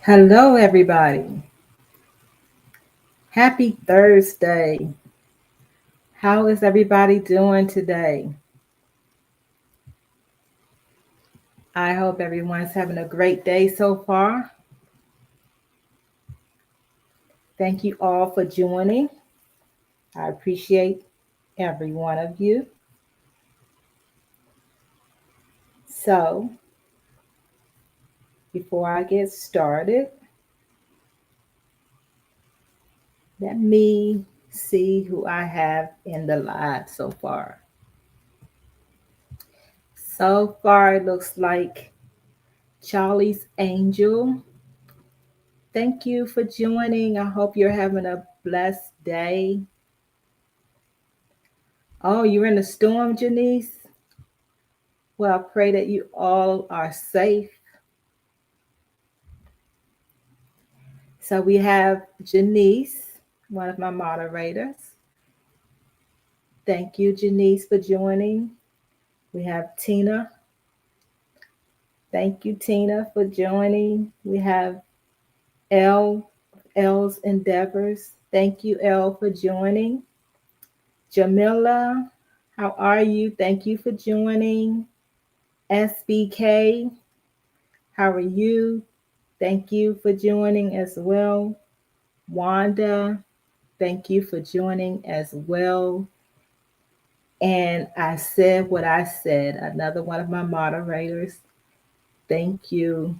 Hello, everybody. Happy Thursday. How is everybody doing today? I hope everyone's having a great day so far. Thank you all for joining. I appreciate every one of you. So, before I get started, let me see who I have in the live so far. So far, it looks like Charlie's Angel. Thank you for joining. I hope you're having a blessed day. Oh, you're in a storm, Janice? Well, I pray that you all are safe. So we have Janice, one of my moderators. Thank you, Janice, for joining. We have Tina. Thank you, Tina, for joining. We have L's Endeavors. Thank you, L, for joining. Jamila, how are you? Thank you for joining. SBK, how are you? Thank you for joining as well. Wanda, thank you for joining as well. And I said what I said, another one of my moderators. Thank you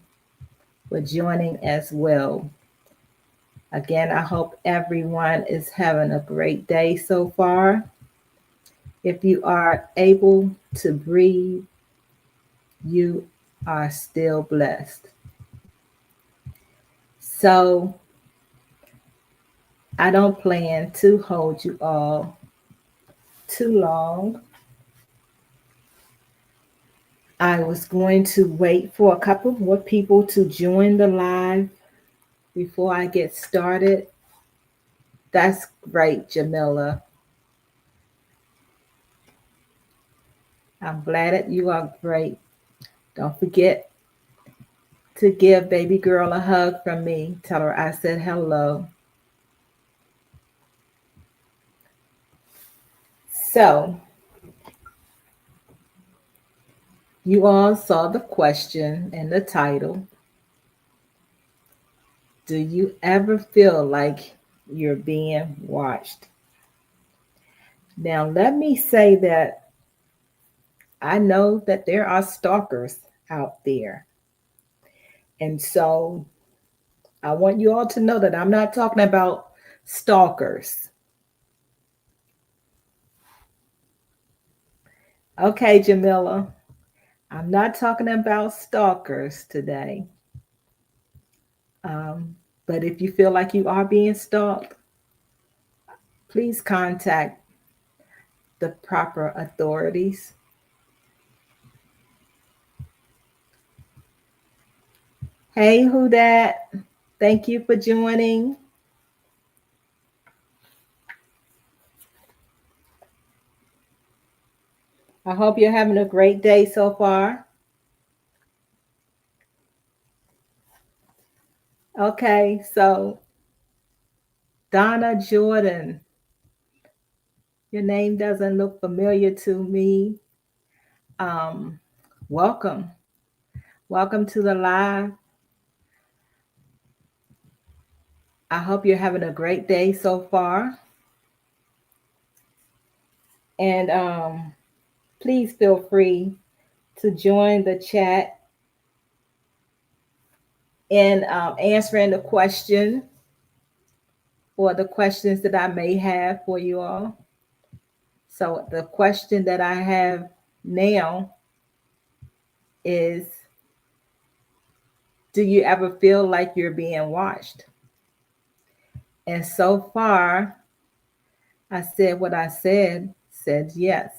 for joining as well. Again, I hope everyone is having a great day so far. If you are able to breathe, you are still blessed. So I don't plan to hold you all too long. I was going to wait for a couple more people to join the live before I get started. That's great, Jamila. I'm glad that you are great. Don't forget to give baby girl a hug from me. Tell her I said hello. So, you all saw the question and the title. Do you ever feel like you're being watched? Now, let me say that I know that there are stalkers out there. And so I want you all to know that I'm not talking about stalkers. Okay, Jamila, I'm not talking about stalkers today. Um, but if you feel like you are being stalked, please contact the proper authorities. Hey, who that? Thank you for joining. I hope you're having a great day so far. Okay, so Donna Jordan, your name doesn't look familiar to me. Um, welcome. Welcome to the live. I hope you're having a great day so far. And please feel free to join the chat in answering the question or the questions that I may have for you all. So the question that I have now is, do you ever feel like you're being watched? And so far, I said what I said yes.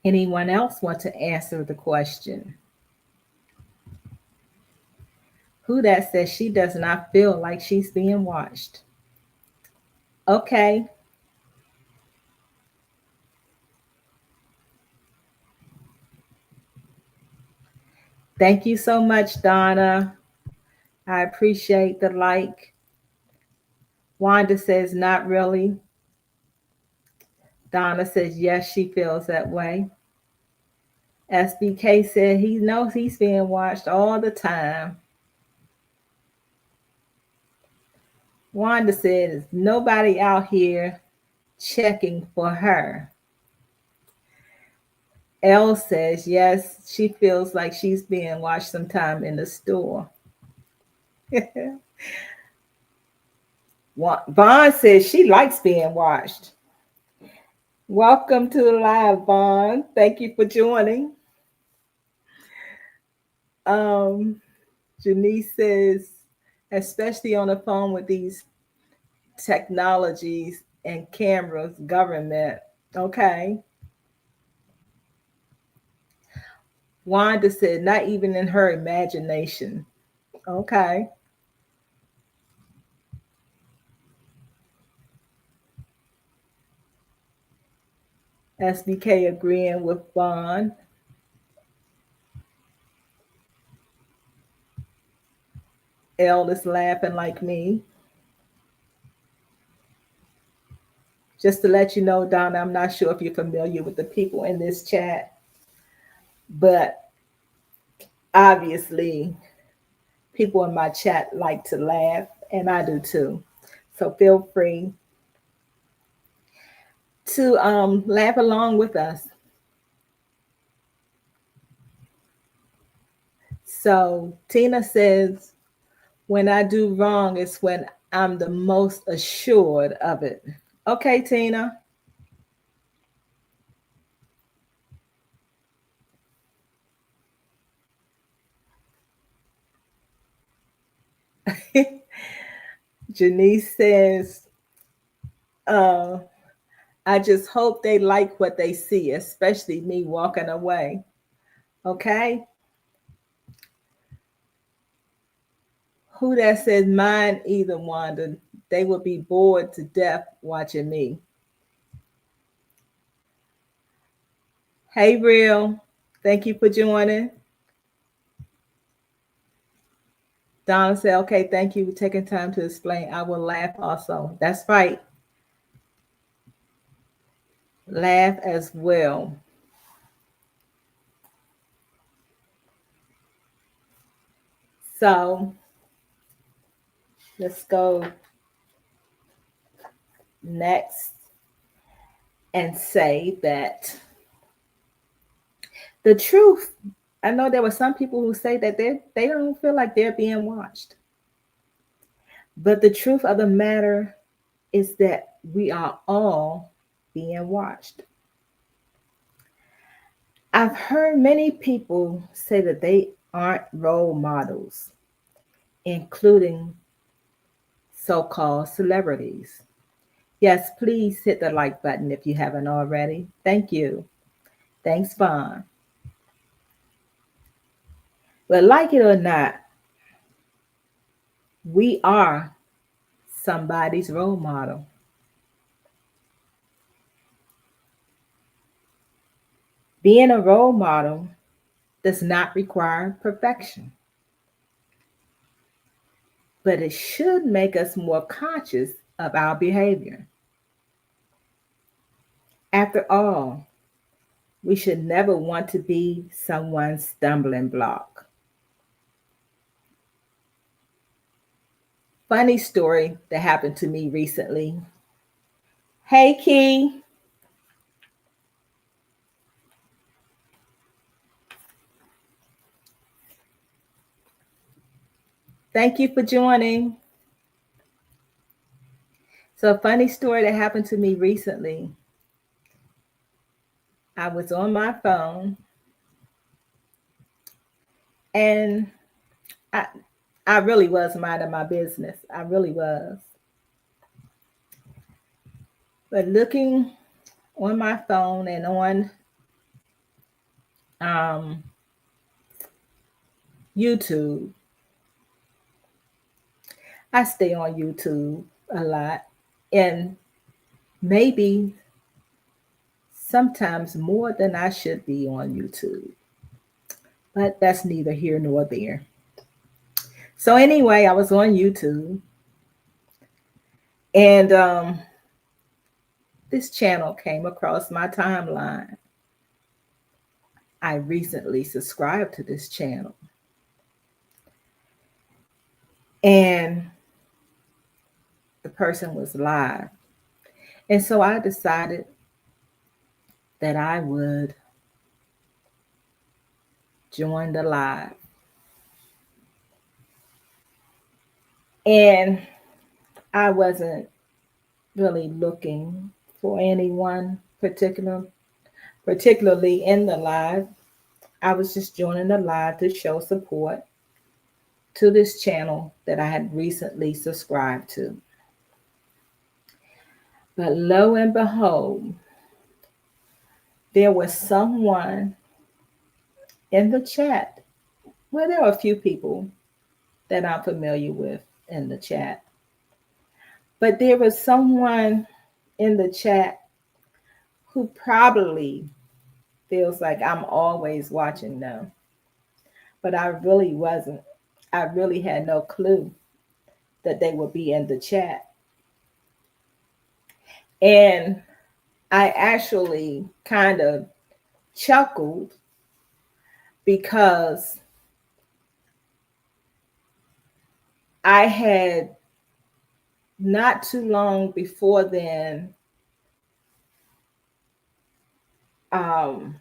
Anyone else want to answer the question? Who that says she does not feel like she's being watched? Okay. Thank you so much, Donna. I appreciate the like. Wanda says, not really. Donna says, yes, she feels that way. SBK said he knows he's being watched all the time. Wanda says, nobody out here checking for her. Elle says, yes, she feels like she's being watched sometime in the store. Vaughn says she likes being watched. Welcome to the live, Vaughn. Thank you for joining. Um, Janice says, especially on the phone with these technologies and cameras, government. Okay. Wanda said, not even in her imagination. Okay. SBK agreeing with Vaughn. Elle is laughing like me. Just to let you know, Donna, I'm not sure if you're familiar with the people in this chat, but obviously, people in my chat like to laugh, and I do too. So feel free to laugh along with us. So Tina says, when I do wrong, it's when I'm the most assured of it. Okay, Tina. Janice says, uh, I just hope they like what they see, especially me walking away. Okay. Who that says mine either, Wanda? They would be bored to death watching me. Hey, Real. Thank you for joining. Donna said, okay, thank you for taking time to explain. I will laugh also. That's right. Laugh as well. So let's go next and say that the truth. I know there were some people who say that they don't feel like they're being watched. But the truth of the matter is that we are all being watched. I've heard many people say that they aren't role models, including so called celebrities. Yes, please hit the like button if you haven't already. Thank you. Thanks, Vaughn. But like it or not, we are somebody's role model. Being a role model does not require perfection, but it should make us more conscious of our behavior. After all, we should never want to be someone's stumbling block. Funny story that happened to me recently. Hey, Key. Thank you for joining. So, a funny story that happened to me recently. I was on my phone and I, I really was minding my business. I really was. But looking on my phone and on um, YouTube, I stay on YouTube a lot. And maybe sometimes more than I should be on YouTube. But that's neither here nor there. So anyway, I was on YouTube, and this channel came across my timeline. I recently subscribed to this channel, and the person was live. And so I decided that I would join the live. And I wasn't really looking for anyone particularly in the live. I was just joining the live to show support to this channel that I had recently subscribed to. But lo and behold, there was someone in the chat. Well, there are a few people that I'm familiar with in the chat, but there was someone in the chat who probably feels like I'm always watching them, but I really wasn't. I really had no clue that they would be in the chat. And I actually kind of chuckled because I had not too long before then um,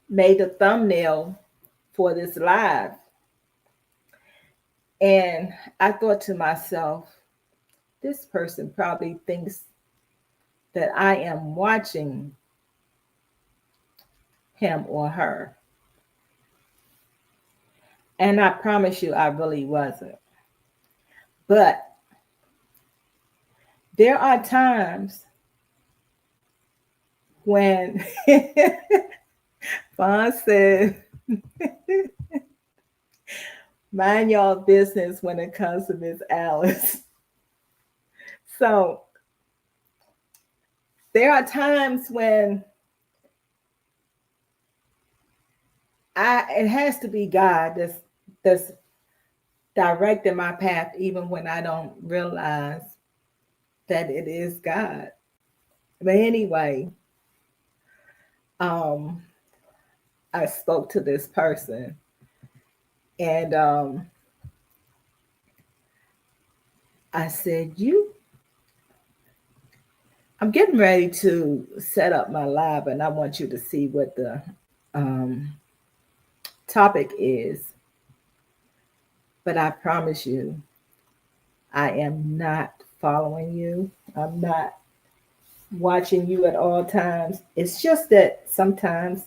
made a thumbnail for this live. And I thought to myself, this person probably thinks that I am watching him or her. And I promise you, I really wasn't. But there are times when Vaughn said, mind y'all business when it comes to Miss Alice. So there are times when it has to be God that's directing my path, even when I don't realize that it is God. But anyway, um, I spoke to this person, and I said, I'm getting ready to set up my live, and I want you to see what the um, topic is. But I promise you, I am not following you. I'm not watching you at all times. It's just that sometimes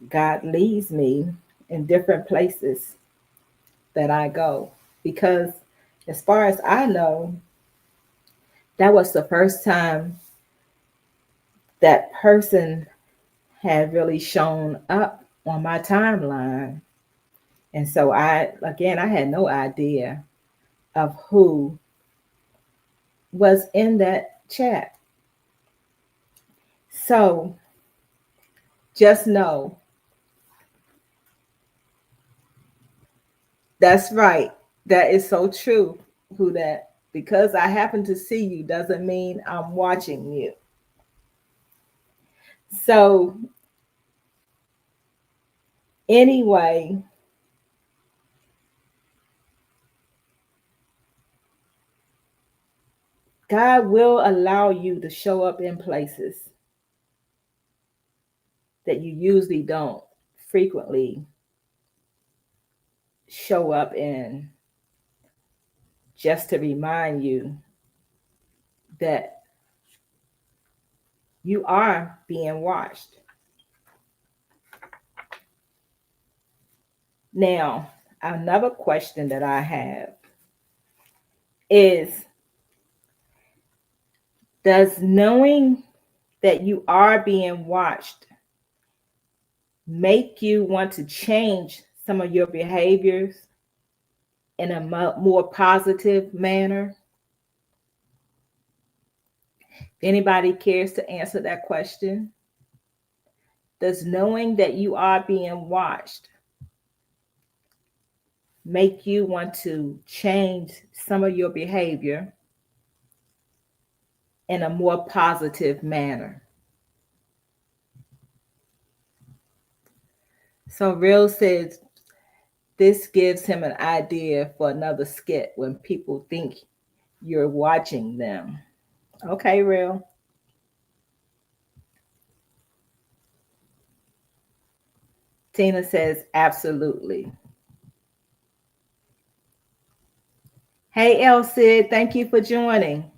God leads me in different places that I go. Because as far as I know, that was the first time that person had really shown up on my timeline. And so I had no idea of who was in that chat. So just know that's right. That is so true, who that because I happen to see you doesn't mean I'm watching you. So anyway, God will allow you to show up in places that you usually don't frequently show up in, just to remind you that you are being watched. Now, another question that I have is, does knowing that you are being watched make you want to change some of your behaviors in a more positive manner? If anybody cares to answer that question, does knowing that you are being watched make you want to change some of your behavior in a more positive manner. So Real says this gives him an idea for another skit when people think you're watching them. Okay, Real. Tina says absolutely. Hey, El Sid, thank you for joining.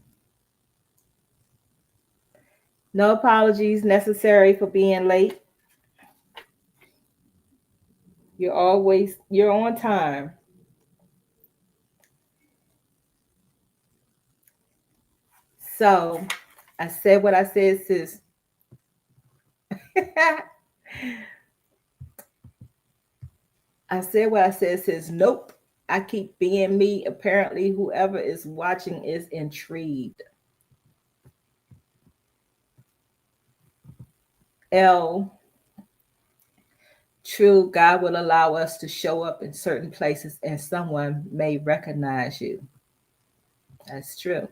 No apologies necessary for being late. You're on time. So I said what I said, sis. I said what I said, sis. Nope. I keep being me. Apparently, whoever is watching is intrigued. L. True, God will allow us to show up in certain places and someone may recognize you. That's true.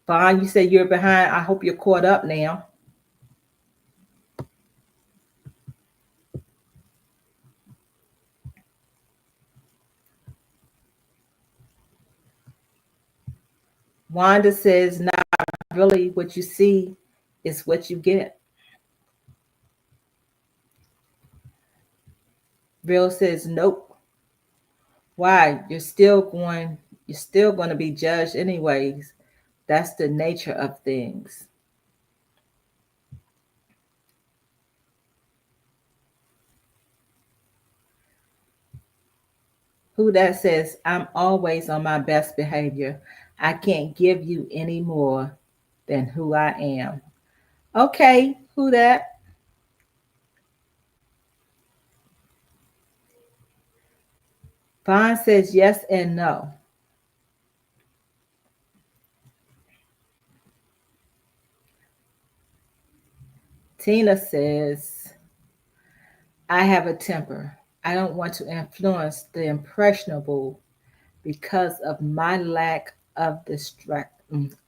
Vaughn, you said you're behind. I hope you're caught up now. Wanda says, not really what you see is what you get. Real says, nope. Why? You're still going to be judged anyways. That's the nature of things. Who that says, I'm always on my best behavior. I can't give you any more than who I am. Okay, who that? Vaughn says yes and no. Tina says, I have a temper. I don't want to influence the impressionable because of my lack of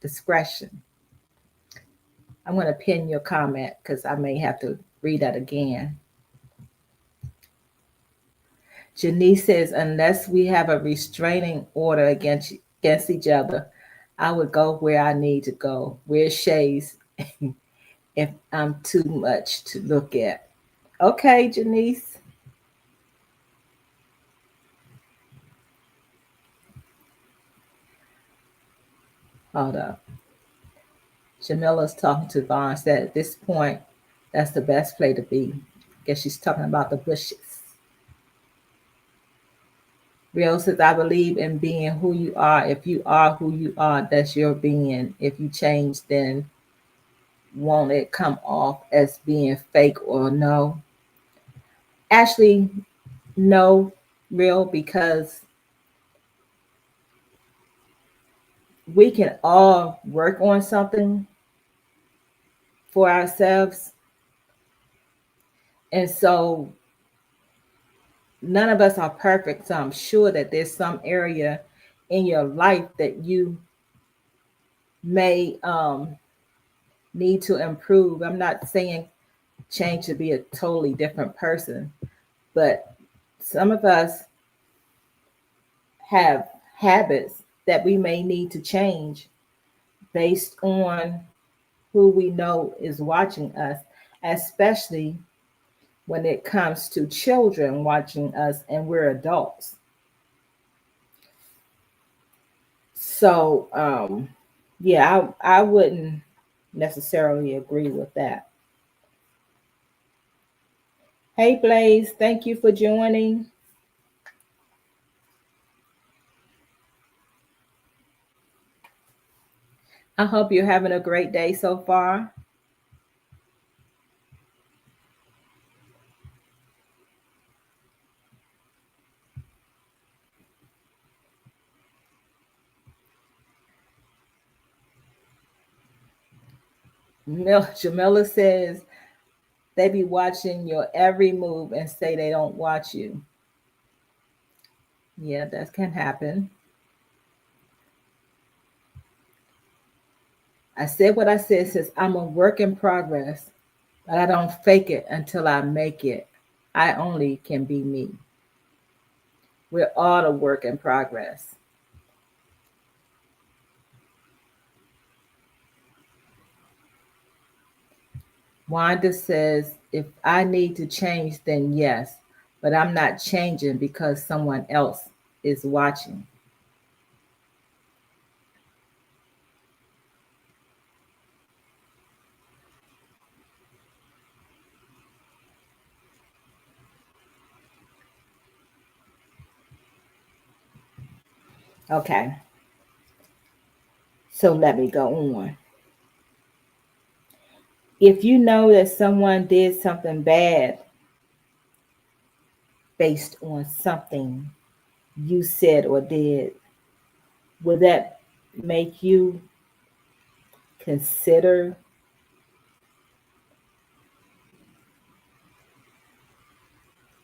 discretion. I'm going to pin your comment because I may have to read that again. Janice says, unless we have a restraining order against each other, I would go where I need to go. Where's Shay's if I'm too much to look at? Okay, Janice. Hold up. Jamila's talking to Vaughn, said at this point, that's the best place to be. Guess she's talking about the bushes. Real says, I believe in being who you are. If you are who you are, that's your being. If you change, then won't it come off as being fake or no? Actually, no, Real, because we can all work on something for ourselves. And so none of us are perfect. So I'm sure that there's some area in your life that you may need to improve. I'm not saying change to be a totally different person, but some of us have habits that we may need to change based on who we know is watching us, especially when it comes to children watching us and we're adults. So, yeah, I wouldn't necessarily agree with that. Hey, Blaze, thank you for joining. I hope you're having a great day so far. Jamila says, They be watching your every move and say they don't watch you. Yeah, that can happen. I said what I said, says I'm a work in progress, but I don't fake it until I make it. I only can be me. We're all a work in progress. Wanda says, if I need to change, then yes, but I'm not changing because someone else is watching. Okay, so let me go on. If you know that someone did something bad based on something you said or did, would that make you consider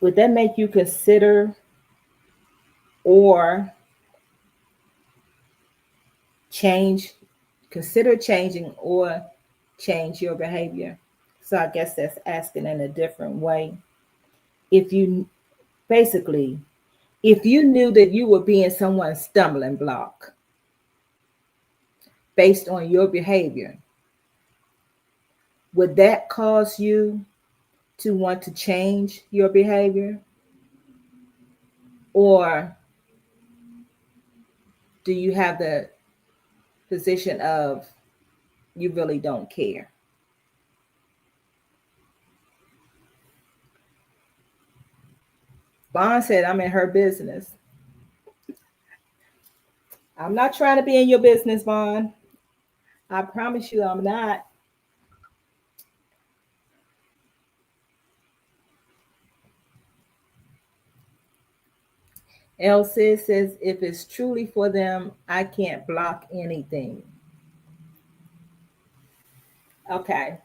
would that make you consider or change consider changing or change your behavior? So I guess that's asking in a different way. If you basically if you knew that you were being someone's stumbling block based on your behavior, would that cause you to want to change your behavior? Or do you have the position of you really don't care? Bond said, I'm in her business. I'm not trying to be in your business, Bond. I promise you I'm not. Elsie says, if it's truly for them, I can't block anything. Okay.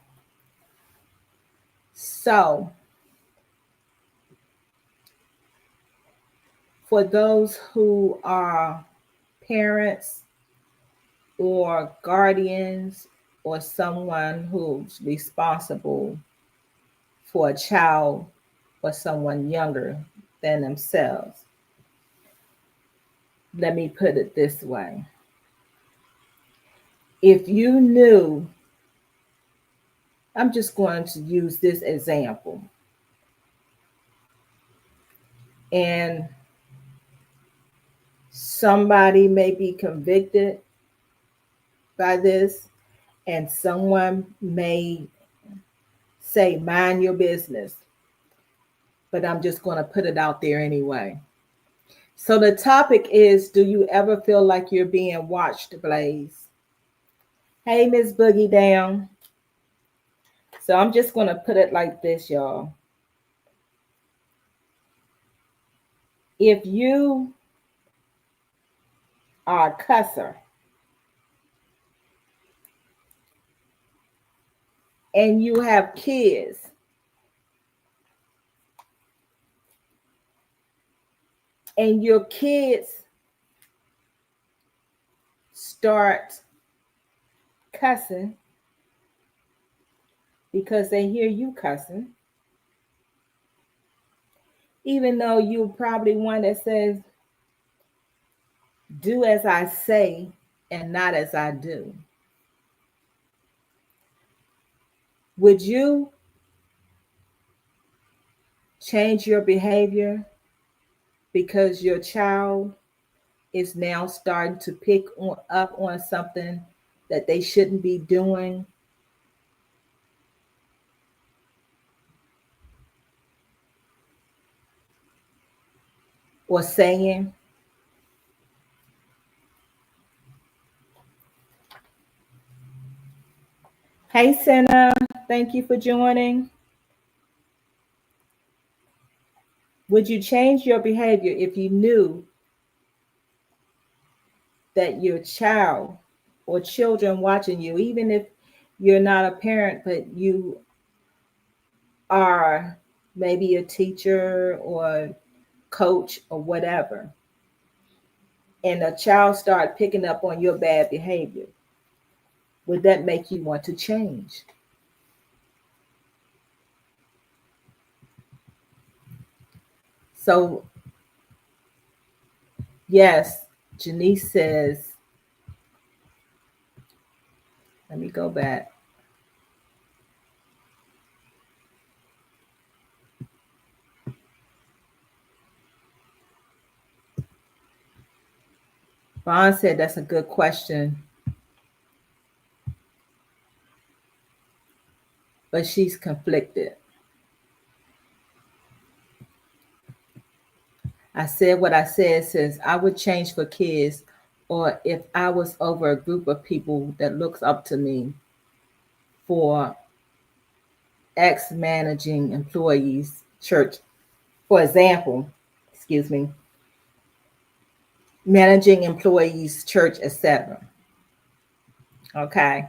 So, for those who are parents or guardians or someone who's responsible for a child or someone younger than themselves, let me put it this way. If you knew, I'm just going to use this example, and somebody may be convicted by this, and someone may say, mind your business, but I'm just going to put it out there anyway. So the topic is, do you ever feel like you're being watched, Blaze? Hey, Miss Boogie Down. So I'm just going to put it like this, y'all. If you are a cusser and you have kids, and your kids start cussing because they hear you cussing, even though you're probably one that says, do as I say and not as I do. Would you change your behavior because your child is now starting to pick up on something that they shouldn't be doing or saying? Hey, Senna, thank you for joining. Would you change your behavior if you knew that your child or children watching you, even if you're not a parent, but you are maybe a teacher or coach or whatever, and a child start picking up on your bad behavior, would that make you want to change? So, yes, Janice says, let me go back. Vaughn said that's a good question, but she's conflicted. I said what I said since I would change for kids, or if I was over a group of people that looks up to me for ex managing employees, church, for example, excuse me, managing employees, church, etc. Okay.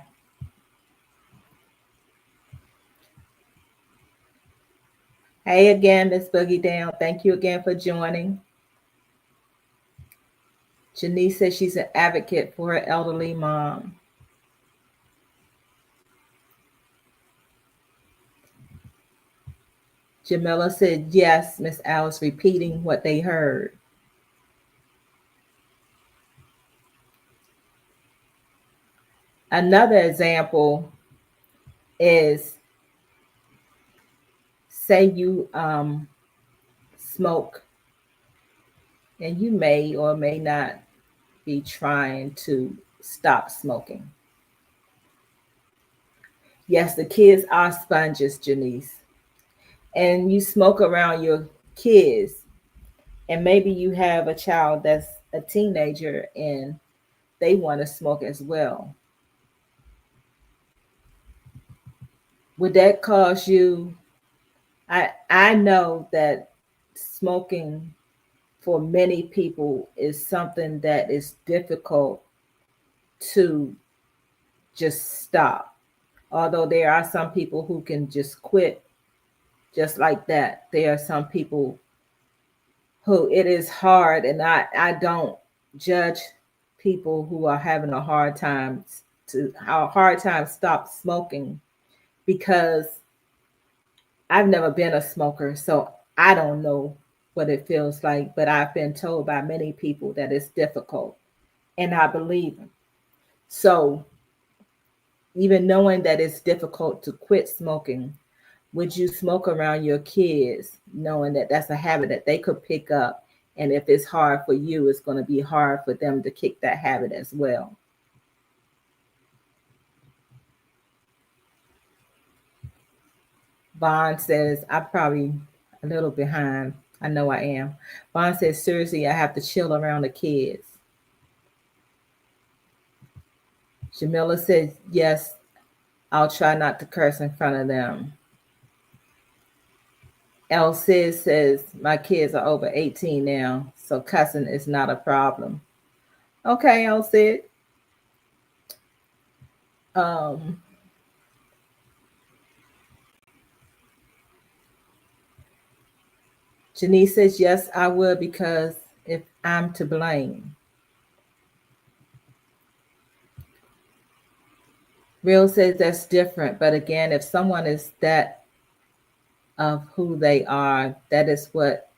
Hey again, Miss Boogie Down. Thank you again for joining. Janice says she's an advocate for her elderly mom. Jamila said, yes, Miss Alice, repeating what they heard. Another example is, say you smoke, and you may or may not be trying to stop smoking. Yes, the kids are sponges, Janice. And you smoke around your kids, and maybe you have a child that's a teenager and they want to smoke as well. Would that cause you? I know that smoking for many people is something that is difficult to just stop. Although there are some people who can just quit just like that. There are some people who it is hard, and I don't judge people who are having a hard time stop smoking, because I've never been a smoker, so I don't know what it feels like, but I've been told by many people that it's difficult, and I believe them. So, even knowing that it's difficult to quit smoking, would you smoke around your kids knowing that that's a habit that they could pick up? And if it's hard for you, it's going to be hard for them to kick that habit as well. Vaughn says, I'm probably a little behind. I know I am. Vaughn says, seriously, I have to chill around the kids. Jamila says, yes, I'll try not to curse in front of them. El Sid says, my kids are over 18 now, so cussing is not a problem. Okay, El Sid. Janice says, yes, I would, because if I'm to blame. Real says that's different. But again, if someone is that of who they are, that is what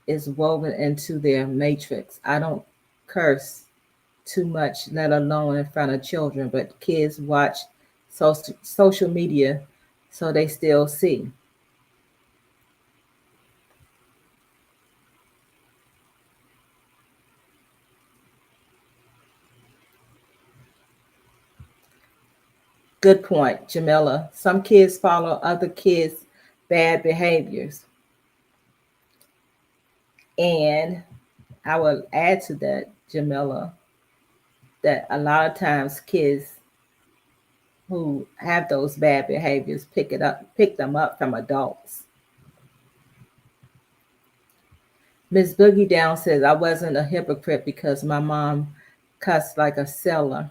is woven into their matrix. I don't curse too much, let alone in front of children, but kids watch social media, so they still see. Good point, Jamila. Some kids follow other kids' bad behaviors. And I will add to that, Jamila, that a lot of times kids who have those bad behaviors pick them up from adults. Miss Boogie Down says, I wasn't a hypocrite because my mom cussed like a sailor,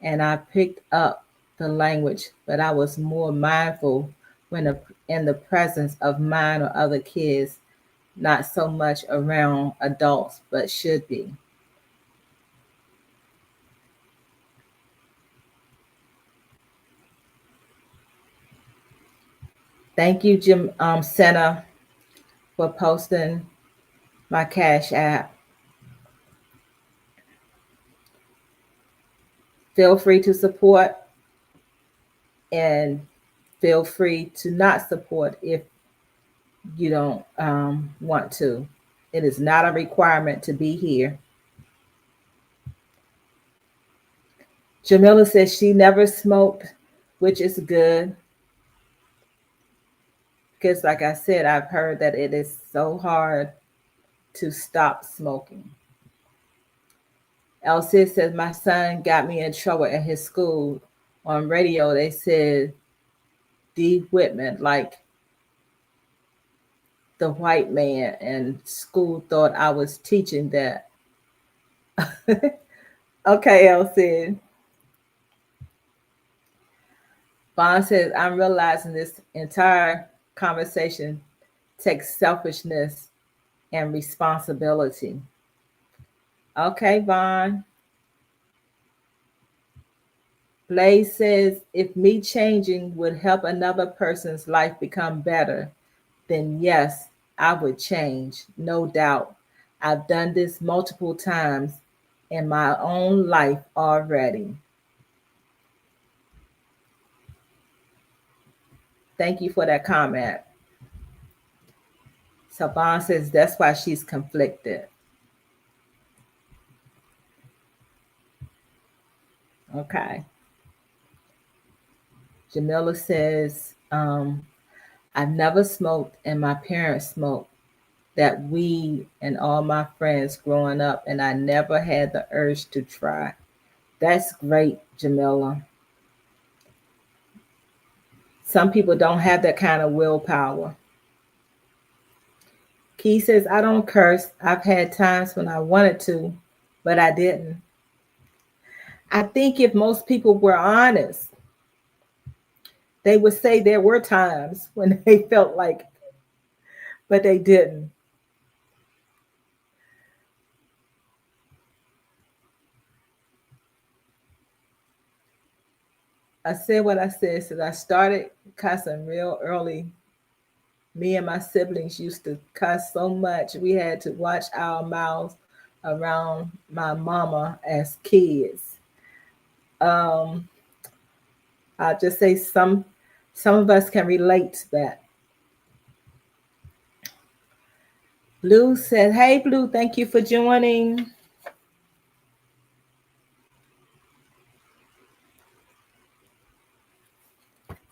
and I picked up the language, but I was more mindful in the presence of mine or other kids, not so much around adults, but should be. Thank you, Jim Senna, for posting my Cash App. Feel free to support and feel free to not support if you don't want to. It is not a requirement to be here. Jamila says she never smoked, which is good. Because, like I said, I've heard that it is so hard to stop smoking. Elsie says, my son got me in trouble at his school. On radio, they said D. Whitman, like the white man, and school thought I was teaching that. Okay, Elsie. Bond says, I'm realizing this entire conversation takes selfishness and responsibility. Okay, Vaughn. Blaze says, if me changing would help another person's life become better, then yes, I would change, no doubt. I've done this multiple times in my own life already. Thank you for that comment. So Vaughn says that's why she's conflicted. Okay. Jamila says, I've never smoked and my parents smoked that weed and all my friends growing up, and I never had the urge to try. That's great, Jamila. Some people don't have that kind of willpower. Key says, I don't curse. I've had times when I wanted to, but I didn't. I think if most people were honest, they would say there were times when they felt like, but they didn't. I said what I said, so I started cussing real early. Me and my siblings used to cuss so much. We had to watch our mouths around my mama as kids. Um, I'll just say some of us can relate to that. Blue said, hey Blue, thank you for joining.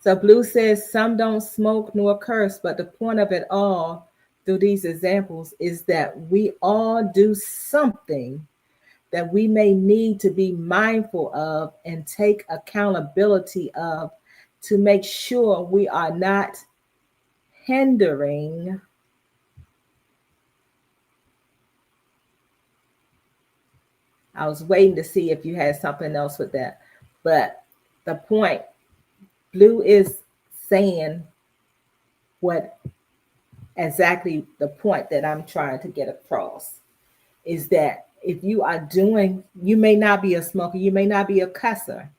So Blue says some don't smoke nor curse, but the point of it all through these examples is that we all do something that we may need to be mindful of and take accountability of to make sure we are not hindering I was waiting to see if you had something else with that. But the point, Blue is saying what exactly the point that I'm trying to get across is that if you are doing, you may not be a smoker, you may not be a cusser,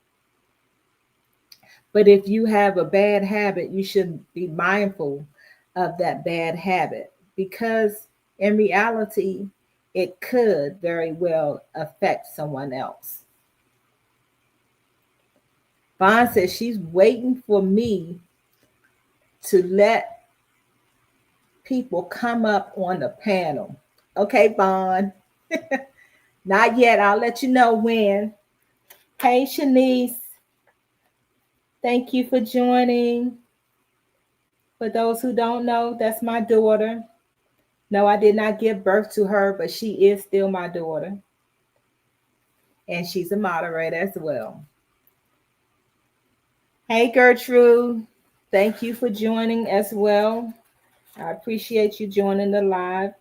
but if you have a bad habit, you should be mindful of that bad habit because in reality, it could very well affect someone else. Vaughn says she's waiting for me to let people come up on the panel. Okay, Vaughn. Not yet. I'll let you know when. Hey, Shanice. Thank you for joining. For those who don't know, that's my daughter. No, I did not give birth to her, but she is still my daughter. And she's a moderator as well. Hey, Gertrude. Thank you for joining as well. I appreciate you joining the live.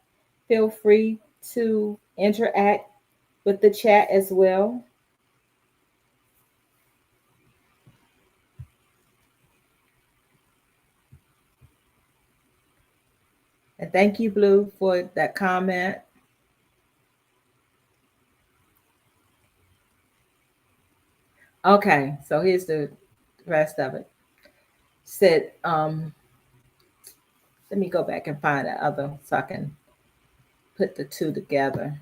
Feel free to interact with the chat as well. And thank you, Blue, for that comment. Okay, so here's the rest of it. Said, let me go back and find the other so I can put the two together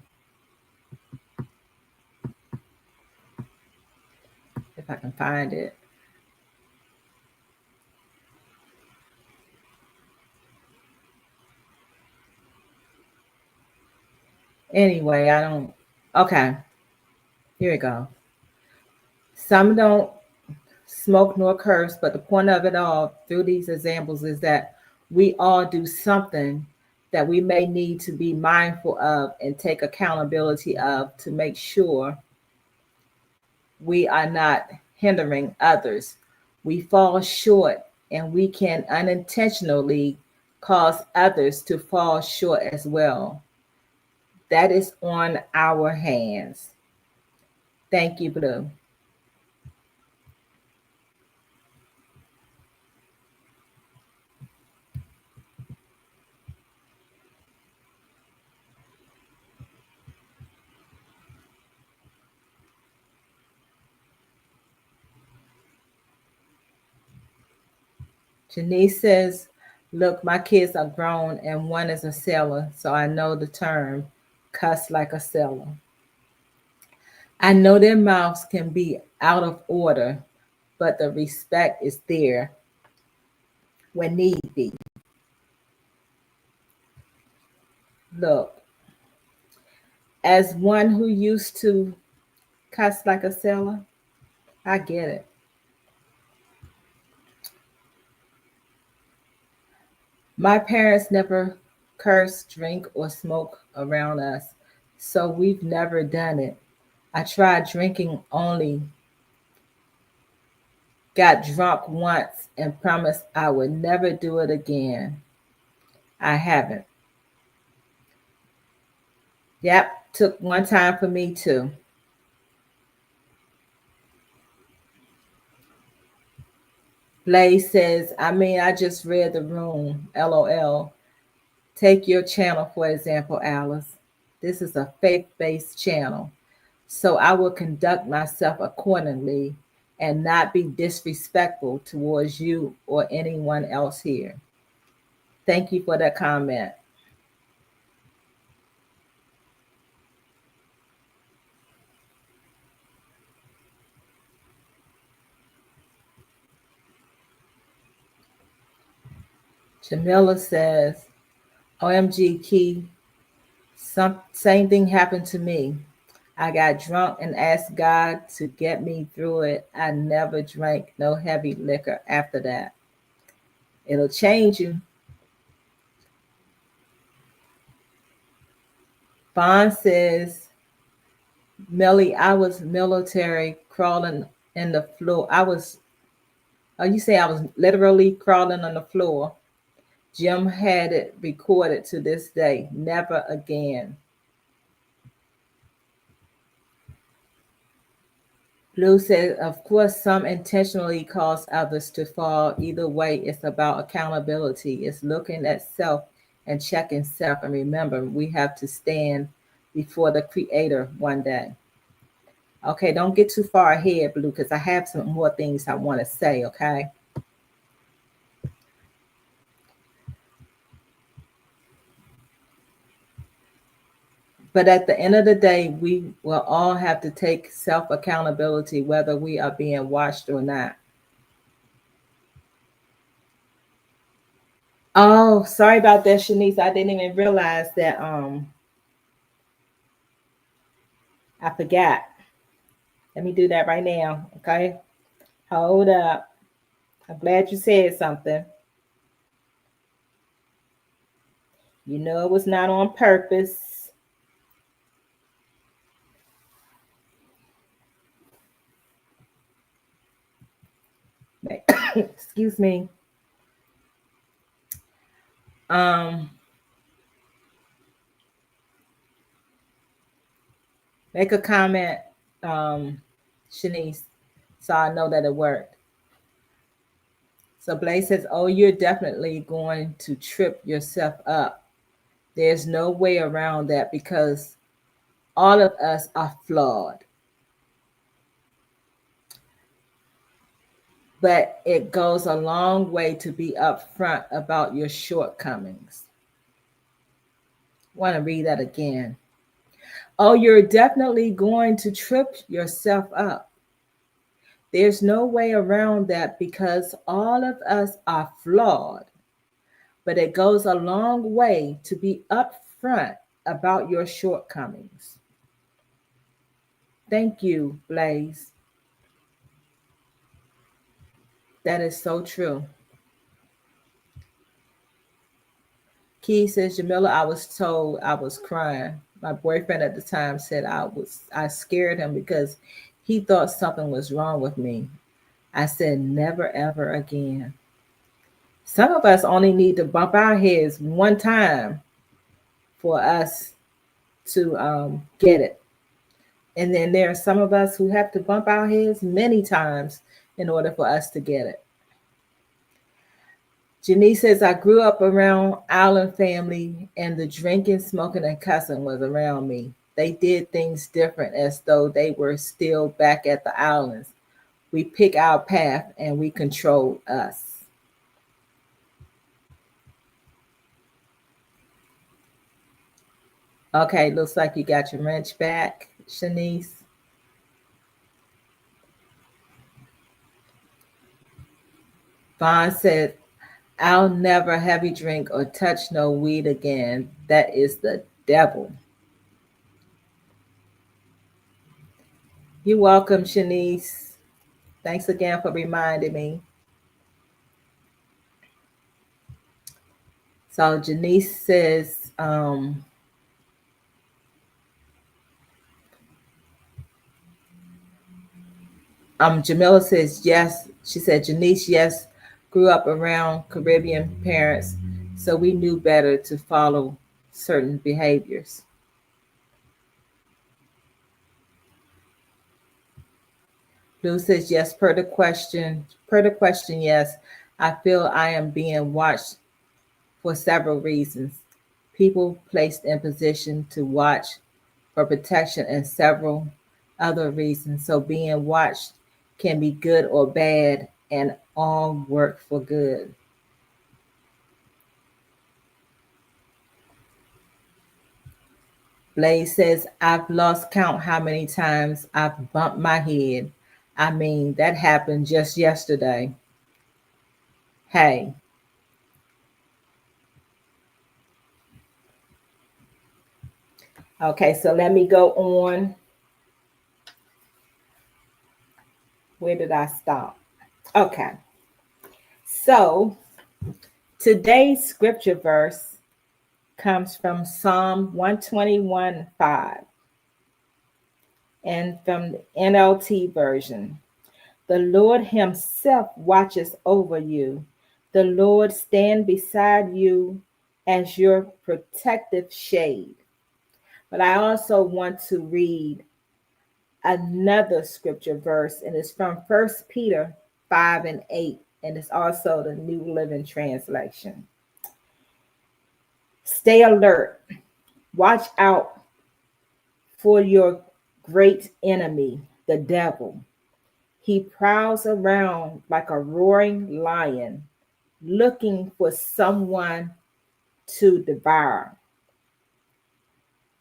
if I can find it. Anyway, I don't. Okay, here we go. Some don't smoke nor curse, but the point of it all through these examples is that we all do something that we may need to be mindful of and take accountability of to make sure we are not hindering others. We fall short and we can unintentionally cause others to fall short as well. That is on our hands. Thank you, Blue. Janice says, look, my kids are grown and one is a sailor, so I know the term cuss like a sailor. I know their mouths can be out of order, but the respect is there when need be. Look, as one who used to cuss like a sailor, I get it. My parents never curse, drink, or smoke around us, so we've never done it. I tried drinking only, got drunk once, and promised I would never do it again. I haven't. Yep, took one time for me too. Blaze says, I mean, I just read the room. LOL. Take your channel, for example, Alice. This is a faith based channel. So I will conduct myself accordingly and not be disrespectful towards you or anyone else here. Thank you for that comment. Jamila says, OMG, Key, same thing happened to me. I got drunk and asked God to get me through it. I never drank no heavy liquor after that. It'll change you. Bond says, Melly, I was military crawling in the floor. Oh, you say I was literally crawling on the floor. Jim had it recorded to this day. Never again. Blue says, of course, some intentionally cause others to fall. Either way, it's about accountability. It's looking at self and checking self. And remember, we have to stand before the Creator one day. Okay, don't get too far ahead, Blue, because I have some more things I want to say, okay? But at the end of the day, we will all have to take self accountability, whether we are being watched or not. Oh, sorry about that, Shanice. I didn't even realize that I forgot. Let me do that right now. Okay. Hold up. I'm glad you said something. You know it was not on purpose. Excuse me. Um, make a comment, Shanice, so I know that it worked. So Blaze says, oh, you're definitely going to trip yourself up. There's no way around that because all of us are flawed. But it goes a long way to be upfront about your shortcomings. I want to read that again. Oh, you're definitely going to trip yourself up. There's no way around that because all of us are flawed. But it goes a long way to be upfront about your shortcomings. Thank you, Blaze. That is so true. Key says, Jamila, I was told I was crying. My boyfriend at the time said I scared him because he thought something was wrong with me. I said, never, ever again. Some of us only need to bump our heads one time for us to get it. And then there are some of us who have to bump our heads many times in order for us to get it. Janice says, I grew up around Island family and the drinking, smoking, and cussing was around me. They did things different as though they were still back at the islands. We pick our path and we control us. Okay, looks like you got your wrench back, Shanice. Vaughn said, I'll never heavy drink or touch no weed again. That is the devil. You're welcome, Shanice. Thanks again for reminding me. So Janice says, Jamila says, yes. She said, Janice, yes, grew up around Caribbean parents, so we knew better to follow certain behaviors. Blue says, yes, per the question, yes. I feel I am being watched for several reasons. People placed in position to watch for protection and several other reasons. So being watched can be good or bad and all work for good. Blaze says, I've lost count how many times I've bumped my head. I mean, that happened just yesterday. Hey. Okay, so let me go on. Where did I stop? Okay. So today's scripture verse comes from Psalm 121:5 and from the NLT version. The Lord himself watches over you. The Lord stand beside you as your protective shade. But I also want to read another scripture verse, and it's from 1 Peter 5:8, and it's also the New Living Translation. Stay alert. Watch out for your great enemy, the devil. He prowls around like a roaring lion, looking for someone to devour.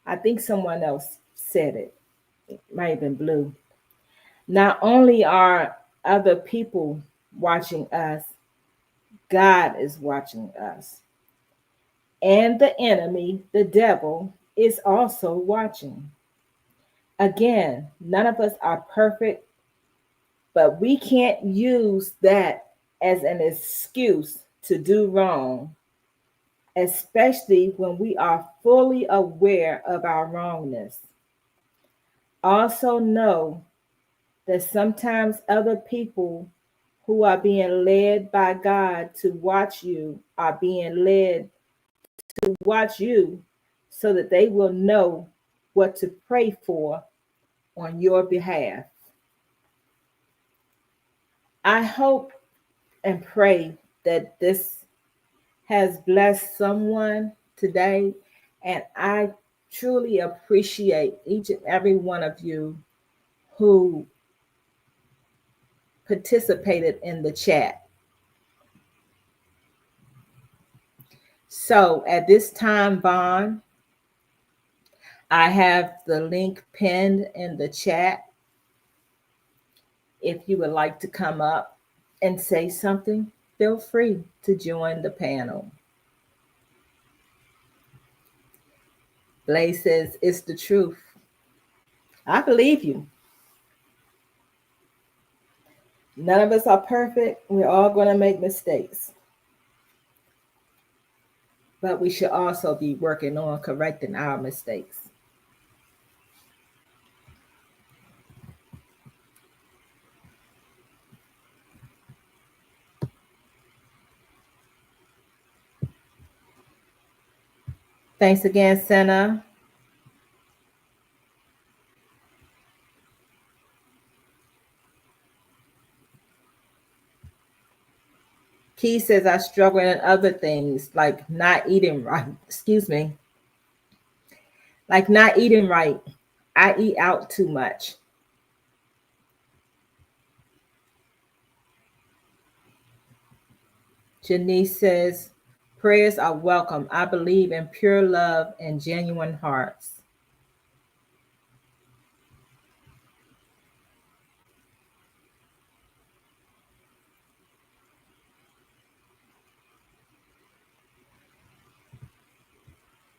I think someone else said it. It might have been Blue. Not only are other people watching us, God is watching us. And the enemy, the devil, is also watching. Again, none of us are perfect, but we can't use that as an excuse to do wrong, especially when we are fully aware of our wrongness. Also, know that sometimes other people who are being led by God to watch you are being led to watch you so that they will know what to pray for on your behalf. I hope and pray that this has blessed someone today And I truly appreciate each and every one of you who participated in the chat. So at this time, Vaughn, I have the link pinned in the chat. If you would like to come up and say something, feel free to join the panel. Blaze says, it's the truth. I believe you. None of us are perfect. We're all going to make mistakes. But we should also be working on correcting our mistakes. Thanks again, Senna. Key says I struggle in other things like not eating right. Excuse me. Like not eating right. I eat out too much. Janice says, prayers are welcome. I believe in pure love and genuine hearts.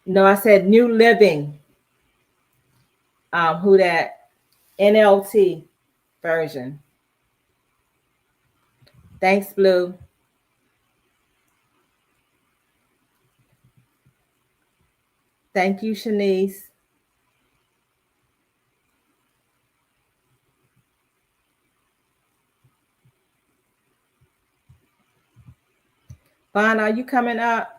No, I said New Living. Who that? NLT version. Thanks, Blue. Thank you, Shanice. Vaughn, are you coming up?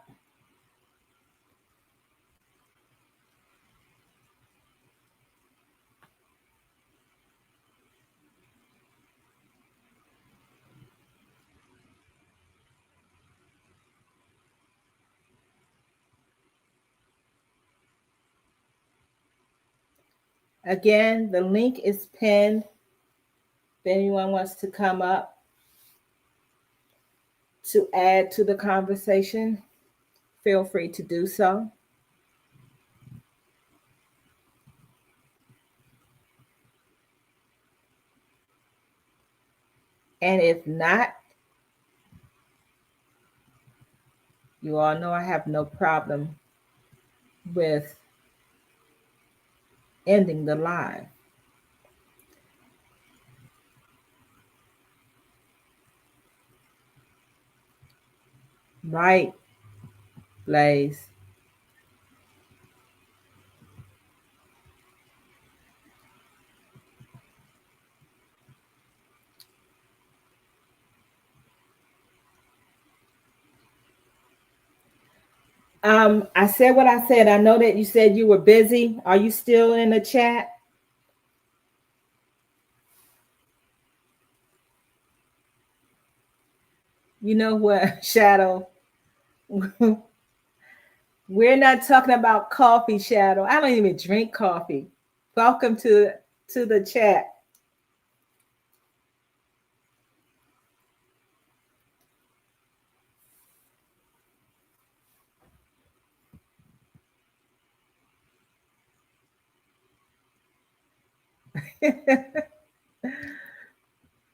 Again, the link is pinned. If anyone wants to come up to add to the conversation, feel free to do so. And if not, you all know I have no problem with ending the live. Right, Blaze. I said what I said. I know that you said you were busy. Are you still in the chat? You know what, Shadow? We're not talking about coffee, Shadow. I don't even drink coffee. Welcome to the chat.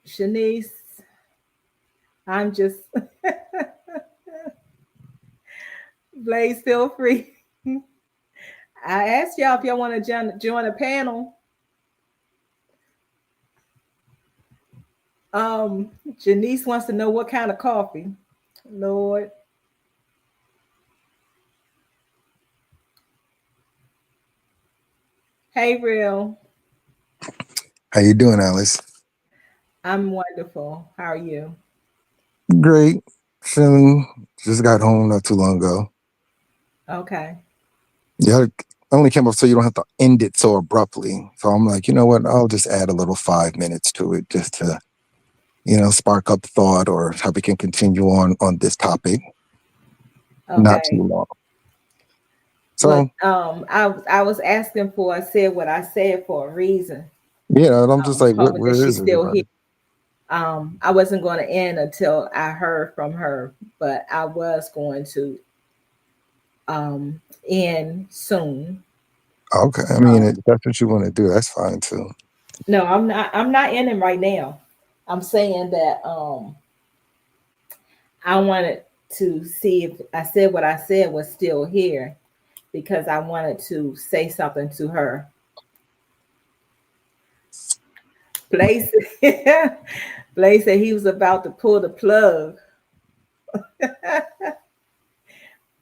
Shanice, I'm just Blaze, feel free. I asked y'all if y'all want to join a panel. Janice wants to know what kind of coffee. Lord. Hey, Real. How you doing, Alice? I'm wonderful. How are you? Great. Feeling. Just got home not too long ago. Okay. Yeah, I only came up so you don't have to end it so abruptly. So I'm like, you know what? I'll just add a little 5 minutes to it just to, spark up thought or how we can continue on this topic. Okay. Not too long. So I was asking for, I said what I said for a reason. yeah, I'm just like, Hoping that where she's is still here. everybody? I wasn't going to end until I heard from her, but I was going to end soon. Okay, I mean, if that's what you want to do, that's fine too. No, I'm not. I'm not ending right now. I'm saying that I wanted to see if I said what I said was still here because I wanted to say something to her. Blaze, Blaze said he was about to pull the plug.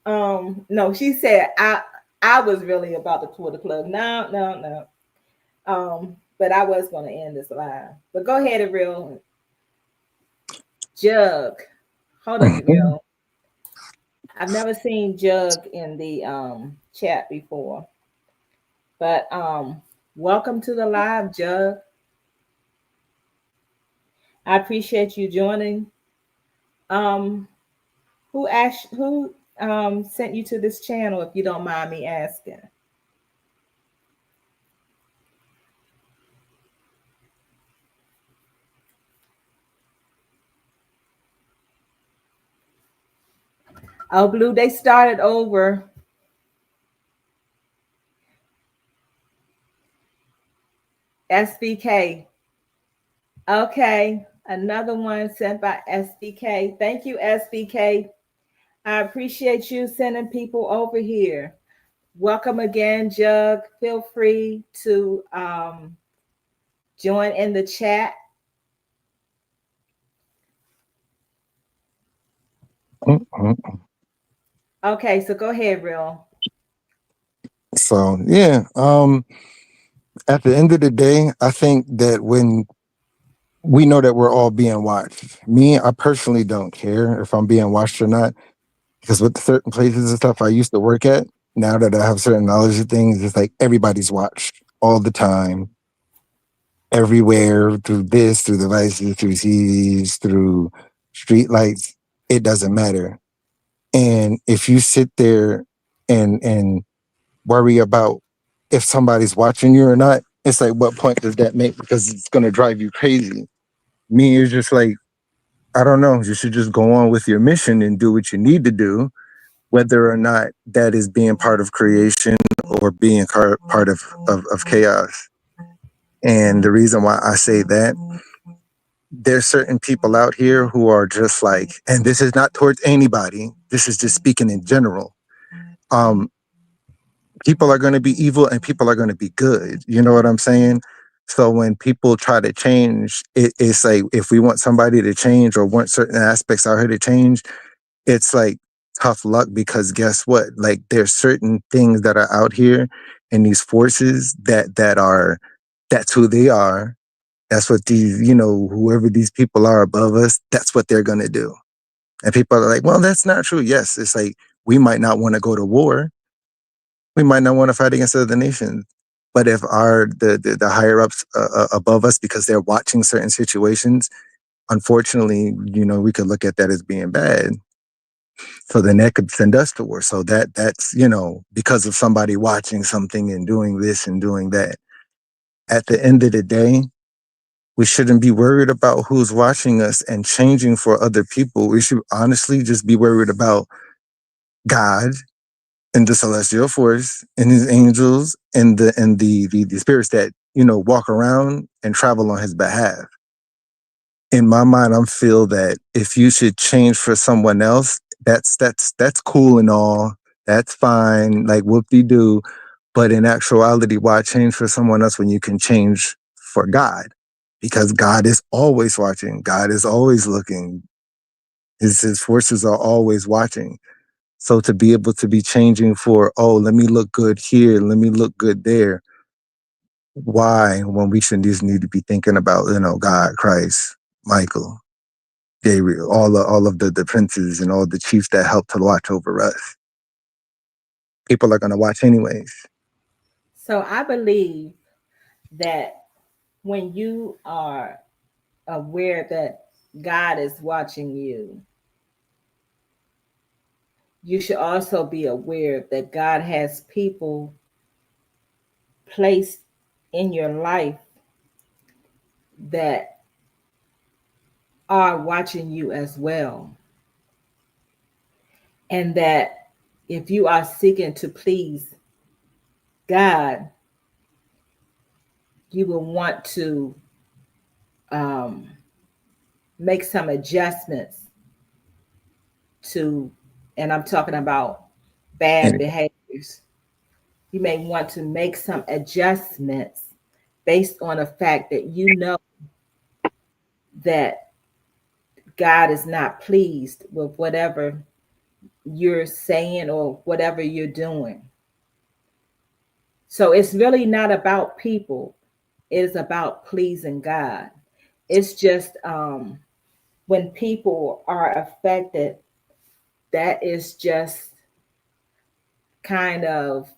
No, she said I was really about to pull the plug. No, no, no. But I was going to end this live. But go ahead, Real Jug. Hold on, Mhm. Real. I've never seen Jug in the chat before. But welcome to the live, Jug. I appreciate you joining. Um, who sent you to this channel, if you don't mind me asking? Oh, Blue, they started over. SBK. Okay, another one sent by SBK. Thank you, SBK. I appreciate you sending people over here. Welcome again, Jug. Feel free to join in the chat. Mhm. Okay, so go ahead, Real. So yeah, at the end of the day, I think that when we know that we're all being watched, me, I personally don't care if I'm being watched or not, because with certain places and stuff I used to work at, now that I have certain knowledge of things, it's like everybody's watched all the time, everywhere, through this, through devices, through TVs, through street lights. It doesn't matter. And if you sit there and worry about if somebody's watching you or not, it's like, what point does that make? Because it's going to drive you crazy. Me, it's just like, I don't know. You should just go on with your mission and do what you need to do, whether or not that is being part of creation or being part of chaos. And the reason why I say that, there's certain people out here who are just like, and this is not towards anybody, this is just speaking in general. Um, People are going to be evil and people are going to be good. You know what I'm saying? So when people try to change, it's like if we want somebody to change or want certain aspects out here to change, it's like tough luck because guess what? Like there's certain things that are out here and these forces that are that's who they are. That's what these, whoever these people are above us, that's what they're gonna do. And people are like, well, that's not true. Yes, it's like we might not want to go to war. We might not want to fight against other nations. But if the higher ups above us, because they're watching certain situations, unfortunately, we could look at that as being bad. So then that could send us to war. So that's because of somebody watching something and doing this and doing that. At the end of the day, we shouldn't be worried about who's watching us and changing for other people. We should honestly just be worried about God and the celestial force and his angels and the spirits that walk around and travel on his behalf. In my mind, I feel that if you should change for someone else, that's cool and all. That's fine, like whoop de doo. But in actuality, why change for someone else when you can change for God? Because God is always watching. God is always looking. His forces are always watching. So to be able to be changing for, oh, let me look good here, let me look good there. Why? When we should just need to be thinking about, God, Christ, Michael, Gabriel, all of the princes and all the chiefs that help to watch over us. People are gonna watch anyways. So I believe that when you are aware that God is watching you, you should also be aware that God has people placed in your life that are watching you as well. And that if you are seeking to please God, you will want to um, make some adjustments to, and I'm talking about bad And behaviors. You may want to make some adjustments based on the fact that you know that God is not pleased with whatever you're saying or whatever you're doing. So it's really not about people, it's about pleasing God. It's just when people are affected, that is just kind of,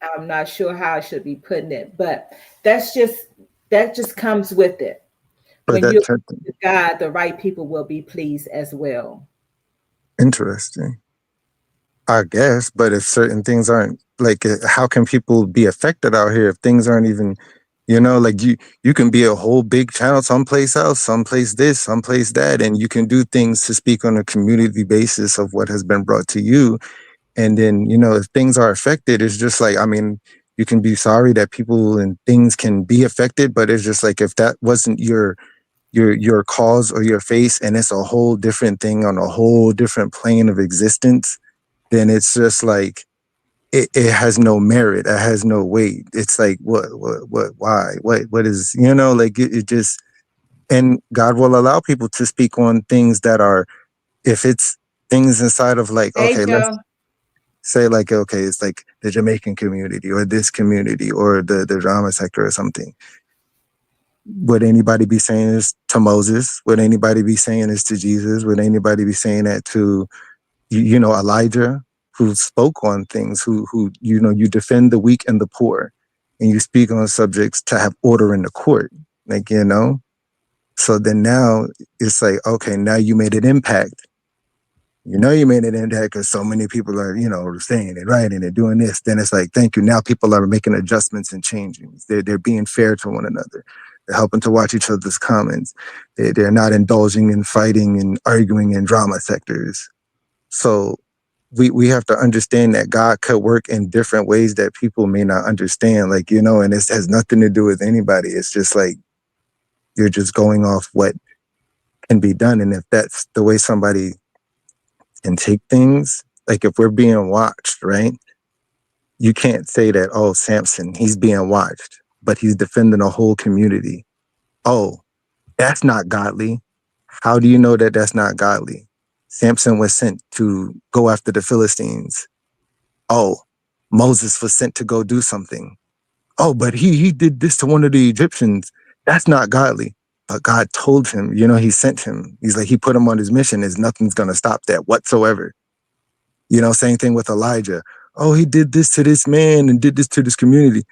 I'm not sure how I should be putting it, but that's just that just comes with it. but When you're that's with God, the right people will be pleased as well. interesting, I guess. But if certain things aren't like, how can people be affected out here if things aren't even, like you can be a whole big channel someplace else, someplace this, someplace that, and you can do things to speak on a community basis of what has been brought to you. And then, if things are affected, it's just like, I mean, you can be sorry that people and things can be affected, but it's just like, if that wasn't your cause or your face, and it's a whole different thing on a whole different plane of existence, then it's just like it has no merit, it has no weight. It's like, what why what is, like it just, and God will allow people to speak on things that are, if it's things inside of, like, Hey, okay, let's Joe. say, like, okay, it's like the Jamaican community or this community or the drama sector or something. Would anybody be saying this to Moses? Would anybody be saying this to Jesus? Would anybody be saying that to, Elijah, who spoke on things, who you defend the weak and the poor, and you speak on subjects to have order in the court, like, so then now it's like, okay, now you made an impact. You made an impact because so many people are, saying it, right, and they're doing this. Then it's like, thank you. Now people are making adjustments and changing. They're being fair to one another. They're helping to watch each other's comments. They're not indulging in fighting and arguing in drama sectors. So we have to understand that God could work in different ways that people may not understand, like, and this has nothing to do with anybody. It's just like, you're just going off what can be done. And if that's the way somebody can take things, like if we're being watched, right? You can't say that, oh, Samson, he's being watched, but he's defending a whole community. Oh, that's not godly. How do you know that that's not godly? Samson was sent to go after the Philistines. Oh, Moses was sent to go do something. Oh, but he did this to one of the Egyptians. That's not godly. But God told him, he sent him. He's like, he put him on his mission. There's nothing's going to stop that whatsoever. Same thing with Elijah. Oh, he did this to this man and did this to this community.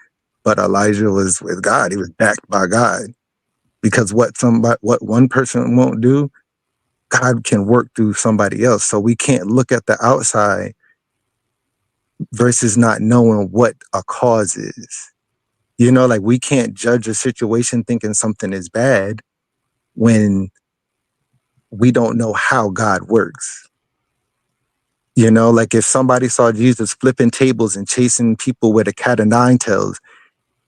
But Elijah was with God. He was backed by God. Because what one person won't do, God can work through somebody else. So we can't look at the outside versus not knowing what a cause is. Like we can't judge a situation thinking something is bad when we don't know how God works. Like if somebody saw Jesus flipping tables and chasing people with a cat of nine tails,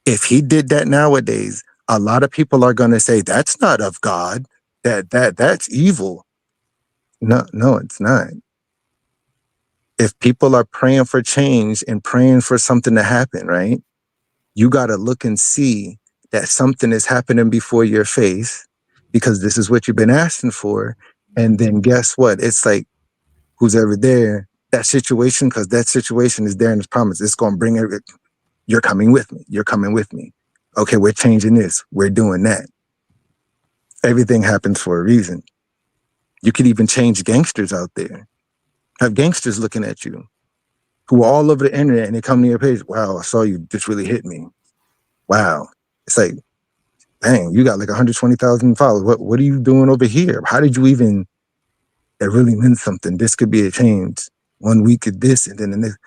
if he did that nowadays, a lot of people are going to say that's not of God. That's evil. No, it's not. If people are praying for change and praying for something to happen, right? You got to look and see that something is happening before your face because this is what you've been asking for. And then guess what? It's like, who's ever there, that situation, because that situation is there in his promise. It's going to bring it. You're coming with me. You're coming with me. Okay, we're changing this. We're doing that. Everything happens for a reason. You could even change gangsters out there. Have gangsters looking at you who are all over the internet and they come to your page. Wow, I saw you. This really hit me. Wow. It's like, dang, you got like 120,000 followers. What are you doing over here? How did you even that really meant something. This could be a change. 1 week of this, and then the next.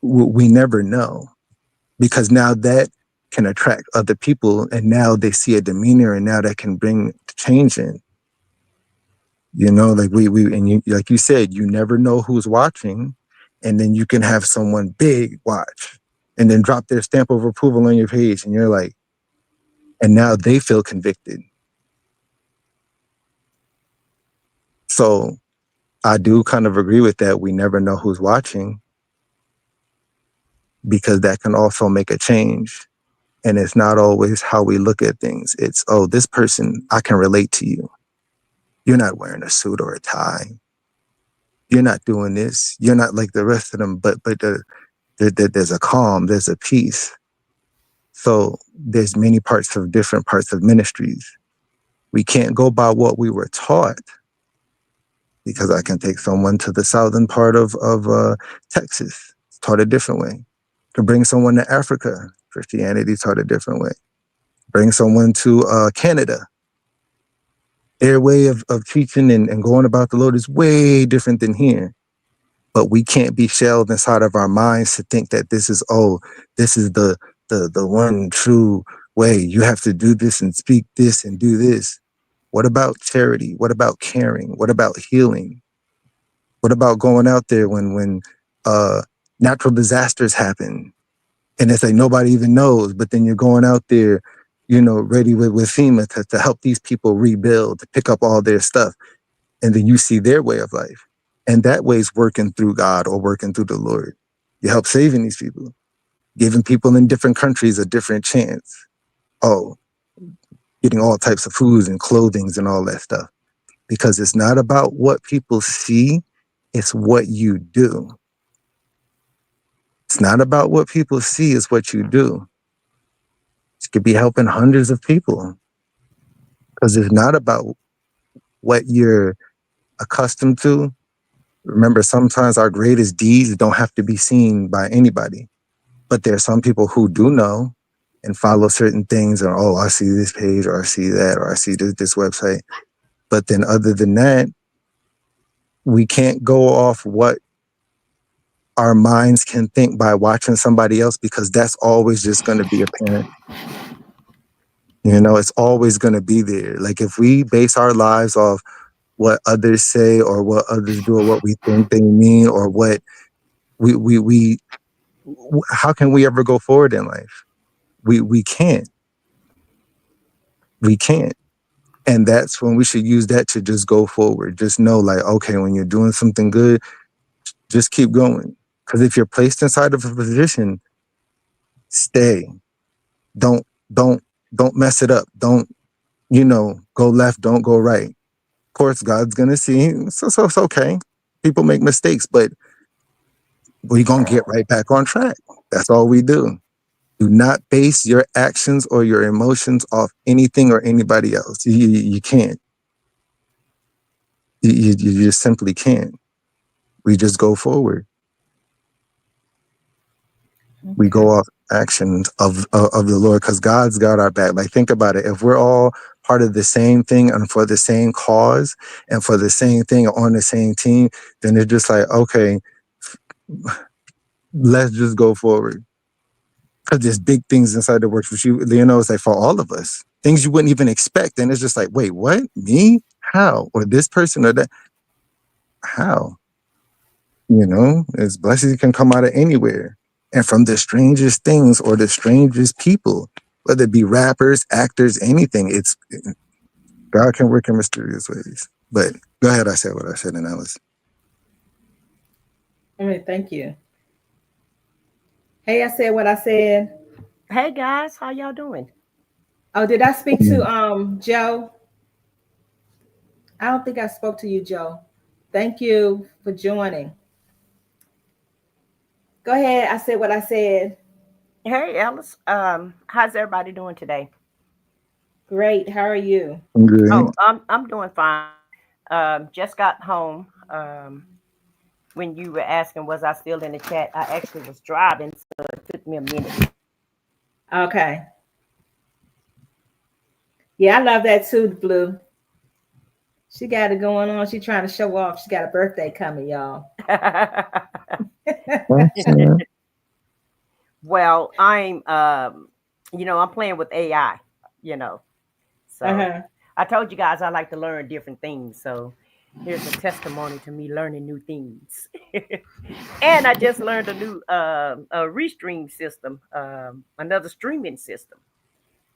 We never know, because now that can attract other people, and now they see a demeanor, and now that can bring change in. You know, like we and you, like you said, you never know who's watching, and then you can have someone big watch, and then drop their stamp of approval on your page, and you're like, and now they feel convicted. So I do kind of agree with that. We never know who's watching, because that can also make a change. And it's not always how we look at things. It's, oh, this person, I can relate to you. You're not wearing a suit or a tie. You're not doing this. You're not like the rest of them, but there's a calm, there's a peace. So there's many different parts of ministries. We can't go by what we were taught, because I can take someone to the southern part of Texas, it's taught a different way. To bring someone to Africa, Christianity taught a different way. Bring someone to Canada, their way of teaching and going about the Lord is way different than here. But we can't be shelled inside of our minds to think that this is the one true way. You have to do this and speak this and do this. What about charity? What about caring? What about healing? What about going out there when natural disasters happen? And it's like nobody even knows, but then you're going out there, you know, ready with FEMA to help these people rebuild, to pick up all their stuff. And then you see their way of life. And that way is working through God or working through the Lord. You help saving these people, giving people in different countries a different chance. Oh, getting all types of foods and clothings and all that stuff. Because it's not about what people see, it's what you do. It's not about what people see, it's what you do. You could be helping hundreds of people, because it's not about what you're accustomed to. Remember, sometimes our greatest deeds don't have to be seen by anybody, but there are some people who do know and follow certain things, or, oh, I see this page, or I see that, or I see this website. But then other than that, we can't go off what our minds can think by watching somebody else, because that's always just going to be apparent. You know, it's always going to be there. Like if we base our lives off what others say or what others do or what we think they mean or what we how can we ever go forward in life? We can't. We can't. And that's when we should use that to just go forward. Just know, like, okay, when you're doing something good, just keep going. Because if you're placed inside of a position, stay. Don't mess it up. Don't, go left, don't go right. Of course, God's gonna see. So it's okay. People make mistakes, but we're gonna get right back on track. That's all we do. Do not base your actions or your emotions off anything or anybody else. You can't. You just simply can't. We just go forward. Okay. We go off actions of the Lord, because God's got our back. Like, think about it. If we're all part of the same thing and for the same cause and for the same thing on the same team, then it's just like, okay, let's just go forward. Because there's big things inside the works, which it's like for all of us, things you wouldn't even expect. And it's just like, wait, what? Me? How? Or this person or that? How? As blessings can come out of anywhere. And from the strangest things or the strangest people, whether it be rappers, actors, anything, God can work in mysterious ways. But go ahead, I said what I said, and Alice. All right, thank you. Hey, I said what I said. Hey guys, how y'all doing? Oh, did I speak to Joe? I don't think I spoke to you, Joe. Thank you for joining. Go ahead. I said what I said. Hey Alice, how's everybody doing today? Great. How are you? Great. Oh, I'm doing fine. Just got home. When you were asking was I still in the chat, I actually was driving, so it took me a minute. Okay. Yeah, I love that too, Blue. She got it going on. She trying to show off. She got a birthday coming, y'all. Mhm. Well, I'm playing with AI, you know. So Uh-huh. I told you guys I like to learn different things. So here's a testimony to me learning new things. And I just learned a new a restream system, another streaming system,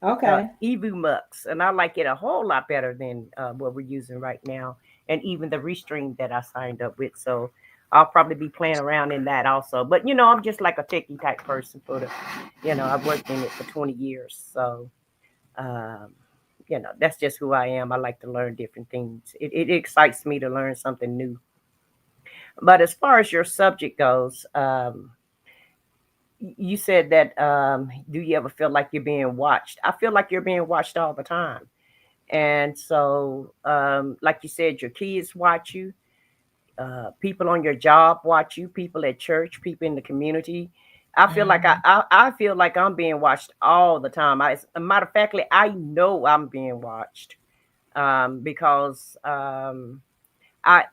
Okay. EvuMux, and I like it a whole lot better than what we're using right now, and even the restream that I signed up with. So I'll probably be playing around in that also. But I'm just like a techie type person I've worked in it for 20 years, so um, that's just who I am. I like to learn different things. It excites me to learn something new. But as far as your subject goes, you said that do you ever feel like you're being watched? I feel like you're being watched all the time. And so, like you said, your kids watch you, people on your job watch you, people at church, people in the community. I feel like Mhm. I feel like I'm being watched all the time. As a matter of fact, I know I'm being watched because I,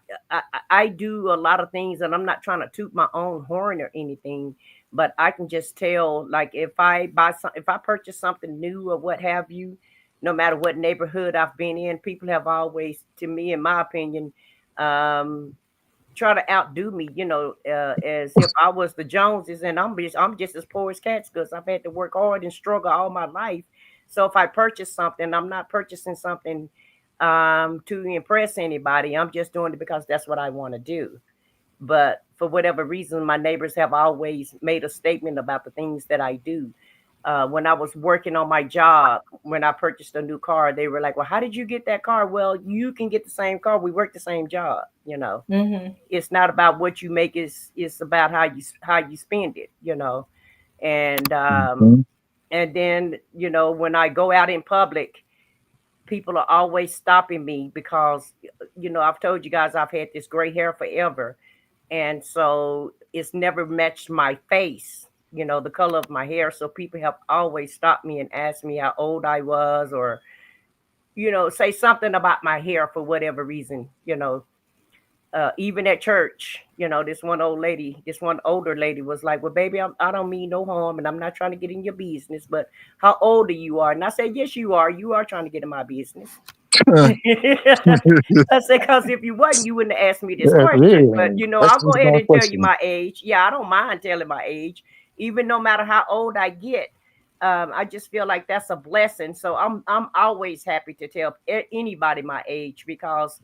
I do a lot of things, and I'm not trying to toot my own horn or anything, but I can just tell, like if I purchase something new or what have you, no matter what neighborhood I've been in, people have always, to me, in my opinion, um, try to outdo me, as if I was the Joneses, and I'm just as poor as cats because I've had to work hard and struggle all my life. So if I purchase something, I'm not purchasing something to impress anybody. I'm just doing it because that's what I want to do. But for whatever reason, my neighbors have always made a statement about the things that I do. When I was working on my job, when I purchased a new car, they were like, "Well, how did you get that car?" Well, you can get the same car. We work the same job. Mhm. It's not about what you make, it's about how you spend it. And Mhm. then when I go out in public, people are always stopping me because I've told you guys I've had this gray hair forever, and so it's never matched my face, the color of my hair. So people have always stopped me and asked me how old I was, or say something about my hair for whatever reason. Even at church, this one older lady was like, "Well, baby, I don't mean no harm, and I'm not trying to get in your business, but how old are you?" And I said, "Yes, you are. You are trying to get in my business." I said, "Because if you wasn't, you wouldn't have asked me this Yeah, question." But really. I'll go Questions ahead about and tell you questions. my age. Yeah, I don't mind telling my age, even no matter how old I get. I just feel like that's a blessing. So I'm always happy to tell anybody my age because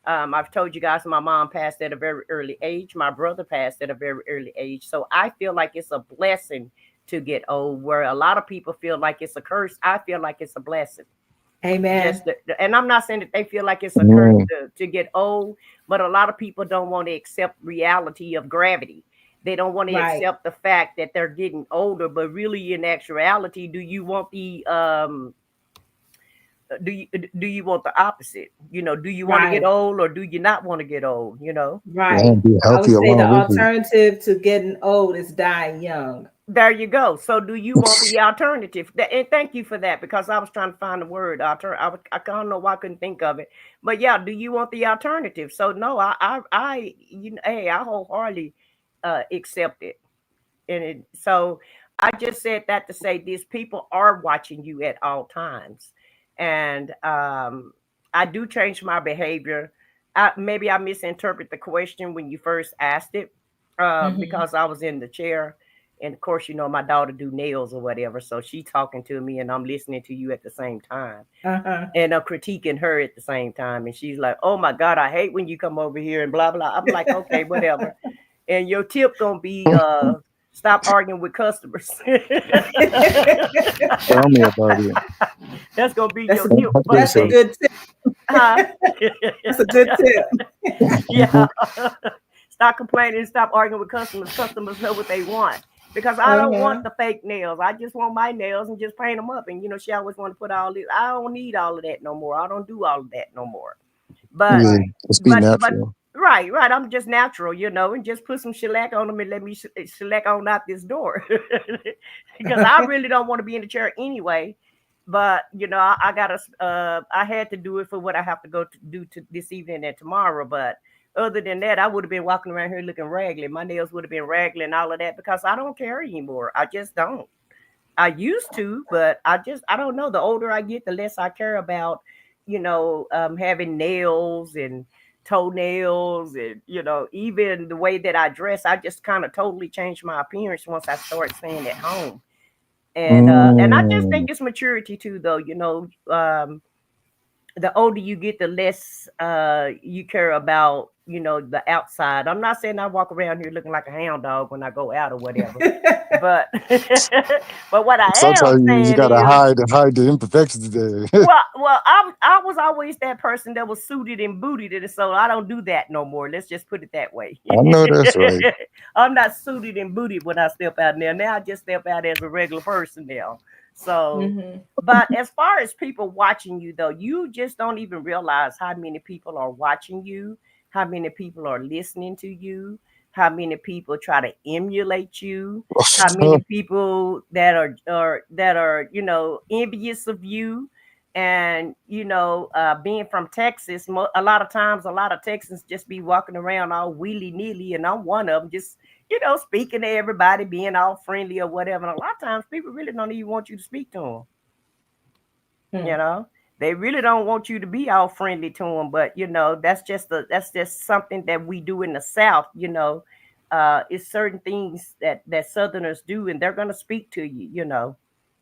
I've told you guys my mom passed at a very early age. My brother passed at a very early age. So I feel like it's a blessing to get old. Where a lot of people feel like it's a curse, I feel like it's a blessing. Amen. And I'm not saying that they feel like it's a curse Mm. to get old, but a lot of people don't want to accept reality of gravity. They don't want to Right. accept the fact that they're getting older, but really in actuality, do you want the opposite? Do you want to get Right. old, or do you not want to get old? Yeah, Right. and be I would healthy say the along with it. alternative to getting old is dying young. There you go. So do you want the alternative? And thank you for that, because I was trying to find the word I don't know why I couldn't think of it. But yeah, do you want the alternative? So no, hey, I wholeheartedly accept it. So I just said that to say these people are watching you at all times, and I do change my behavior. Maybe I misinterpret the question when you first asked it, Mhm. because I was in the chair, and of course, my daughter do nails or whatever, so she talking to me, and I'm listening to you at the same time, Uh-huh. and I'm critiquing her at the same time, and she's like, "Oh my God, I hate when you come over here and blah blah." I'm like, "Okay, whatever." And your tip gonna be stop arguing with customers. Tell me about it. That's gonna be That's your a Don't tip touch for the that's a yourself. day. good tip. Huh? That's a good tip. Yeah. Stop complaining and stop arguing with customers. Customers know what they want. Because I don't want Uh-huh. the fake nails. I just want my nails and just paint them up. And she always want to put all this. I don't need all of that no more. I don't do all of that no more. But Yeah, Right. just be but natural. right, right. I'm just natural, and just put some shellac on them and let me shellac on out this door. Because I really don't want to be in the chair anyway. but I gotta I had to do it for what I have to go to do to this evening and tomorrow. But other than that, I would have been walking around here looking raggedy. My nails would have been raggedy and all of that because I don't care anymore. I just don't. I used to, but I don't know. The older I get, the less I care about, having nails and toenails, and even the way that I dress. I just kind of totally changed my appearance once I started staying at home. And I just think Mm. it's maturity too, though. The older you get, the less you care about, the outside. I'm not saying I walk around here looking like a hound dog when I go out or whatever, but but what I am Sometimes you saying gotta is, hide the imperfections there. well, I was always that person that was suited and booted, and so I don't do that no more. Let's just put it that way. I know that's right. I'm not suited and booted when I step out there. Now I just step out as a regular person now. So, Mhm. but as far as people watching you, though, you just don't even realize how many people are watching you, how many people are listening to you, how many people try to emulate you, how many people that are envious of you. And being from Texas, a lot of times a lot of Texans just be walking around all willy-nilly, and I'm one of them, just speaking to everybody, being all friendly or whatever. And a lot of times people really don't even want you to speak to them. you Hmm. know they really don't want you to be all friendly to them, but that's just something that we do in the South. It's certain things that Southerners do, and they're going to speak to you.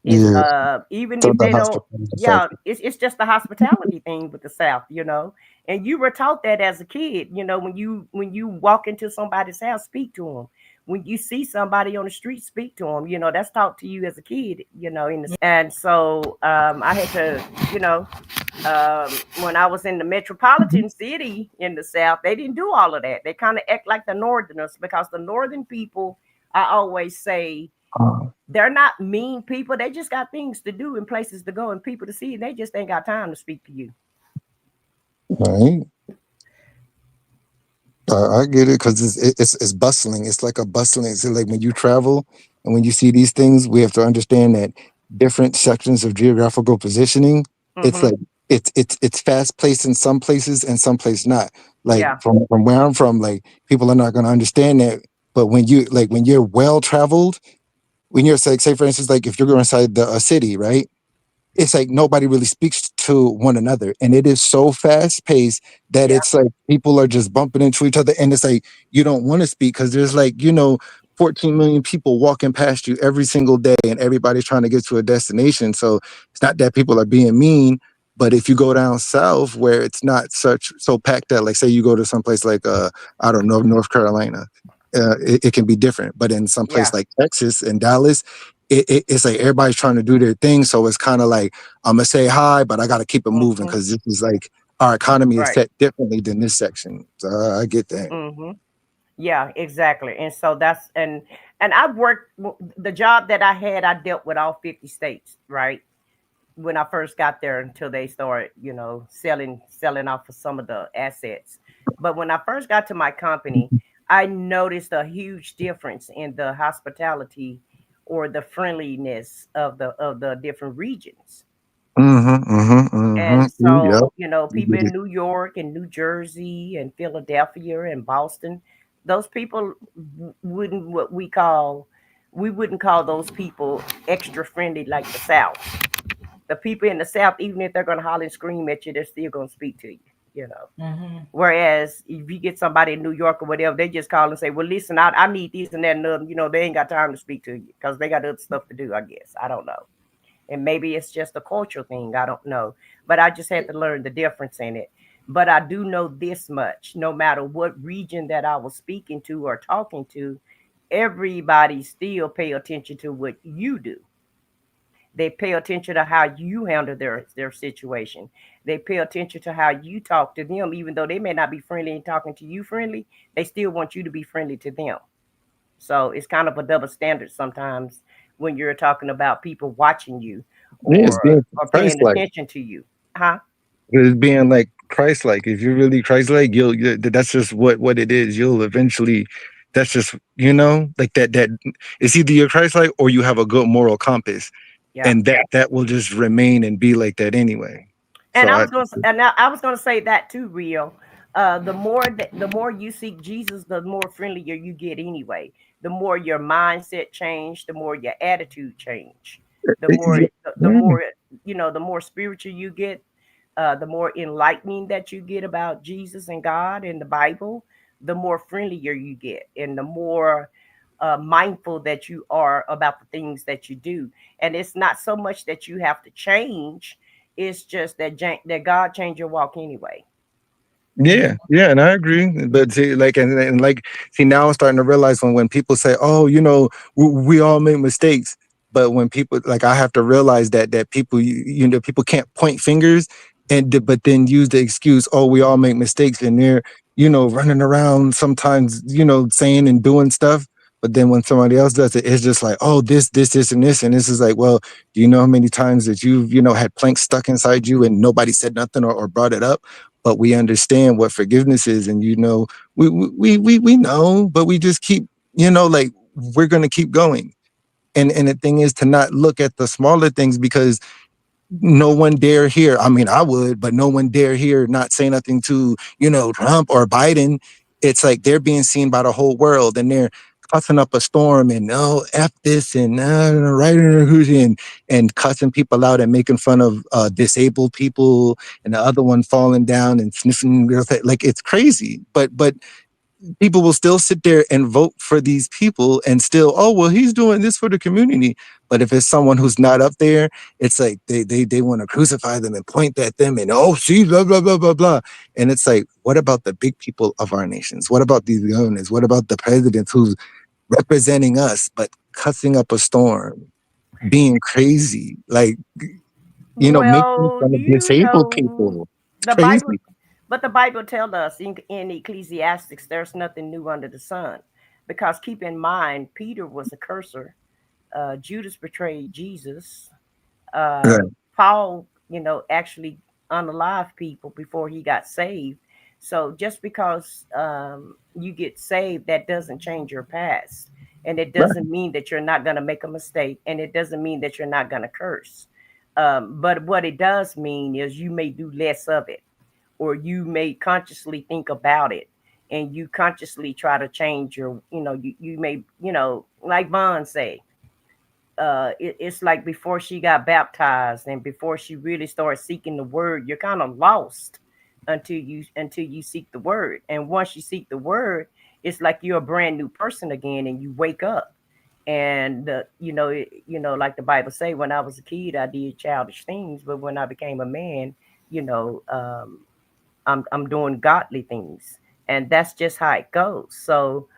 It's Yeah. even So if the they don't. hospitality Yeah, factor. it's just the hospitality thing with the South. And you were taught that as a kid. When you walk into somebody's house, speak to them. When you see somebody on the street, speak to them. That's taught to you as a kid. And so I had to, when I was in the metropolitan city in the South, they didn't do all of that. They kind of act like the Northerners, because the Northern people, I always say, Uh, they're not mean people. They just got things to do and places to go and people to see, and they just ain't got time to speak to you. right. I get it because it's bustling. It's like a bustling. It's like when you travel and when you see these things, we have to understand that different sections of geographical positioning. It's Mm-hmm. like it's fast paced in some places and some places not. Like Yeah. from where I'm from, like people are not going to understand that. But when you're well traveled, when you're like, say for instance, like if you're going inside a city, right? It's like nobody really speaks to one another, and it is so fast paced that Yeah. it's like people are just bumping into each other, and it's like you don't want to speak because there's like 14 million people walking past you every single day, and everybody's trying to get to a destination. So it's not that people are being mean, but if you go down south where it's not such so packed out, like say you go to someplace like I don't know, North Carolina, it can be different. But in some place Yeah. like Texas and Dallas, it's like everybody's trying to do their thing. So it's kind of like I'm gonna say hi, but I got to keep it moving Mm-hmm. because this is like our economy is Right. set differently than this section. So I get that. Mm-hmm. Yeah, exactly. And so and I've worked the job that I had. I dealt with all 50 states, right? When I first got there, until they started, selling off of some of the assets. But when I first got to my company, I noticed a huge difference in the hospitality or the friendliness of the different regions. And Yep. so, You people get in it. New York and New Jersey and Philadelphia and Boston, those people wouldn't what we wouldn't call those people extra friendly like the South. The people in the South, even if they're going to holler and scream at you, they're still going to speak to you. You know. Mhm. Whereas if you get somebody in New York or whatever, they just call and say, "Well, listen, I need this and that and other." They ain't got time to speak to you because they got other stuff to do. I guess I don't know, and maybe it's just a cultural thing. I don't know, but I just had to learn the difference in it. But I do know this much: no matter what region that I was speaking to or talking to, everybody still pay attention to what you do. They pay attention to how you handle their situation. They pay attention to how you talk to them, even though they may not be friendly and talking to you friendly. They still want you to be friendly to them. So it's kind of a double standard sometimes when you're talking about people watching you Yeah, it's being or Christ paying like. attention to you. Huh? It's being like Christ like. If you're really Christ like, that's just what it is. You'll eventually. That's just like that. That it's either you're Christ like or you have a good moral compass. Yeah. and that will just remain and be like that anyway. And So I I was going to, and I was going to say that too, Rio. The more you seek Jesus, the more friendlier you get anyway. The more your mindset change, the more your attitude change. The more, yeah, the yeah, more, the more spiritual you get, the more enlightening that you get about Jesus and God and the Bible, the more friendlier you get, and the more mindful that you are about the things that you do. And it's not so much that you have to change; it's just that that God changed your walk anyway. yeah, yeah, and I agree. But see, like, and like, see, now I'm starting to realize when people say, "Oh, we all make mistakes," but when people like, I have to realize that people, people can't point fingers but then use the excuse, "Oh, we all make mistakes," and they're running around sometimes, saying and doing stuff. But then when somebody else does it, it's just like, "Oh, this, and this," and this is like, well, do you know how many times that you've had planks stuck inside you and nobody said nothing or brought it up? But we understand what forgiveness is, and we know, but we just keep, like, we're going to keep going. And the thing is to not look at the smaller things, because no one dare hear, I mean, I would, but no one dare hear not say nothing to Trump or Biden. It's like they're being seen by the whole world, and they're cussing up a storm, and F this, and right in the who's in, and cussing people out and making fun of disabled people, and the other one falling down and sniffing like, it's crazy. But people will still sit there and vote for these people, and still, oh well, he's doing this for the community. But if it's someone who's not up there, it's like they want to crucify them and point at them, and, oh, see, blah blah blah blah blah. And it's like, what about the big people of our nations? What about these governors? What about the presidents who's representing us but cussing up a storm, being crazy, like, making Well, fun of disabled people? It's the Bible, crazy. but the Bible tells us in Ecclesiastics, there's nothing new under the sun. Because keep in mind, Peter was a cursor. Judas betrayed Jesus. Right. Paul, actually unalived people before he got saved. So just because you get saved, that doesn't change your past. And it Right. doesn't mean that you're not going to make a mistake. And it doesn't mean that you're not going to curse. But what it does mean is you may do less of it, or you may consciously think about it, and you consciously try to change your, you may, like Vaughn say, it's like before she got baptized and before she really started seeking the word, you're kind of lost until you seek the word. And once you seek the word, it's like you're a brand new person again, and you wake up. And like the Bible say, when I was a kid, I did childish things, but when I became a man, you know, um, I'm doing godly things, and that's just how it goes. So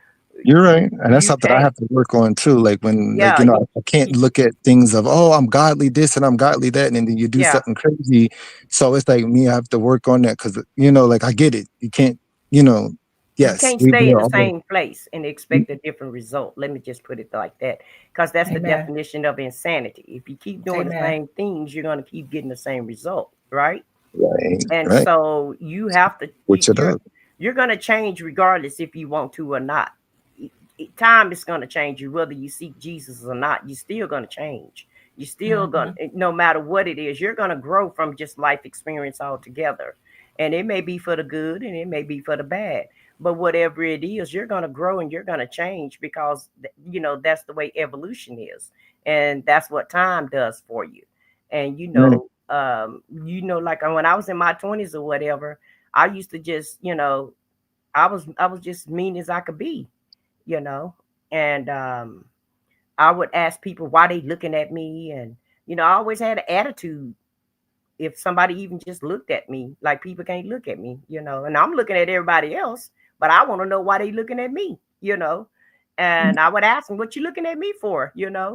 You're right. And that's you something I can't, have to work on too. Like, when, like, yeah, I can't look at things of, oh, I'm godly this and I'm godly that. And then you do yeah. something crazy. So it's like, me, I have to work on that, because, like, I get it. You can't, you know, You yes, can't we've stay been in the all. same place and expect a different result. Let me just put it like that, because that's the Amen. definition of insanity. If you keep doing the Amen. same things, you're going to keep getting the same result, right? Right, And right. so you have to, Which it does. you're going to change regardless if you want to or not. Time is going to change you whether you seek Jesus or not. You're still going to change. You're still going Mhm. to, no matter what it is, you're going to grow from just life experience altogether. And it may be for the good and it may be for the bad. But whatever it is, you're going to grow and you're going to change, because that's the way evolution is. And that's what time does for you. And Right. like when I was in my 20s or whatever, I used to just, I was just mean as I could be, you know, and I would ask people why they looking at me, and I always had an attitude. If somebody even just looked at me, like, people can't look at me, and I'm looking at everybody else, but I want to know why they looking at me. And I would ask them, what you looking at me for. Well, you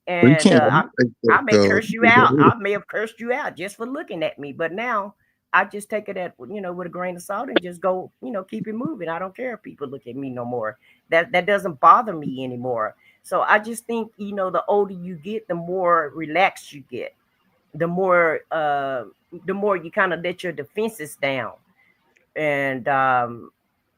And can't look like that, I may though. curse you out. I may have cursed you out just for looking at me, but now I just take it at with a grain of salt and just go, keep it moving. I don't care if people look at me no more. That doesn't bother me anymore. So I just think, the older you get, the more relaxed you get, the more you kind of let your defenses down. And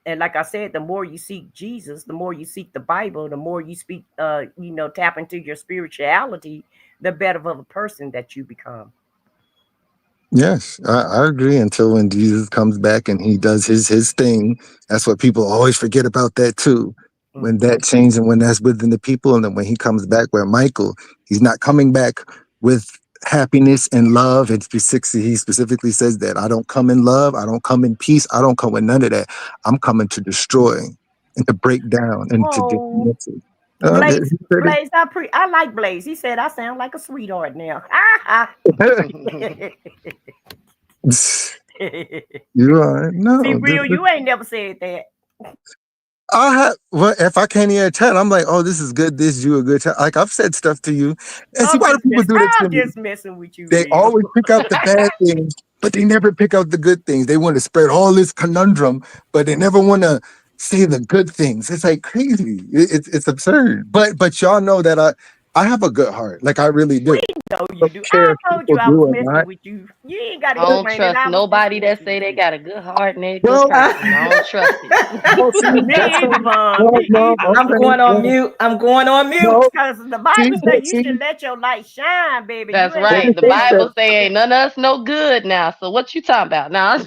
and like I said, the more you seek Jesus, the more you seek the Bible, the more you speak, tap into your spirituality, the better of a person that you become. Yes, I agree. Until when Jesus comes back and he does his thing, that's what people always forget about that too. When Mhm. that changes and when that's within the people, and then when he comes back, where Michael, he's not coming back with happiness and love. He specifically says that I don't come in love, I don't come in peace, I don't come with none of that. I'm coming to destroy and to break down and to Oh, dismantle. He said Blaze, I like Blaze. He said I sound like a sweetheart now. it. You are See, no. real, you ain't never said that. I have, well, if I can't even tell, I'm like, oh, this is good. This you a good child. Like I've said stuff to you, and see why do people do that to I'm me? just messing with you, They real. always pick out the bad things, but they never pick out the good things. They want to spread all this conundrum, but they never want to say the good things. It's like crazy. It's absurd. But y'all know that I have a good heart. Like I really We do. know I you don't do. care I if told people you I was do or messing not. with you. You ain't got to I don't explain it. trust I was just nobody that messing say with they you. got a good heart and they're a good Well, person. I don't trust it. well, see, that's Me not, either, Vaughn. well, Me no, either. I'm okay, going on well, mute. I'm going on mute. no, Because the see, Bible says but you see, should let your light shine, baby. You That's ain't got right. to The say no Bible good. say ain't none of us no good now. So what you talking about now?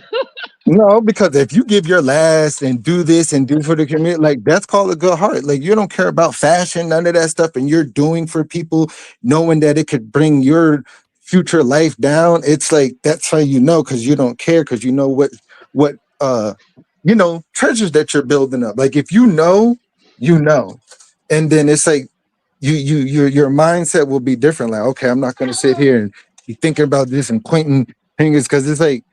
no, because if you give your last and do this and do for the community, like that's called a good heart. Like you don't care about fashion, none of that stuff, and you're doing for people, knowing that it could bring your future life down. It's like that's how you know because you don't care because you know what treasures that you're building up. Like if you know, and then it's like your mindset will be different. Like okay, I'm not going to sit here and be thinking about this and pointing fingers because it's like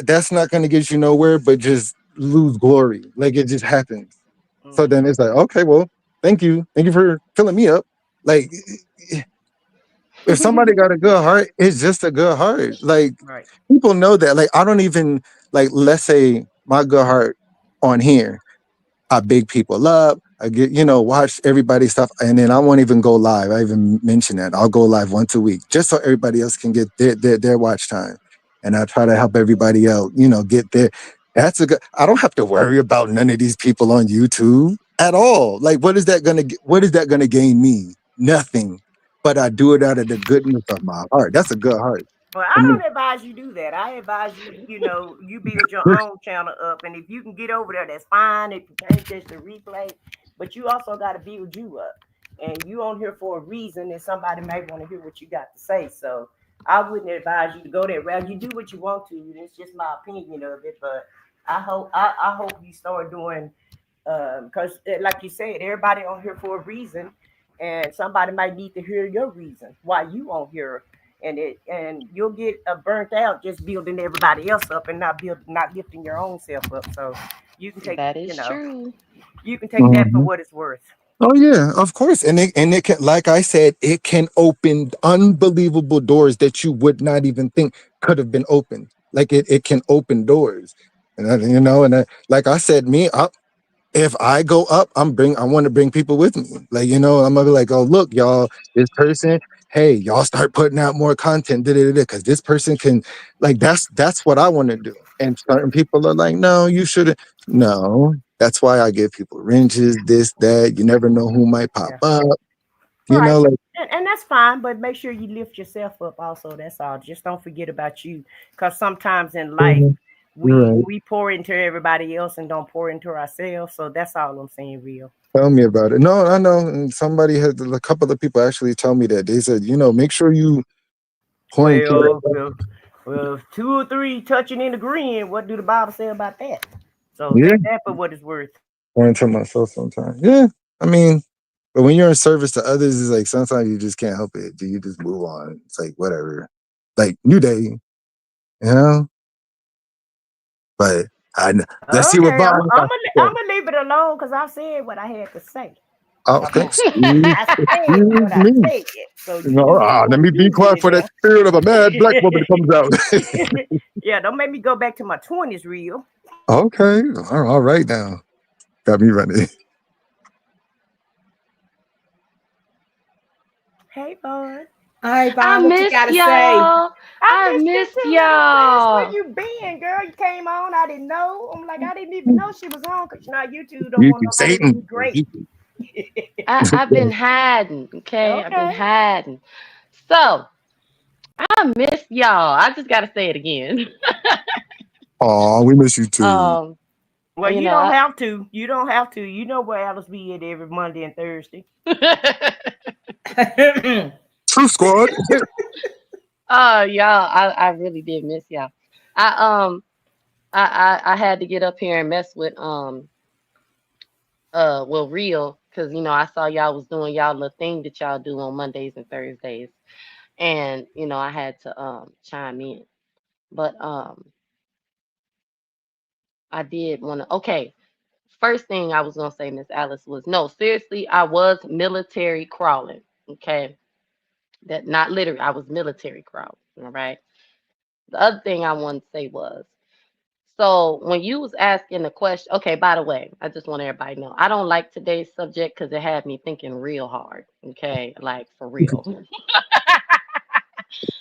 that's not going to get you nowhere, but just lose glory. Like it just happens. So then Mhm. it's like, okay, well, thank you for filling me up. Like if somebody got a good heart, it's just a good heart. Like Right. people know that. Like I don't even like. Let's say my good heart on here. I big people up. I get, watch everybody's stuff. And then I won't even go live. I even mention that. I'll go live once a week just so everybody else can get their watch time. And I try to help everybody out, get there. That's a good, I don't have to worry about none of these people on YouTube at all. Like, what is that gonna gain me? Nothing. But I do it out of the goodness of my heart. That's a good heart. Well, I I mean, don't advise you do that. I advise you, you build your own channel up, and if you can get over there, that's fine. If you can't, just the replay. But you also got to build you up, and you on here for a reason, and somebody may want to hear what you got to say. So I wouldn't advise you to go that route. You do what you want to. It's just my opinion of it, but I hope you start doing because, like you said, everybody on here for a reason, and somebody might need to hear your reason why you on here, and you'll get burnt out just building everybody else up and not lifting your own self up. So you can take That is true. you can take that for what it's worth. oh yeah, of course, and it can, like I said, it can open unbelievable doors that you would not even think could have been opened. Like it can open doors, and like I said, if I go up, I want to bring people with me. Like I'm gonna be like, oh look, y'all, this person, hey, y'all start putting out more content, because this person can, like that's what I want to do. And certain people are like, no, you shouldn't. No, that's why I give people wrenches, this, that. You never know who might pop Yeah. up. Right. Like And that's fine, but make sure you lift yourself up also. That's all. Just don't forget about you. Because sometimes in life, mhm, you're we right. we pour into everybody else and don't pour into ourselves. So that's all I'm saying, real. Tell me about it. No, I know. And somebody had a couple of people actually tell me that they said, make sure you pour into Well, yourself. well, two or three touching and agreeing. What do the Bible say about that? So Yeah, take that for what it's worth. pour into myself sometimes. Yeah, I mean, but when you're in service to others, it's like sometimes you just can't help it. Do you just move on? It's like whatever, like new day, But I let's see what Okay, Bonnie got to I'm say. gonna leave it alone because I said what I had to say Oh, about it. I said excuse what I me. said, so you do what you Let want me to be do with quiet for that it spirit of a mad black woman that comes out. now. Yeah, don't make me go back to my 20s, real. Okay, all right now. Got me running. Hey, bud. All right, I Vaughn, what you missed got to say? y'all. I I missed you missed too, little sis. Where y'all. you been, girl? You came on. I didn't know. I'm like, I didn't even know she was on because now YouTube don't You want keep nobody to be Satan. great. I've been hiding. Okay, I've been Okay. hiding. So I missed y'all. I just gotta say it again. Oh, we miss you too. Um, Well, you you know, don't have to. You don't have to. You know where Alice be at every Monday and Thursday. True squad. oh y'all, I really did miss y'all. I I had to get up here and mess with well real because I saw y'all was doing y'all little thing that y'all do on Mondays and Thursdays, and I had to chime in, but I did want to. Okay, first thing I was gonna say, Miss Alice, was no, seriously, I was military crawling. Okay, that not literally, I was military crawling. All right. The other thing I wanted to say was, so when you was asking the question, okay, by the way, I just want everybody to know I don't like today's subject because it had me thinking real hard. Okay, like for real.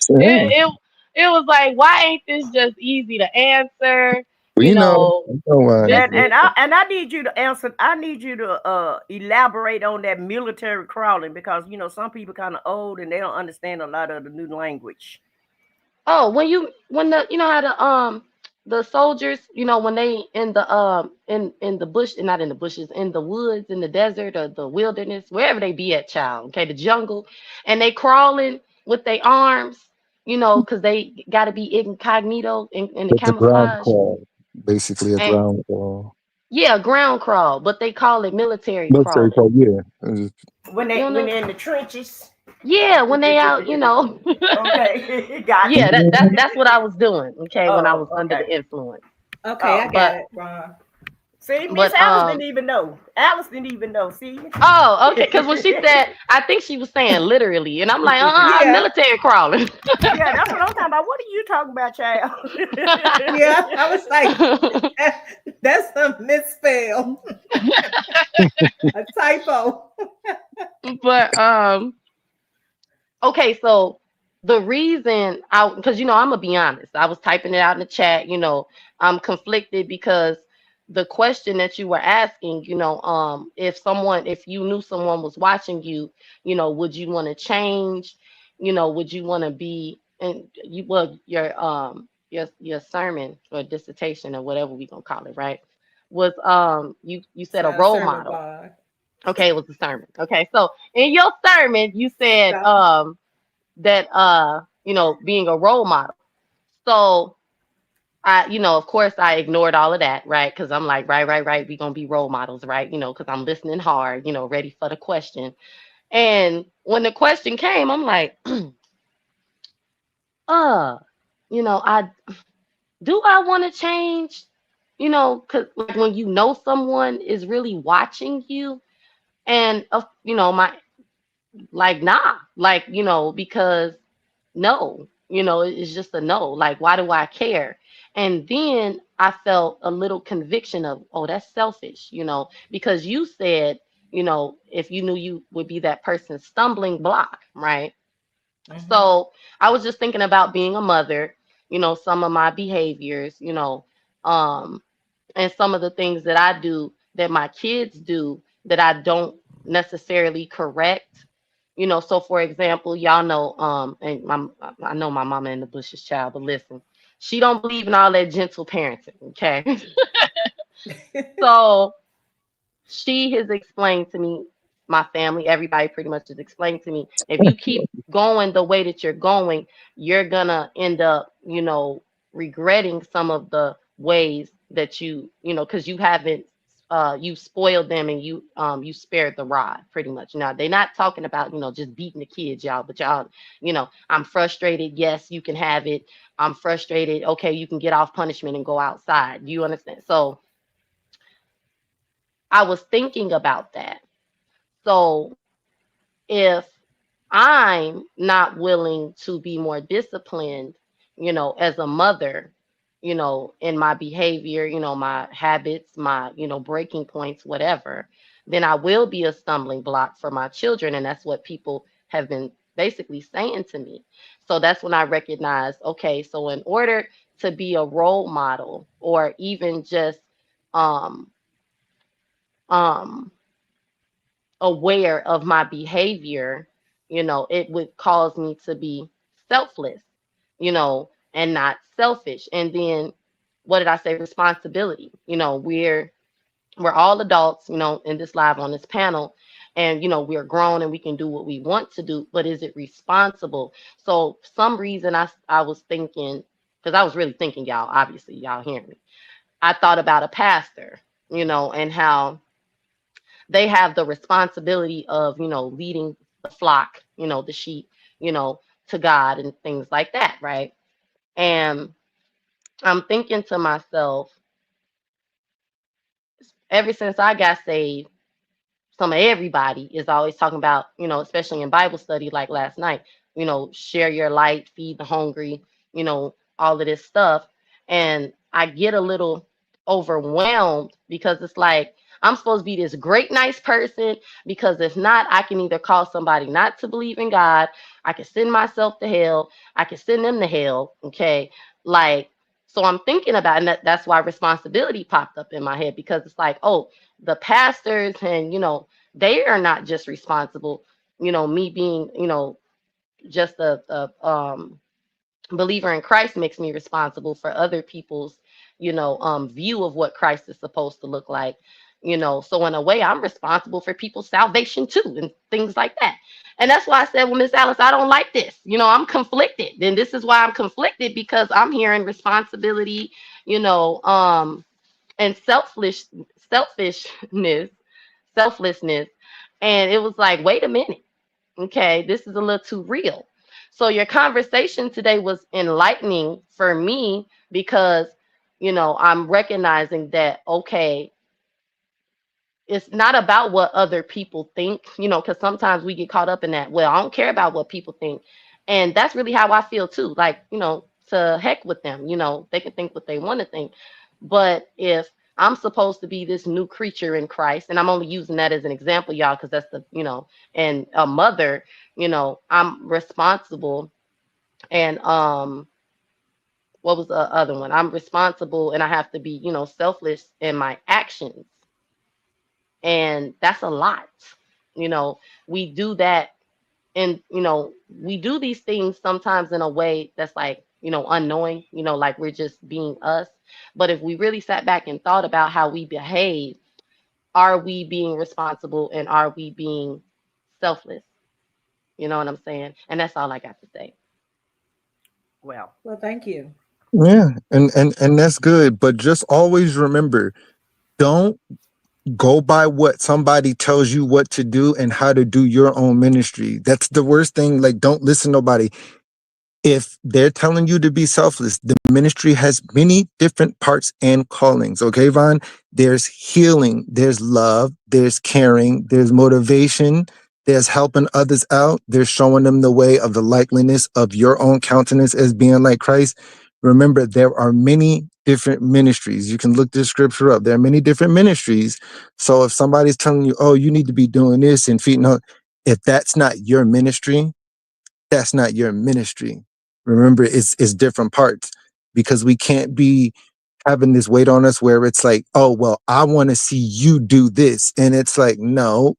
Yeah. it, it it was like, why ain't this just easy to answer? Well, You you know, know, you know why. this And I need you to answer. I need you to elaborate on that military crawling because some people kind of old and they don't understand a lot of the new language. Oh, when the how the soldiers, when they in the in the bush, not in the bushes, in the woods, in the desert or the wilderness, wherever they be at, child, okay, the jungle, and they crawling with their arms, because they got to be incognito in the The ground camouflage, crawl, basically a and ground crawl. yeah, ground crawl, but they call it military Military crawling. crawl, yeah. It was When You they don't when know? they're in the trenches. Yeah, when they out, Okay, got yeah, you. that's what I was doing, okay, when I Oh, was under okay. the influence. Okay, I Oh, got But it, Ron. see, Miss but Alice didn't even know. Alice didn't even know. See. Oh, okay. Because when she said, I think she was saying literally, and I'm like, Yeah, military crawling. Yeah, that's what I'm talking about. What are you talking about, child? yeah. I was like, that's a misspell, a typo. but okay, so the reason because I'm gonna be honest, I was typing it out in the chat. I'm conflicted because the question that you were asking, if you knew someone was watching you, would you want to change? Would you want to be and you well your sermon or dissertation or whatever we gonna call it, right? Was you said a role Sermon model. bar. Okay, it was a sermon. Okay, so in your sermon, you said Stop. that being a role model. So I, of course I ignored all of that, right? Because I'm like, right, we gonna be role models, right? Because I'm listening hard, ready for the question. And when the question came, I'm like, uh, I do I want to change? Because like when someone is really watching you, and my like nah, like because no, it's just a no. Like, why do I care? And then I felt a little conviction of, oh, that's selfish, because you said, if you knew you would be that person's stumbling block, right? Mhm. So I was just thinking about being a mother, some of my behaviors, um, and some of the things that I do that my kids do that I don't necessarily correct. So for example, y'all know, and I know my mama in the bushes child, but listen, she don't believe in all that gentle parenting, okay? So she has explained to me, my family, everybody pretty much has explained to me, if you keep going the way that you're going, you're gonna end up, regretting some of the ways that because you haven't you spoiled them and you spared the rod pretty much. Now they're not talking about, just beating the kids, y'all, but y'all, I'm frustrated. Yes, you can have it. I'm frustrated. Okay, you can get off punishment and go outside. Do you understand? So I was thinking about that. So if I'm not willing to be more disciplined, as a mother, in my behavior, my habits, my, breaking points, whatever, then I will be a stumbling block for my children. And that's what people have been basically saying to me. So that's when I recognized, okay, so in order to be a role model, or even just um um aware of my behavior, it would cause me to be selfless, and not selfish. And then what did I say? Responsibility. We're all adults, in this live on this panel, and we're grown and we can do what we want to do, but is it responsible? So some reason I was thinking, because I was really thinking, y'all, obviously y'all hear me. I thought about a pastor, and how they have the responsibility of, leading the flock, the sheep, to God and things like that, right? And I'm thinking to myself, ever since I got saved, some of everybody is always talking about, especially in Bible study, like last night, share your light, feed the hungry, all of this stuff. And I get a little overwhelmed because it's like, I'm supposed to be this great, nice person, because if not, I can either cause somebody not to believe in God, I can send myself to hell, I can send them to hell. Okay. Like, so I'm thinking about, and that's why responsibility popped up in my head, because it's like, oh, the pastors and, they are not just responsible, me being, just a believer in Christ makes me responsible for other people's, view of what Christ is supposed to look like. So in a way, I'm responsible for people's salvation too, and things like that. And that's why I said, well, Miss Alice, I don't like this. I'm conflicted. And this is why I'm conflicted, because I'm hearing responsibility, and selfishness, selflessness. And it was like, wait a minute. Okay, this is a little too real. So your conversation today was enlightening for me, because, I'm recognizing that, okay, it's not about what other people think, because sometimes we get caught up in that. Well, I don't care about what people think. And that's really how I feel too. Like, to heck with them, they can think what they want to think. But if I'm supposed to be this new creature in Christ, and I'm only using that as an example, y'all, because that's and a mother, I'm responsible. And what was the other one? I'm responsible, and I have to be, selfless in my actions. And that's a lot. We do that, and we do these things sometimes in a way that's like, unknowing, like we're just being us. But if we really sat back and thought about how we behave, are we being responsible, and are we being selfless? You know what I'm saying? And that's all I got to say. Well, Thank you. Yeah, and that's good. But just always remember, don't go by what somebody tells you what to do and how to do your own ministry. That's the worst thing. Like, don't listen to nobody. If they're telling you to be selfless, the ministry has many different parts and callings. Okay, Vaughn? There's healing, there's love, there's caring, there's motivation, there's helping others out, there's showing them the way of the likeliness of your own countenance as being like Christ. Remember, there are many different ministries. You can look this scripture up. There are many different ministries. So if somebody's telling you, oh, you need to be doing this and feeding, if that's not your ministry, that's not your ministry. Remember, it's different parts, because we can't be having this weight on us where it's like, oh, well, I want to see you do this. And it's like, no,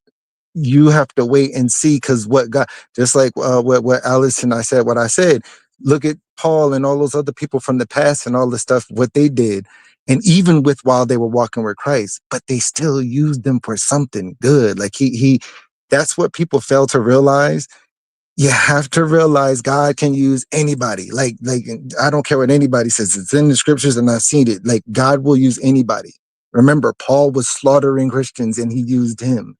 you have to wait and see, because what God, just like what Alice and I said, what I said, look at Paul and all those other people from the past and all the stuff, what they did. And even with while they were walking with Christ, but they still used them for something good. Like he that's what people fail to realize. You have to realize God can use anybody. Like I don't care what anybody says. It's in the scriptures and I've seen it. Like, God will use anybody. Remember, Paul was slaughtering Christians and he used him.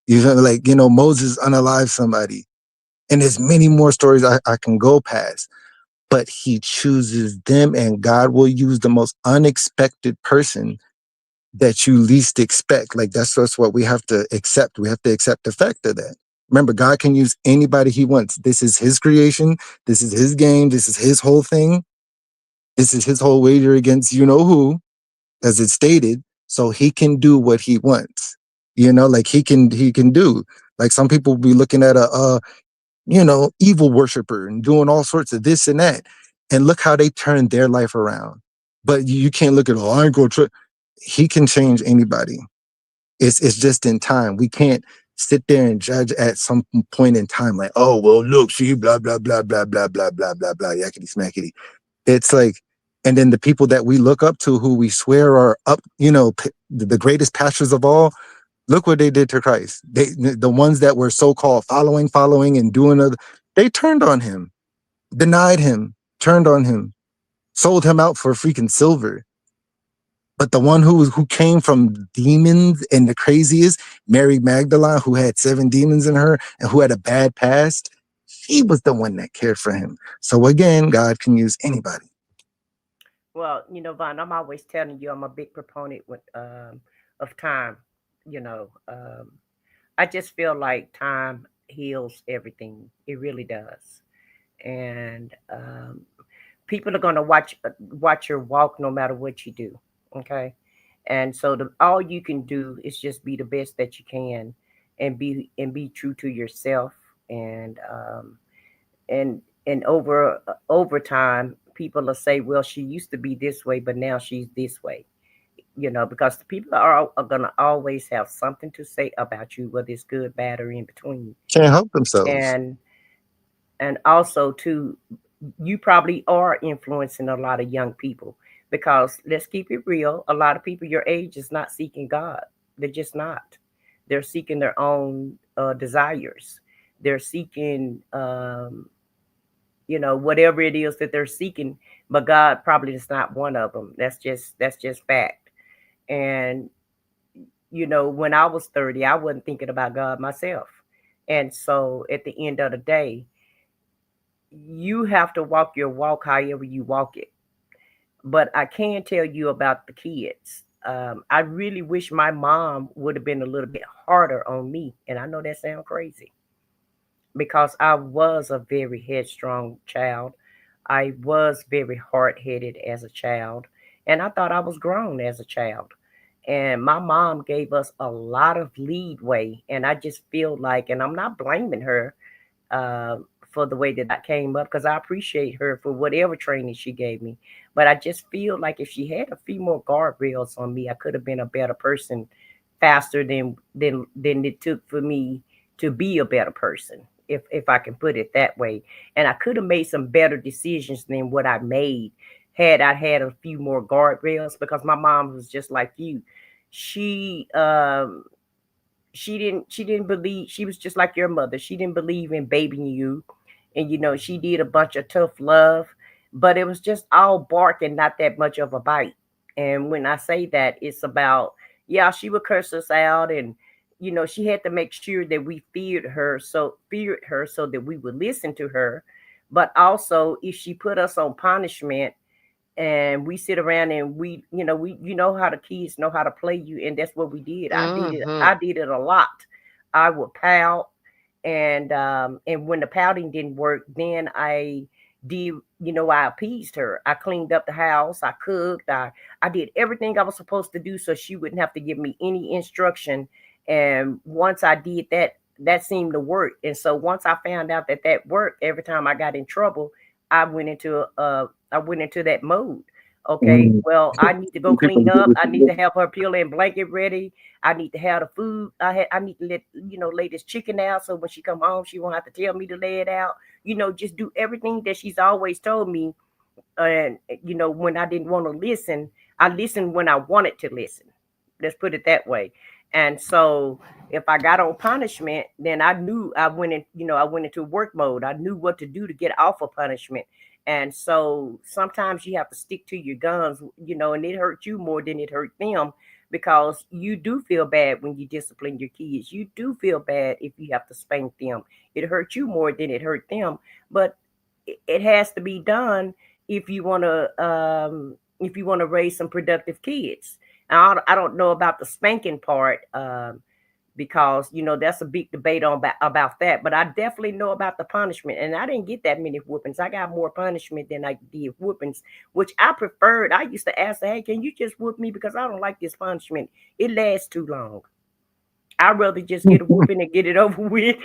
Moses unalived somebody. And there's many more stories I can go past. But he chooses them, and God will use the most unexpected person that you least expect. Like, that's just what we have to accept. We have to accept the fact of that. Remember, God can use anybody he wants. This is his creation. This is his game. This is his whole thing. This is his whole wager against you know who, as it's stated. So he can do what he wants. Like he can do. Like, some people will be looking at evil worshiper and doing all sorts of this and that. And look how they turned their life around. But you can't look at, oh, I ain't gonna try. He can change anybody. It's just in time. We can't sit there and judge at some point in time like, oh, well, look, see, blah, blah, blah, blah, blah, blah, blah, blah, blah, yakety smackety. It's like, and then the people that we look up to, who we swear are up, the greatest pastors of all, look what they did to Christ. The ones that were so-called following and doing other, they turned on him, denied him, turned on him, sold him out for freaking silver. But the one who came from demons and the craziest, Mary Magdalene, who had 7 demons in her and who had a bad past, she was the one that cared for him. So again, God can use anybody. Well, Vaughn, I'm always telling you, I'm a big proponent of time. I just feel like time heals everything. It really does. And people are going to watch your walk no matter what you do. Okay. And so all you can do is just be the best that you can, and be true to yourself. And over time, people will say, well, she used to be this way, but now she's this way. Because the people are going to always have something to say about you, whether it's good, bad, or in between. Can't help themselves. And also too, you probably are influencing a lot of young people, because let's keep it real, a lot of people your age is not seeking God. They're just not. They're seeking their own desires. They're seeking whatever it is that they're seeking, but God probably is not one of them. That's just fact. And when I was 30, I wasn't thinking about God myself. And so at the end of the day, you have to walk your walk however you walk it. But I can tell you about the kids. I really wish my mom would have been a little bit harder on me. And I know that sounds crazy, because I was a very headstrong child. I was very hard-headed as a child, and I thought I was grown as a child. And my mom gave us a lot of leadway, and I just feel like, and I'm not blaming her uh, for the way that I came up, because I appreciate her for whatever training she gave me. But I just feel like if she had a few more guardrails on me, I could have been a better person faster than it took for me to be a better person, if I can put it that way. And I could have made some better decisions than what I made had I had a few more guardrails, because my mom was just like you. She she didn't believe, she was just like your mother. She didn't believe in babying you. And she did a bunch of tough love, but it was just all bark and not that much of a bite. And when I say that, it's about, yeah, she would curse us out, and she had to make sure that we feared her so that we would listen to her. But also, if she put us on punishment and we sit around and we how the kids know how to play you, and that's what we did. I did it a lot. I would pout, and when the pouting didn't work, then I did, I appeased her. I cleaned up the house, I cooked, I did everything I was supposed to do so she wouldn't have to give me any instruction. And once I did that, that seemed to work. And so once I found out that that worked, every time I got in trouble, I went into that mode. Okay, well, I need to go clean up. I need to have her pillow and blanket ready. I need to have the food. I need to lay this chicken out, so when she come home, she won't have to tell me to lay it out. Just do everything that she's always told me. And when I didn't want to listen, I listened when I wanted to listen. Let's put it that way. And so if I got on punishment, then I knew I went into work mode. I knew what to do to get off of punishment. And so sometimes you have to stick to your guns, and it hurt you more than it hurt them, because you do feel bad when you discipline your kids. You do feel bad if you have to spank them. It hurt you more than it hurt them, but it has to be done if you want to raise some productive kids. I don't know about the spanking part, because that's a big debate on about that. But I definitely know about the punishment, and I didn't get that many whoopings. I got more punishment than I did whoopings, which I preferred. I used to ask her, hey, can you just whoop me, because I don't like this punishment. It lasts too long. I'd rather just get a whooping and get it over with.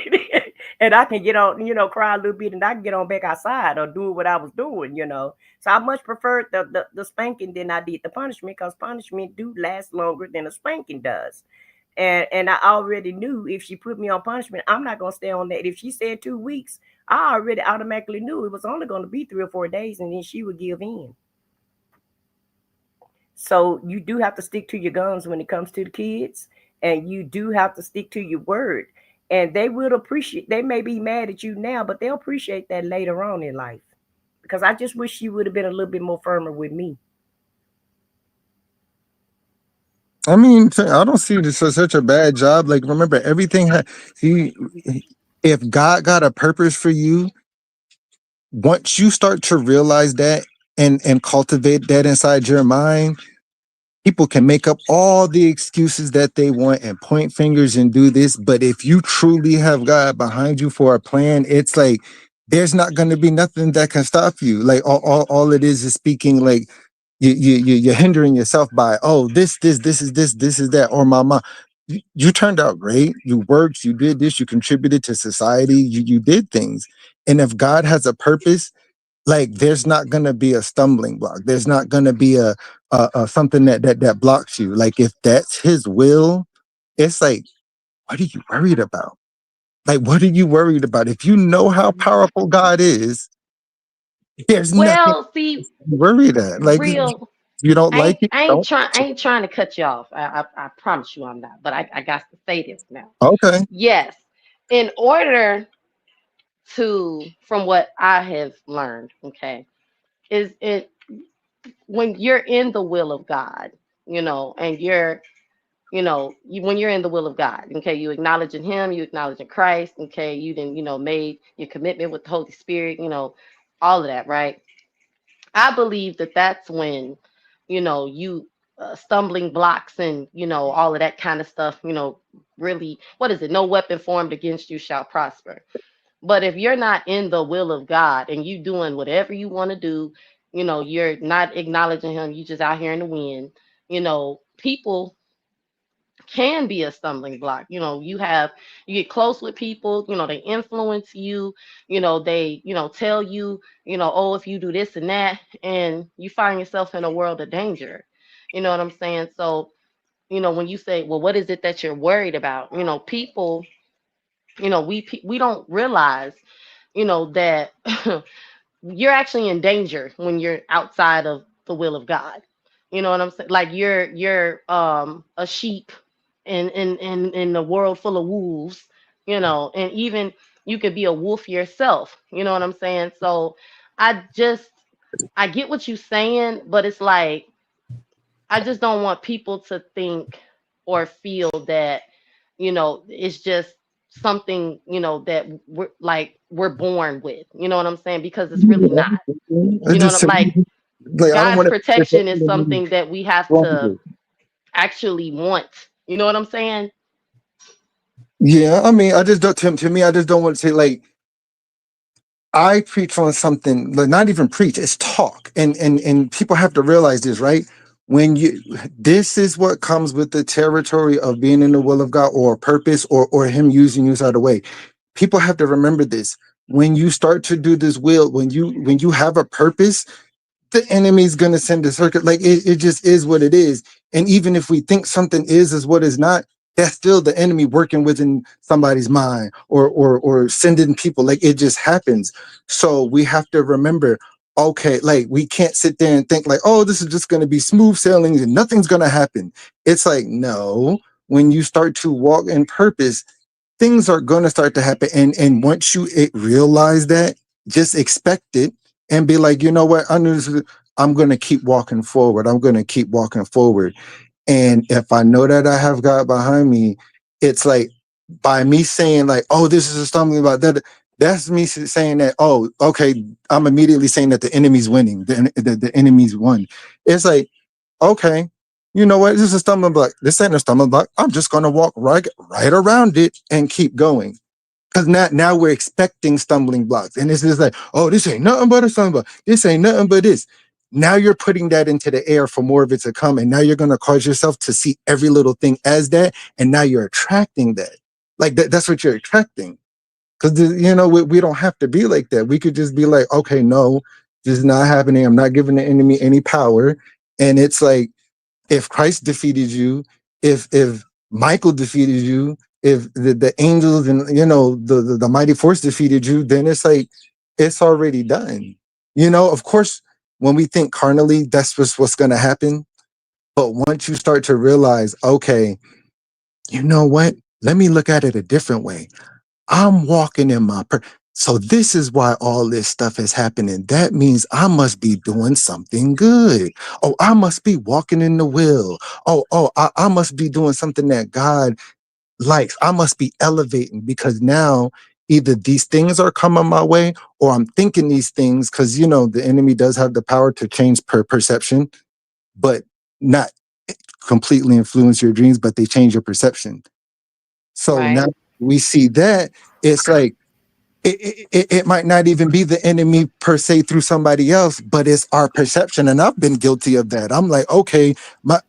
And I can get on, cry a little bit and I can get on back outside or do what I was doing. So I much preferred the spanking than I did the punishment, because punishment do last longer than a spanking does. And I already knew if she put me on punishment, I'm not gonna stay on that. If she said 2 weeks, I already automatically knew it was only gonna be 3 or 4 days and then she would give in. So you do have to stick to your guns when it comes to the kids, and you do have to stick to your word. And they will appreciate. They may be mad at you now, but they'll appreciate that later on in life. Because I just wish she would have been a little bit more firmer with me. I mean, I don't see this as such a bad job. Like, remember, everything. If God got a purpose for you, once you start to realize that and cultivate that inside your mind, people can make up all the excuses that they want and point fingers and do this. But if you truly have God behind you for a plan, it's like there's not going to be nothing that can stop you. Like all it is speaking like you're hindering yourself by, oh, this is that, or my mom. You turned out great. You worked, you did this, you contributed to society, you did things. And if God has a purpose, like there's not gonna be a stumbling block. There's not gonna be a something that blocks you. Like if that's his will, it's like, what are you worried about? Like, what are you worried about? If you know how powerful God is, there's nothing Well, see, to be worried at. Like real. you don't like it, I ain't don't trying. watch I it. ain't trying to cut you off. I promise you, I'm not. But I got to say this now. Okay. Yes, in order to, from what I have learned, okay, is it when you're in the will of God, and you're, when you're in the will of God, okay, you acknowledging Him, you acknowledging Christ, okay, you then, made your commitment with the Holy Spirit, all of that, right? I believe that that's when, you stumbling blocks and all of that kind of stuff. Really, what is it? No weapon formed against you shall prosper. But if you're not in the will of God and you doing whatever you want to do, you're not acknowledging Him. You just out here in the wind. People can be a stumbling block. You get close with people, they influence you, they, tell you, oh, if you do this and that, and you find yourself in a world of danger. You know what I'm saying? So, when you say, well, what is it that you're worried about? People, we don't realize, that you're actually in danger when you're outside of the will of God. You know what I'm saying? Like you're a sheep in the world full of wolves, and even you could be a wolf yourself. You know what I'm saying? So I just I get what you're saying, but it's like I just don't want people to think or feel that, it's just something, that we're born with. You know what I'm saying? Because it's really not. It You know what just I'm like like I don't God's want protection is to something that we have to actually want. You know what I'm saying? yeah, I mean, I just don't. To me, I just don't want to say like I preach on something. Like, not even preach; it's talk, and people have to realize this, right? When you, this is what comes with the territory of being in the will of God or purpose, or Him using you out of the way. People have to remember this. When you start to do this will, when you have a purpose, the enemy's going to send a circuit. Like it just is what it is. And even if we think something is what is not, that's still the enemy working within somebody's mind or sending people. Like it just happens. So we have to remember, okay, like we can't sit there and think like, oh, this is just going to be smooth sailing and nothing's going to happen. It's like, no, when you start to walk in purpose, things are going to start to happen. And once you realize that, just expect it and be like, you know what? I'm going to keep walking forward. I'm going to keep walking forward. And if I know that I have God behind me, it's like by me saying like, oh, this is a stumbling block. That's me saying that, oh, okay, I'm immediately saying that the enemy's winning. The enemy's won. It's like, okay, you know what? This is a stumbling block. This ain't a stumbling block. I'm just gonna walk right around it and keep going. Because now we're expecting stumbling blocks. And it's just like, oh, this ain't nothing but a stumbling block. This ain't nothing but this. now you're putting that into the air for more of it to come. And now you're going to cause yourself to see every little thing as that. And now you're attracting that. Like that's what you're attracting. Because, we don't have to be like that. We could just be like, okay, no, this is not happening. I'm not giving the enemy any power. And it's like, if Christ defeated you, if Michael defeated you, if the angels and, the mighty force defeated you, then it's like, it's already done. Of course, when we think carnally, that's just what's going to happen. But once you start to realize, okay, you know what? Let me look at it a different way. I'm walking in my so this is why all this stuff is happening. That means I must be doing something good. Oh, I must be walking in the will. I must be doing something that God likes. I must be elevating because now either these things are coming my way or I'm thinking these things because, the enemy does have the power to change perception, but not completely influence your dreams, but they change your perception. So Right. now we see that it's like, it might not even be the enemy per se through somebody else, but it's our perception. And I've been guilty of that. I'm like, okay,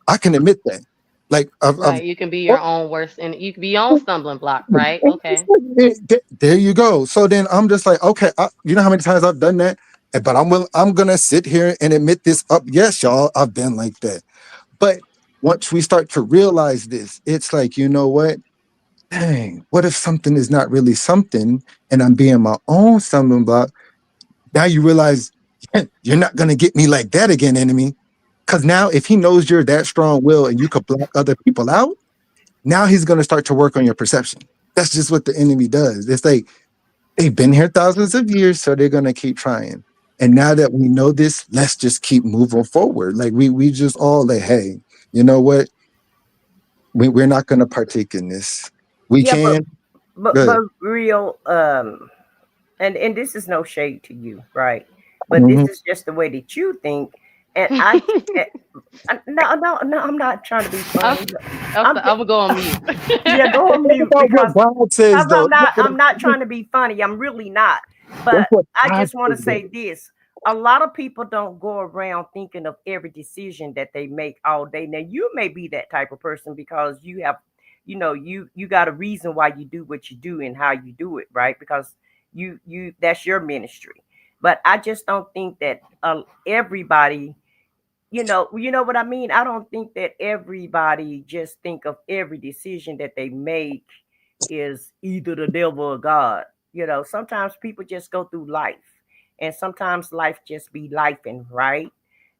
I can admit that. Like, Right. You can be your own worst, and you can be your own stumbling block. Right. Okay. There you go. So then I'm just like, okay, you know how many times I've done that? But I'm gonna sit here and admit this up. Yes, y'all, I've been like that. But once we start to realize this, it's like, you know what? Dang, what if something is not really something and I'm being my own stumbling block? Now you realize you're not going to get me like that again, enemy. Because now if he knows you're that strong will and you could block other people out, now he's going to start to work on your perception. That's just what the enemy does. It's like they've been here thousands of years, so they're going to keep trying. And now that we know this, let's just keep moving forward. Like we just all like, hey, you know what? We're not going to partake in this. We Yeah, can. but real and this is no shade to you, right? But Mhm. this is just the way that you think. And I no, I'm not trying to be funny. I'm gonna go on mute. Yeah, go on mute What because God says, though. I'm not trying to be funny. I'm really not. That's But what I God just want to says, though. say this. A lot of people don't go around thinking of every decision that they make all day. Now you may be that type of person because you have, you got a reason why you do what you do and how you do it, right? Because you that's your ministry. But I just don't think that everybody, you know what I mean. I don't think that everybody just think of every decision that they make is either the devil or God. Sometimes people just go through life, and sometimes life just be life and right.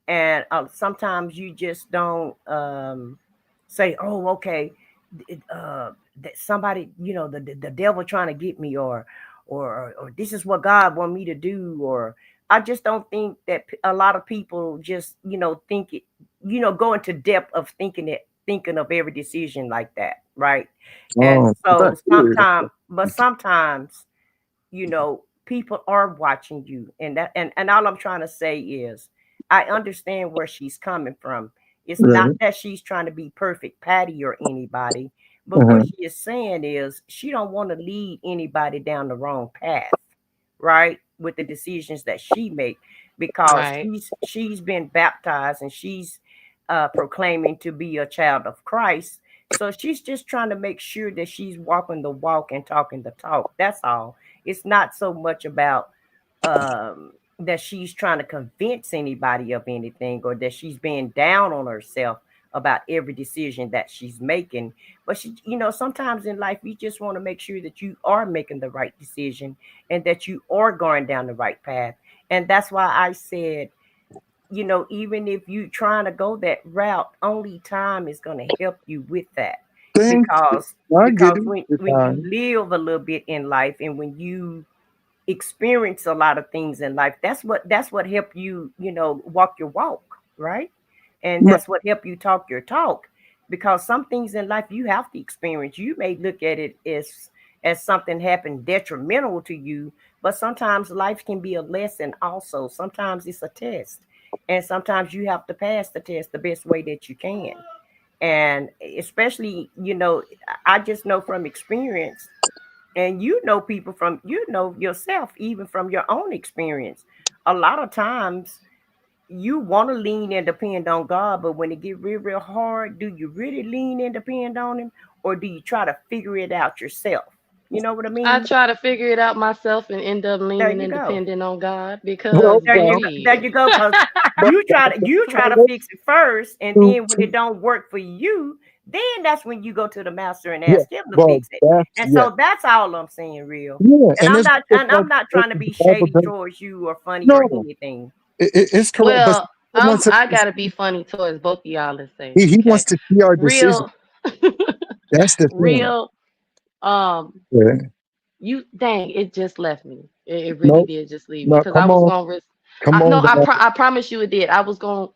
And sometimes you just don't say, "Oh, okay, that somebody, the devil trying to get me, or this is what God want me to do." Or I just don't think that a lot of people just, think it, go into depth of thinking of every decision like that, right? And Oh, so that's weird. sometimes, people are watching you, and all I'm trying to say is I understand where she's coming from. It's not Right. that she's trying to be perfect Patty or anybody, but what Uh-huh. she is saying is she don't want to lead anybody down the wrong path, right? With the decisions that she make, because Right. she's been baptized and she's proclaiming to be a child of Christ. So she's just trying to make sure that she's walking the walk and talking the talk. That's all. It's not so much about that she's trying to convince anybody of anything, or that she's being down on herself about every decision that she's making. But sometimes in life, you just want to make sure that you are making the right decision and that you are going down the right path. And that's why I said, even if you trying to go that route, only time is going to help you with that. Thank you. Because I get it. when you live a little bit in life, and when you experience a lot of things in life, that's what help you, walk your walk, right? And Right. that's what help you talk your talk. Because some things in life you have to experience. You may look at it as something happened detrimental to you, but sometimes life can be a lesson also. Sometimes it's a test, and sometimes you have to pass the test the best way that you can. And especially, I just know from experience, and people from, yourself, even from your own experience, a lot of times you want to lean and depend on God, but when it get real, real hard, do you really lean and depend on Him, or do you try to figure it out yourself? You know what I I mean? try to figure it out myself and end up There leaning you and go. depending on God Well, because There baby. you go. Cause but, you try to fix it first, and to, then when to, it don't work for you, then that's when you go to the master and yeah, ask him to well, fix it. that's, And yeah, so that's all I'm saying, real. yeah, And and I'm it's not because and I'm not trying to the be Bible shady does, towards you or funny or no, anything. it's correct, but Well, he wants to, I gotta be funny towards both of y'all, let's say. he wants Okay. to see our decision. Real, That's the thing. real, um, Yeah. you dang, it just left me. It really No, did just leave me no, because I was gonna come no, on, God. I promise you it did. I was gonna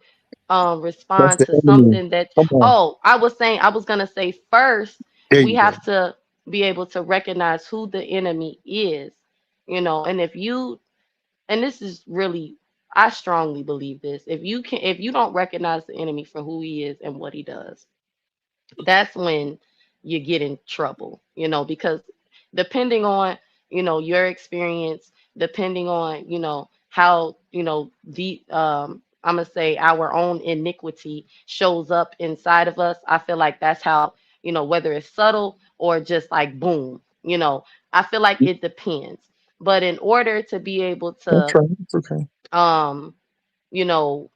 That's respond the to enemy. something that Come on, I was saying I was gonna say first there we you go. have to be able to recognize who the enemy is, and if you and this is really I strongly believe this. If you don't recognize the enemy for who he is and what he does, that's when you get in trouble, because depending on, your experience, depending on, how, the I'm gonna say our own iniquity shows up inside of us. I feel like that's how, whether it's subtle or just like boom, I feel like it depends. But in order to be able That's to right. It's okay. um, you know,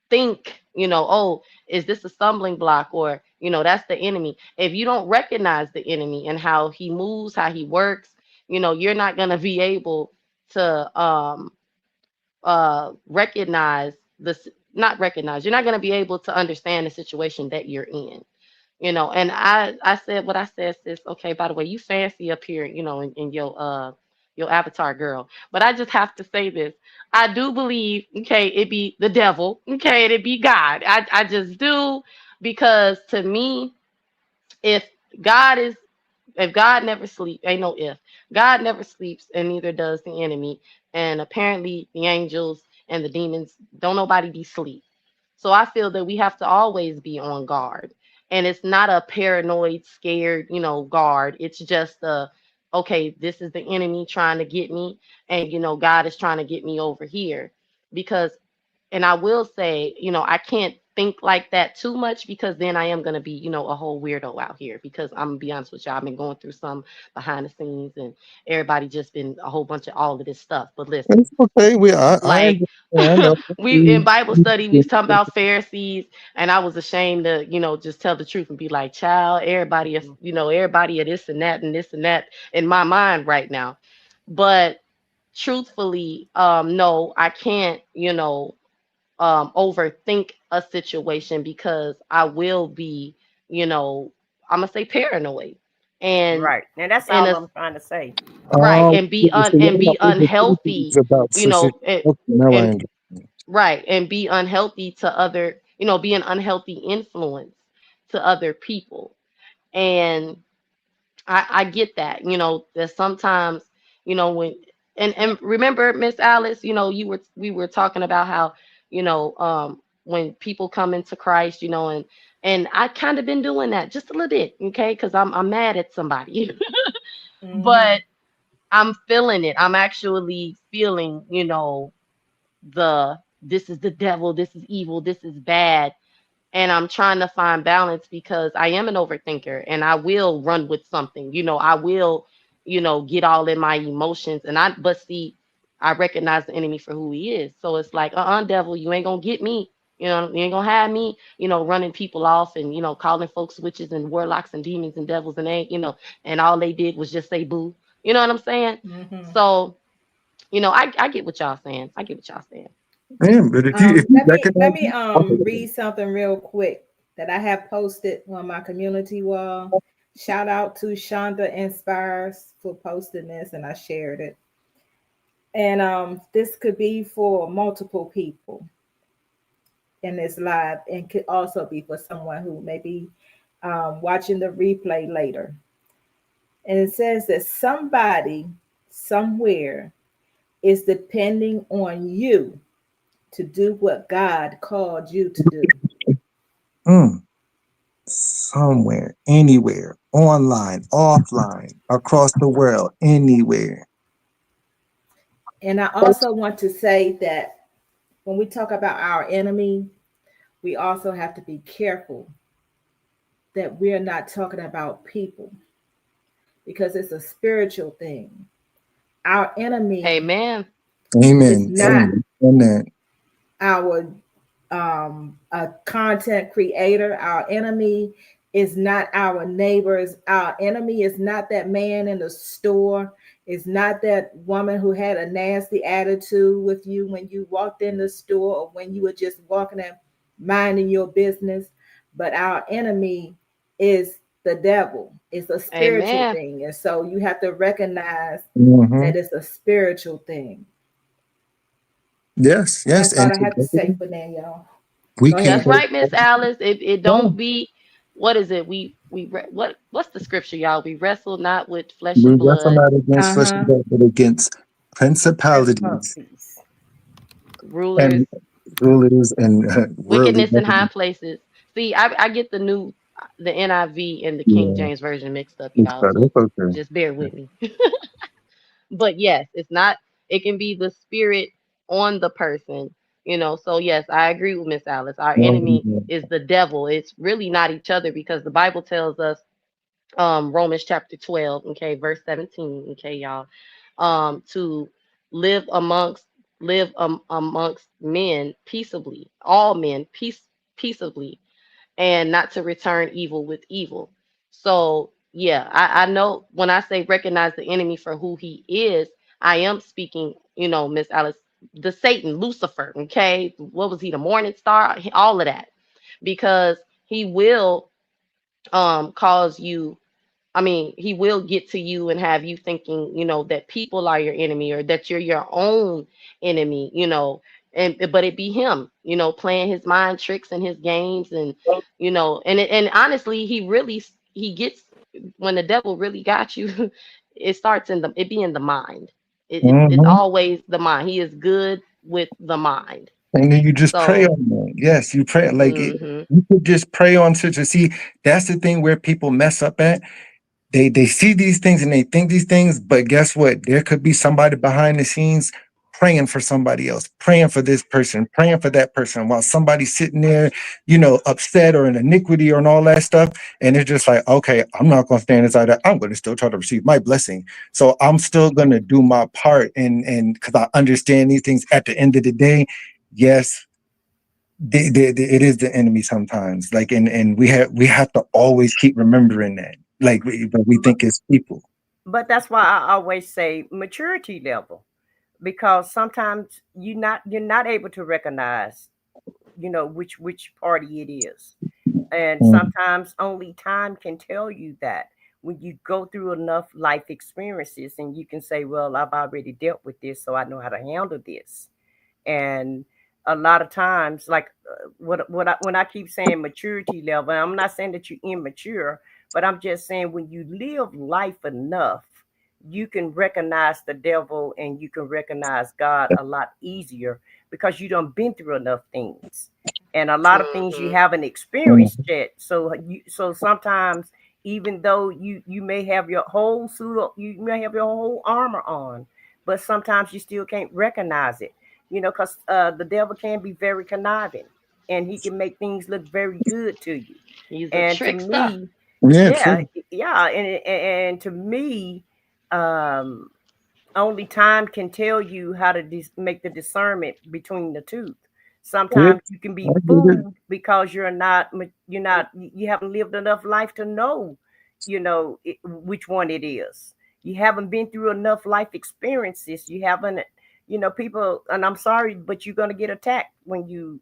think, oh, is this a stumbling block or, that's the enemy. If you don't recognize the enemy and how he moves, how he works, you're not going to be able to recognize this, not recognize, you're not going to be able to understand the situation that you're in. And I said what I said, sis. Okay, by the way, you fancy up here, in your avatar, girl. But I just have to say this. I do believe, okay, it be the devil, okay, and it be God. I just do, because to me, if God is if God never sleeps, ain't no if. God never sleeps, and neither does the enemy. And apparently, the angels and the demons don't nobody be sleep. So I feel that we have to always be on guard. And it's not a paranoid, scared, guard. It's just okay, this is the enemy trying to get me, and God is trying to get me over here. Because and I will say, I can't think like that too much because then I am gonna be, a whole weirdo out here. Because I'm gonna be honest with y'all, I've been going through some behind the scenes, and everybody just been a whole bunch of all of this stuff. But listen, It's okay. I like understand. we in Bible study, we was talking about Pharisees, and I was ashamed to, just tell the truth and be like, child, everybody is, everybody are this and that and this and that in my mind right now. But truthfully, no, I can't, overthink a situation because I will be, I'm gonna say paranoid, and Right. And that's in all a I'm trying to say. right, and be So and y'all be are overthinking unhealthy, about you know, and, okay, now I and understand. right, and be unhealthy to other, be an unhealthy influence to other people, and I get that, that sometimes, when and remember, Miss Alice, we were talking about how, when people come into Christ, and I kind of been doing that just a little bit, okay, because I'm mad at somebody, Mm-hmm. but I'm feeling it. I'm actually feeling, the this is the devil, this is evil, this is bad, and I'm trying to find balance because I am an overthinker and I will run with something. I will, get all in my emotions, and but see, I recognize the enemy for who he is. So it's like, devil, you ain't gonna get me. You ain't gonna have me, running people off and, calling folks witches and warlocks and demons and devils, and they, and all they did was just say boo. You know what I'm saying? Mm-hmm. So, I get what y'all saying. I get what y'all saying. Man, but if you Let recognize me it, okay, read something real quick that I have posted on my community wall. Shout out to Shonda Inspires for posting this, and I shared it. And this could be for multiple people in this live, and could also be for someone who may be watching the replay later. And it says that somebody somewhere is depending on you to do what God called you to do. mm, somewhere, anywhere, online, offline, across the world, anywhere. And I also want to say that when we talk about our enemy, we also have to be careful that we're not talking about people because it's a spiritual thing. Our enemy Amen. is Amen. not Amen. our a content creator. Our enemy is not our neighbors. Our enemy is not that man in the store. It's not that woman who had a nasty attitude with you when you walked in the store or when you were just walking and minding your business. But our enemy is the devil. It's a spiritual Amen. thing. And so you have to recognize Mhm. that it's a spiritual thing. Yes, And yes. that's all And I have to say for now, y'all. we Go can ahead. That's go. right, Miss Alice. It Yeah. don't be, what is it? What's the scripture, y'all? We wrestle not with flesh We and wrestle blood, not against flesh and Uh-huh. blood, but against principalities Principalities. rulers, and rulers and worldly wickedness in high wickedness. places. See, I get the NIV and the King Yeah, James version mixed up, it's y'all. better. So It's okay. just bear with me. But yes, it's not. It can be the spirit on the person, you know. So yes, I agree with Miss Alice. Our enemy Yeah. is the devil. It's really not each other because the Bible tells us, Romans chapter 12, okay, verse 17, okay, y'all, to live amongst amongst men peaceably, all men peaceably, and not to return evil with evil. So yeah, I know when I say recognize the enemy for who he is, I am speaking, you know, Miss Alice, the Satan, Lucifer, okay? What was he, the morning star? All of that. Because he will cause you, I mean, he will get to you and have you thinking, you know, that people are your enemy or that you're your own enemy, you know, and but it be him, you know, playing his mind tricks and his games, and you know, and honestly, he gets, when the devil really got you, it starts in the, it be in the mind. It's Hmm. always the mind. He is good with the mind. And then you just pray So, on it. Yes, you pray like it, mhm. you could just pray on to see. That's the thing where people mess up at. They see these things and they think these things, but guess what? There could be somebody behind the scenes praying for somebody else, praying for this person, praying for that person, while somebody's sitting there, you know, upset or in iniquity or and all that stuff. And it's just like, okay, I'm not gonna stand inside that. I'm gonna still try to receive my blessing. So I'm still gonna do my part, and because I understand these things at the end of the day, yes, it is the enemy sometimes. Like, and we have to always keep remembering that. Like, but we think it's people. But that's why I always say maturity level, because sometimes you're not able to recognize, which party it is. And Mm, sometimes only time can tell you that when you go through enough life experiences and you can say, well, I've already dealt with this, so I know how to handle this. And a lot of times, like, when I keep saying maturity level, I'm not saying that you're immature, but I'm just saying when you live life enough, you can recognize the devil and you can recognize God a lot easier because you done been through enough things, and a lot of things you Mhm. haven't mm, experienced yet. So sometimes, even though you may have your whole you may have your whole armor on, but sometimes you still can't recognize it, because the devil can be very conniving, and he can make things look very good to you. He's a And to trickster. me, yeah, yeah, true. yeah, and to me, um, only time can tell you how to make the discernment between the two. It, Sometimes you can I be get it. fooled because you haven't lived enough life to know, which one it is. You haven't been through enough life experiences. You haven't, people, and I'm sorry, but you're gonna get attacked when you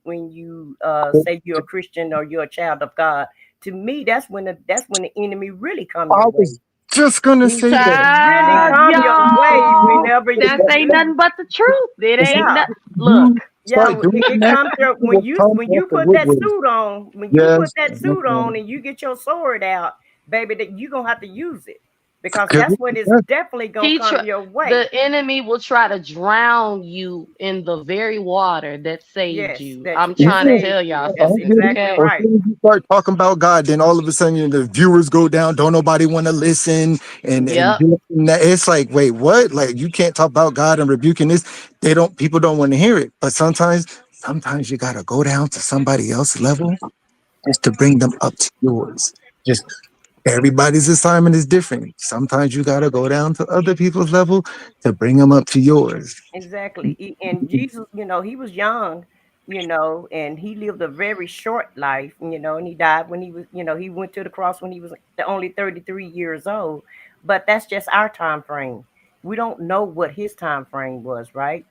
say you're a Christian or you're a child of God. To me, that's when the enemy really come I your way. was just gonna say that. He really Child, come your way y'all. whenever That ain't nothing but the truth. It It's ain't like yeah, not. Look, you yeah, start doing it that, comes there it when will you come when off you the put that woodwork. suit on. When you put Yes, that suit on and you get your sword out, baby, that you gonna have to use it because because that's what is yes, definitely gonna he come try. your way. The enemy will try to drown you in the very water that saved Yes, you. that I'm yeah, that trying to saved tell you. y'all I That's something. get it. exactly Okay. As right. soon as you start talking about God, then all of a sudden the viewers go down. Don't nobody want to listen, and Yep. it's like, wait, what? Like, you can't talk about God and rebuking this. They don't. People don't want to hear it. But sometimes sometimes you gotta go down to somebody else's level just to bring them up to yours. Just everybody's assignment is different. Sometimes you gotta go down to other people's level to bring them up to yours. Exactly. And Jesus, he was young, and he lived a very short life, and he died when he was, he went to the cross when he was only 33 years old. But that's just our time frame. We don't know what his time frame was, right?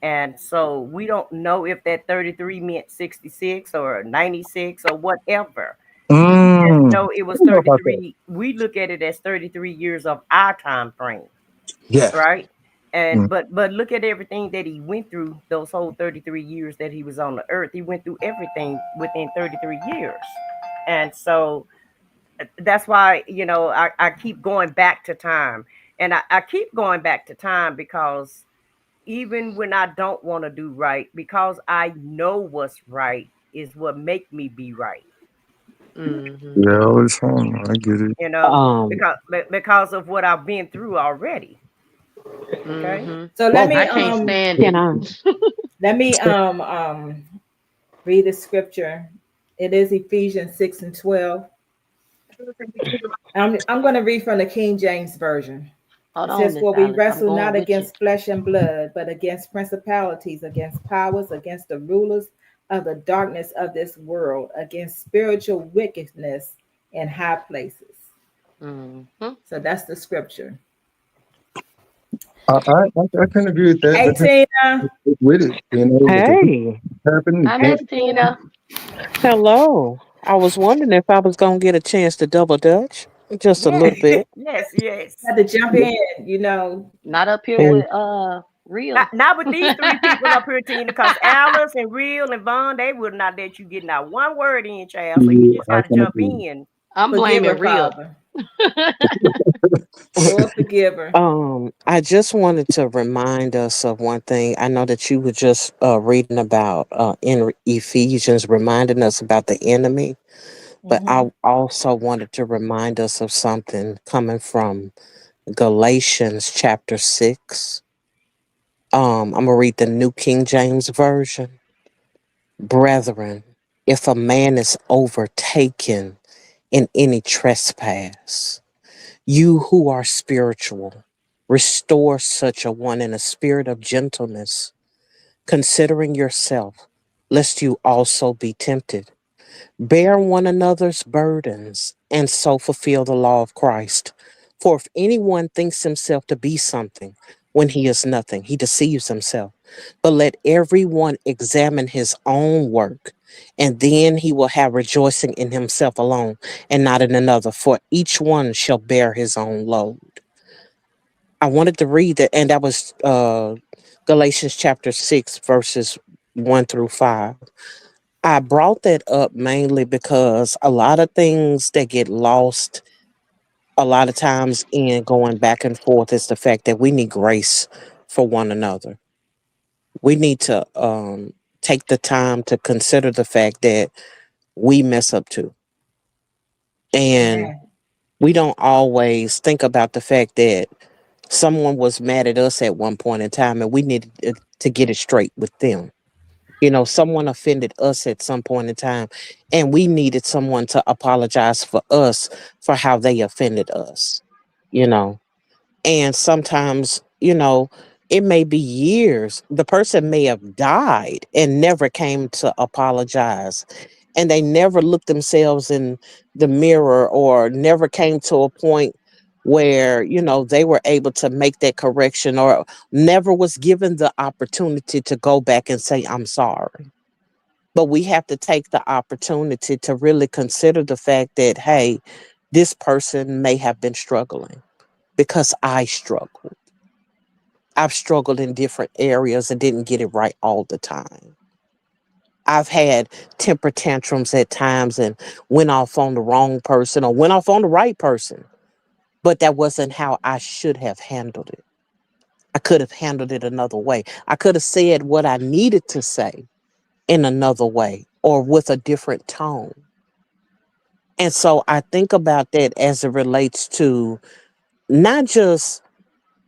And so we don't know if that 33 meant 66 or 96 or whatever. We just Mm, know it I was don't know about that. 33. We look at it as 33 years of our time frame, Yeah. right? And Mm. but look at everything that he went through those whole 33 years that he was on the earth. He went through everything within 33 years. And so that's why, I keep going back to time. And I keep going back to time because even when I don't want to do right, because I know what's right is what make me be right. Mm-hmm. Yeah, all the time. I get it. You know, Um, because of what I've been through already. Okay. Mm-hmm. So well, I can't stand can it. I? let me read the scripture. It is Ephesians 6 and 12. I'm going to read from the King James Version. Hold It on, says, Miss "For we Alice. I'm wrestle going not with you. against flesh and blood, but against principalities, against powers, against the rulers of the darkness of this world, against spiritual wickedness in high places." Mm-hmm. So that's the scripture. I can agree with that. Hey, I can Tina. stick with it. You know, if it Hey, happened, you Hi, can't. Miss Tina. hello. I was wondering if I was gonna get a chance to double dutch just a Yes, little bit. yes, yes. Had to jump in. Not up here And with real. Not with these three people up here, Tina, because Alice and Real and Vaughn, they would not let you get not one word in, child. So you just I got to can jump agree. in. I'm Forgive blaming her, real. Father. Lord, forgive her. I just wanted to remind us of one thing. I know that you were just reading about in Ephesians, reminding us about the enemy, but Hmm. I also wanted to remind us of something coming from Galatians chapter 6. I'm gonna read the New King James Version. Brethren, if a man is overtaken in any trespass, you who are spiritual, restore such a one in a spirit of gentleness, considering yourself, lest you also be tempted. Bear one another's burdens, and so fulfill the law of Christ. For if anyone thinks himself to be something when he is nothing, he deceives himself. But let everyone examine his own work, and then he will have rejoicing in himself alone and not in another, for each one shall bear his own load. I wanted to read that, and that was Galatians chapter 6, verses 1 through 5. I brought that up mainly because a lot of things that get lost a lot of times in going back and forth is the fact that we need grace for one another. We need to take the time to consider the fact that we mess up too. And Amen. we don't always think about the fact that someone was mad at us at one point in time and we needed to get it straight with them. You know, someone offended us at some point in time, and we needed someone to apologize for us for how they offended us, you know. And sometimes, it may be years. The person may have died and never came to apologize, and they never looked themselves in the mirror or never came to a point where they were able to make that correction or never was given the opportunity to go back and say I'm sorry. But we have to take the opportunity to really consider the fact that, hey, this person may have been struggling because I struggled. I've struggled in different areas and didn't get it right all the time. I've had temper tantrums at times and went off on the wrong person or went off on the right person, but that wasn't how I should have handled it. I could have handled it another way. I could have said what I needed to say in another way or with a different tone. And so I think about that as it relates to not just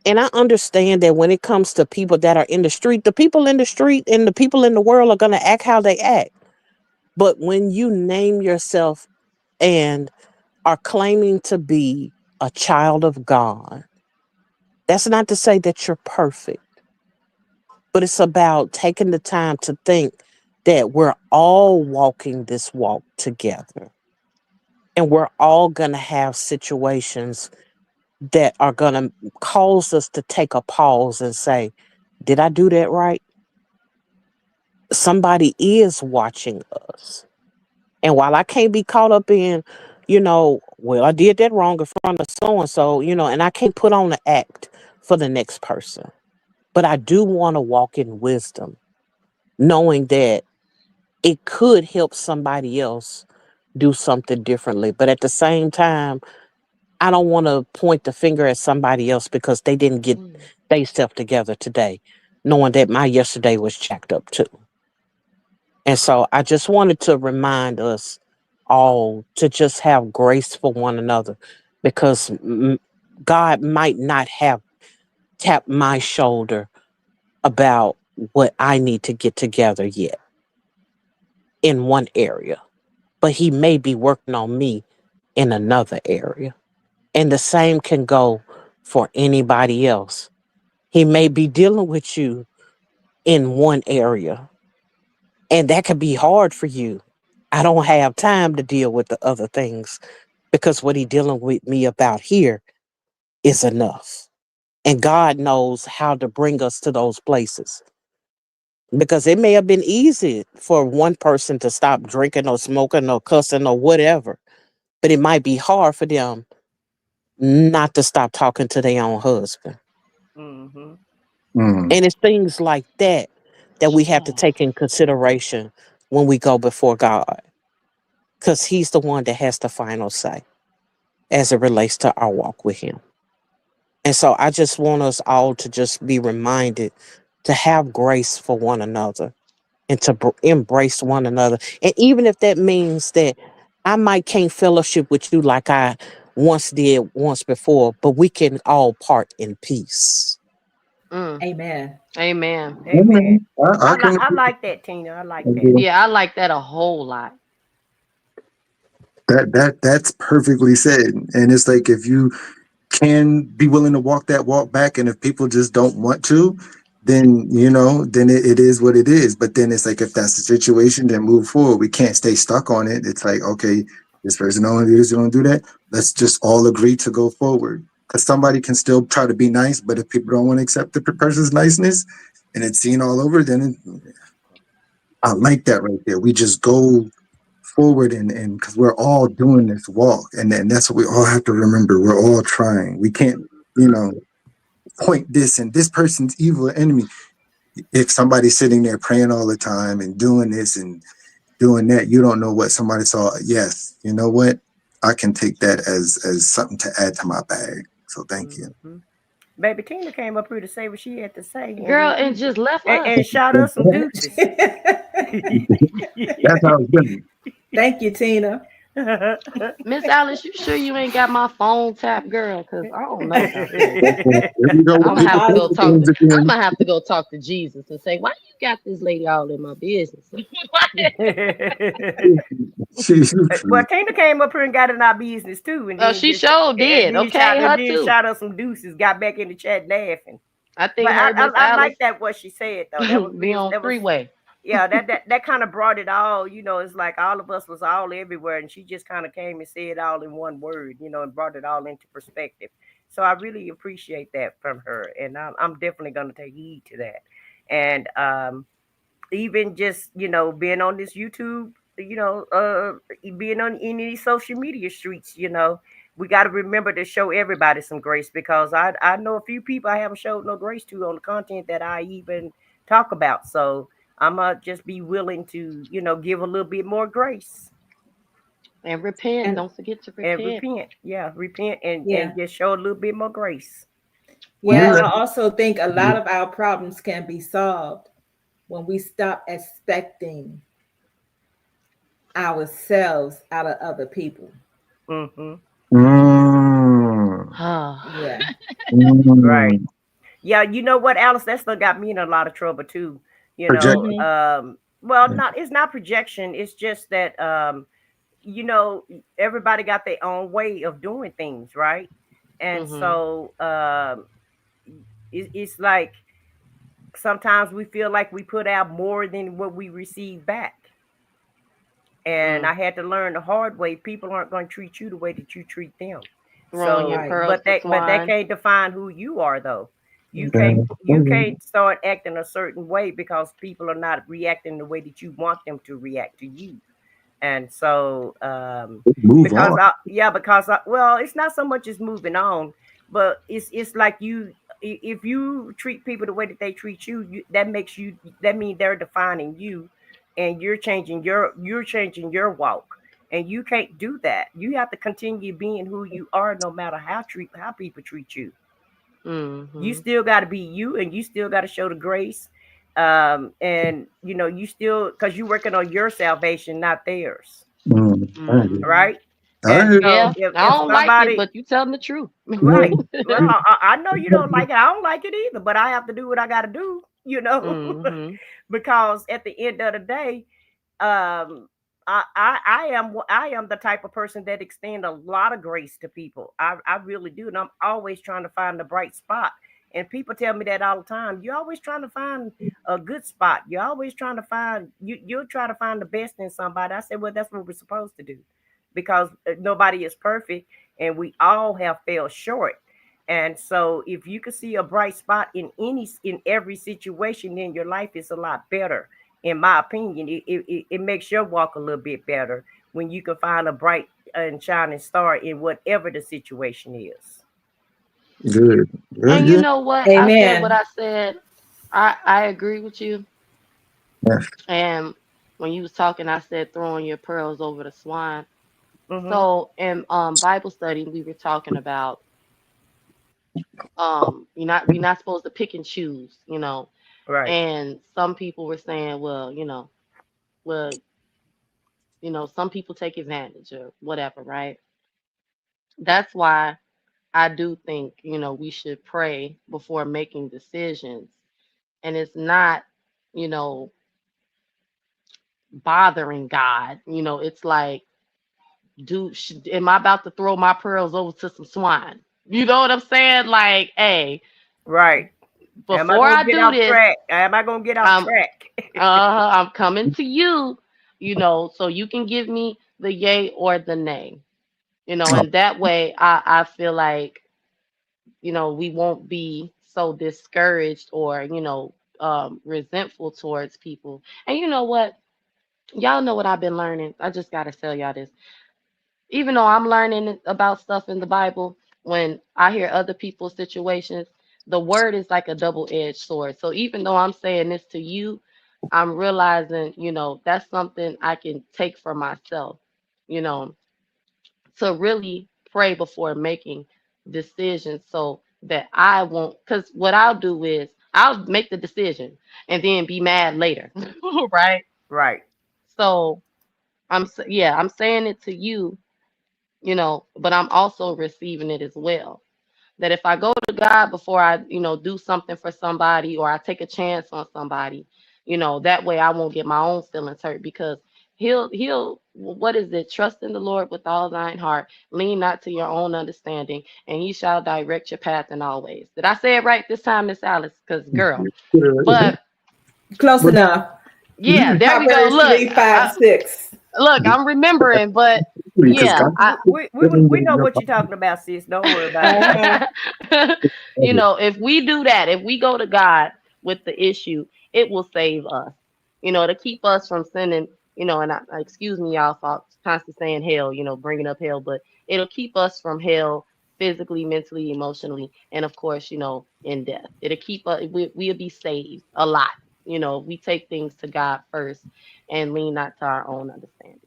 And I understand that when it comes to people that are in the street, the people in the street and the people in the world are going to act how they act. But when you name yourself and are claiming to be a child of God, that's not to say that you're perfect, but it's about taking the time to think that we're all walking this walk together. And we're all going to have situations that are going to cause us to take a pause and say, did I do that right? Somebody is watching us. And while I can't be caught up in, well, I did that wrong in front of so and so, and I can't put on the act for the next person. But I do want to walk in wisdom, knowing that it could help somebody else do something differently. But at the same time, I don't want to point the finger at somebody else because they didn't get their stuff together today, knowing that my yesterday was jacked up too. And so I just wanted to remind us all to just have grace for one another because God might not have tapped my shoulder about what I need to get together yet in one area, but he may be working on me in another area. And the same can go for anybody else. He may be dealing with you in one area, and that could be hard for you. I don't have time to deal with the other things because what he dealing with me about here is enough. And God knows how to bring us to those places because it may have been easy for one person to stop drinking or smoking or cussing or whatever, but it might be hard for them not to stop talking to their own husband. Mm-hmm. Mm. And it's things like that that we have to take in consideration when we go before God because he's the one that has the final say as it relates to our walk with him. And so I just want us all to just be reminded to have grace for one another and to embrace one another. And even if that means that I might can't fellowship with you like I once did once before, but we can all part in peace. Mm, Amen. amen. Amen. I can I like that, Tina. I like that. agree. Yeah, I like that a whole lot. That's perfectly said. And it's like if you can be willing to walk that walk back, and if people just don't want to, then then it is what it is. But then it's like if that's the situation, then move forward. We can't stay stuck on it. It's like, okay, this person don't do this, you don't do that. Let's just all agree to go forward. Because somebody can still try to be nice, but if people don't want to accept the person's niceness and it's seen all over, then I like that right there. We just go forward and because we're all doing this walk, and then that's what we all have to remember. We're all trying. We can't, point this and this person's evil enemy. If somebody's sitting there praying all the time and doing this and doing that, you don't know what somebody saw. Yes, you know what? I can take that as something to add to my bag. So thank you. Mm-hmm. Baby Tina came up here to say what she had to say, Girl, and just left us. and shot us some deuces. That's how it's been. Thank you, Tina. Miss Alice, you sure you ain't got my phone tapped, girl? Because I don't know about this. Here we go with I'm gonna have to people go taking talk. things I'm again. gonna have to go talk to Jesus and say, "Why you got this lady all in my business?" Well, Tina came up here and got in our business too, and then She just sure did. Okay, her too. shot us some deuces. Got back in the chat laughing. I But think her Miss I Alice like that what she said though. That was be real. on That was three way. yeah. That kind of brought it all. It's like all of us was all everywhere, and she just kind of came and said it all in one word. And brought it all into perspective. So I really appreciate that from her, and I'm definitely gonna take heed to that. And even just being on this YouTube, being on any social media streets, we got to remember to show everybody some grace because I know a few people I haven't showed no grace to on the content that I even talk about. So I'm gonna just be willing to give a little bit more grace And repent. And Don't forget to and repent. repent. Yeah, repent and yeah, just show a little bit more grace. yeah, and Yeah. I also think a lot of our problems can be solved when we stop expecting ourselves out of other people. Mm-hmm. Mm. Yeah. Right. Mm. Yeah, you know what, Alice? That still got me in a lot of trouble too. You know, Mhm. well, not it's not projection. It's just that you know, everybody got their own way of doing things, right? And Mhm. so it's like sometimes we feel like we put out more than what we receive back. And Mm. I had to learn the hard way. People aren't going to treat you the way that you treat them. Throwing your So, Right. pearls to but that swine. can't define who you are, though. You Mhm. can't start acting a certain way because people are not reacting the way that you want them to react to you. And so Move because on. well, it's not so much as moving on, but it's like you, if you treat people the way that they treat you, that makes you, that means they're defining you, and you're changing your walk, and you can't do that. You have to continue being who you are no matter how people treat you. You Mhm. still got to be you, and you still got to show the grace, and you know, you still, because you're working on your salvation, not theirs, Mm. Mhm. right? I And hear so Yeah, I if don't like it, somebody, but you telling the truth. right, you. well, I know you don't like it, I don't like it either, but I have to do what I got to do, you know. Mhm. Because at the end of the day, um I am the type of person that extend a lot of grace to people. I really do, and I'm always trying to find the bright spot. And people tell me that all the time. You're always trying to find a good spot. You're always trying to find you'll try to find the best in somebody. I said, well, that's what we're supposed to do, because nobody is perfect, and we all have fell short. And so if you can see a bright spot in every situation, then your life is a lot better. In my opinion, it makes your walk a little bit better when you can find a bright and shining star in whatever the situation is. Good. Good. And you Good. know what? I said what Amen. I said. I agree with you. Yes. And when you was talking, I said throwing your pearls over the swine. Hmm. So in Bible study, we were talking about you're not supposed to pick and choose, you know. Right. And some people were saying, well, well, some people take advantage or whatever, right? That's why I do think, we should pray before making decisions. And it's not, you know, bothering God. It's like, am I about to throw my pearls over to some swine? You know what I'm saying? Like, hey, Right. Am I before gonna I get do off this, track? Am I gonna get off I'm track? I'm coming to you, so you can give me the yay or the nay. Oh, And that way I feel like, we won't be so discouraged or, resentful towards people. And you know what? Y'all know what I've been learning. I just gotta tell y'all this. Even though I'm learning about stuff in the Bible, when I hear other people's situations, the word is like a double-edged sword. So even though I'm saying this to you, I'm realizing, that's something I can take for myself, you know, to really pray before making decisions so that I won't, because what I'll do is I'll make the decision and then be mad later, right? Right. So I'm saying it to you, but I'm also receiving it as well. That if I go to God before I, do something for somebody or I take a chance on somebody, that way I won't get my own feelings hurt because what is it? Trust in the Lord with all thine heart, lean not to your own understanding, and he shall direct your path in all ways. Did I say it right this time, Miss Alice? Because girl, but Close but enough. yeah, there we go. Proverbs Look, 3, 5, 6. I'm remembering, but because yeah, God We know what you're talking about, sis. Don't worry about it. Uh-huh. If we do that, if we go to God with the issue, it will save us, to keep us from sinning, and excuse me, y'all, for constantly saying hell, bringing up hell, but it'll keep us from hell physically, mentally, emotionally, and of course, in death. It'll keep us, we'll be saved a lot, if we take things to God first and lean not to our own understanding.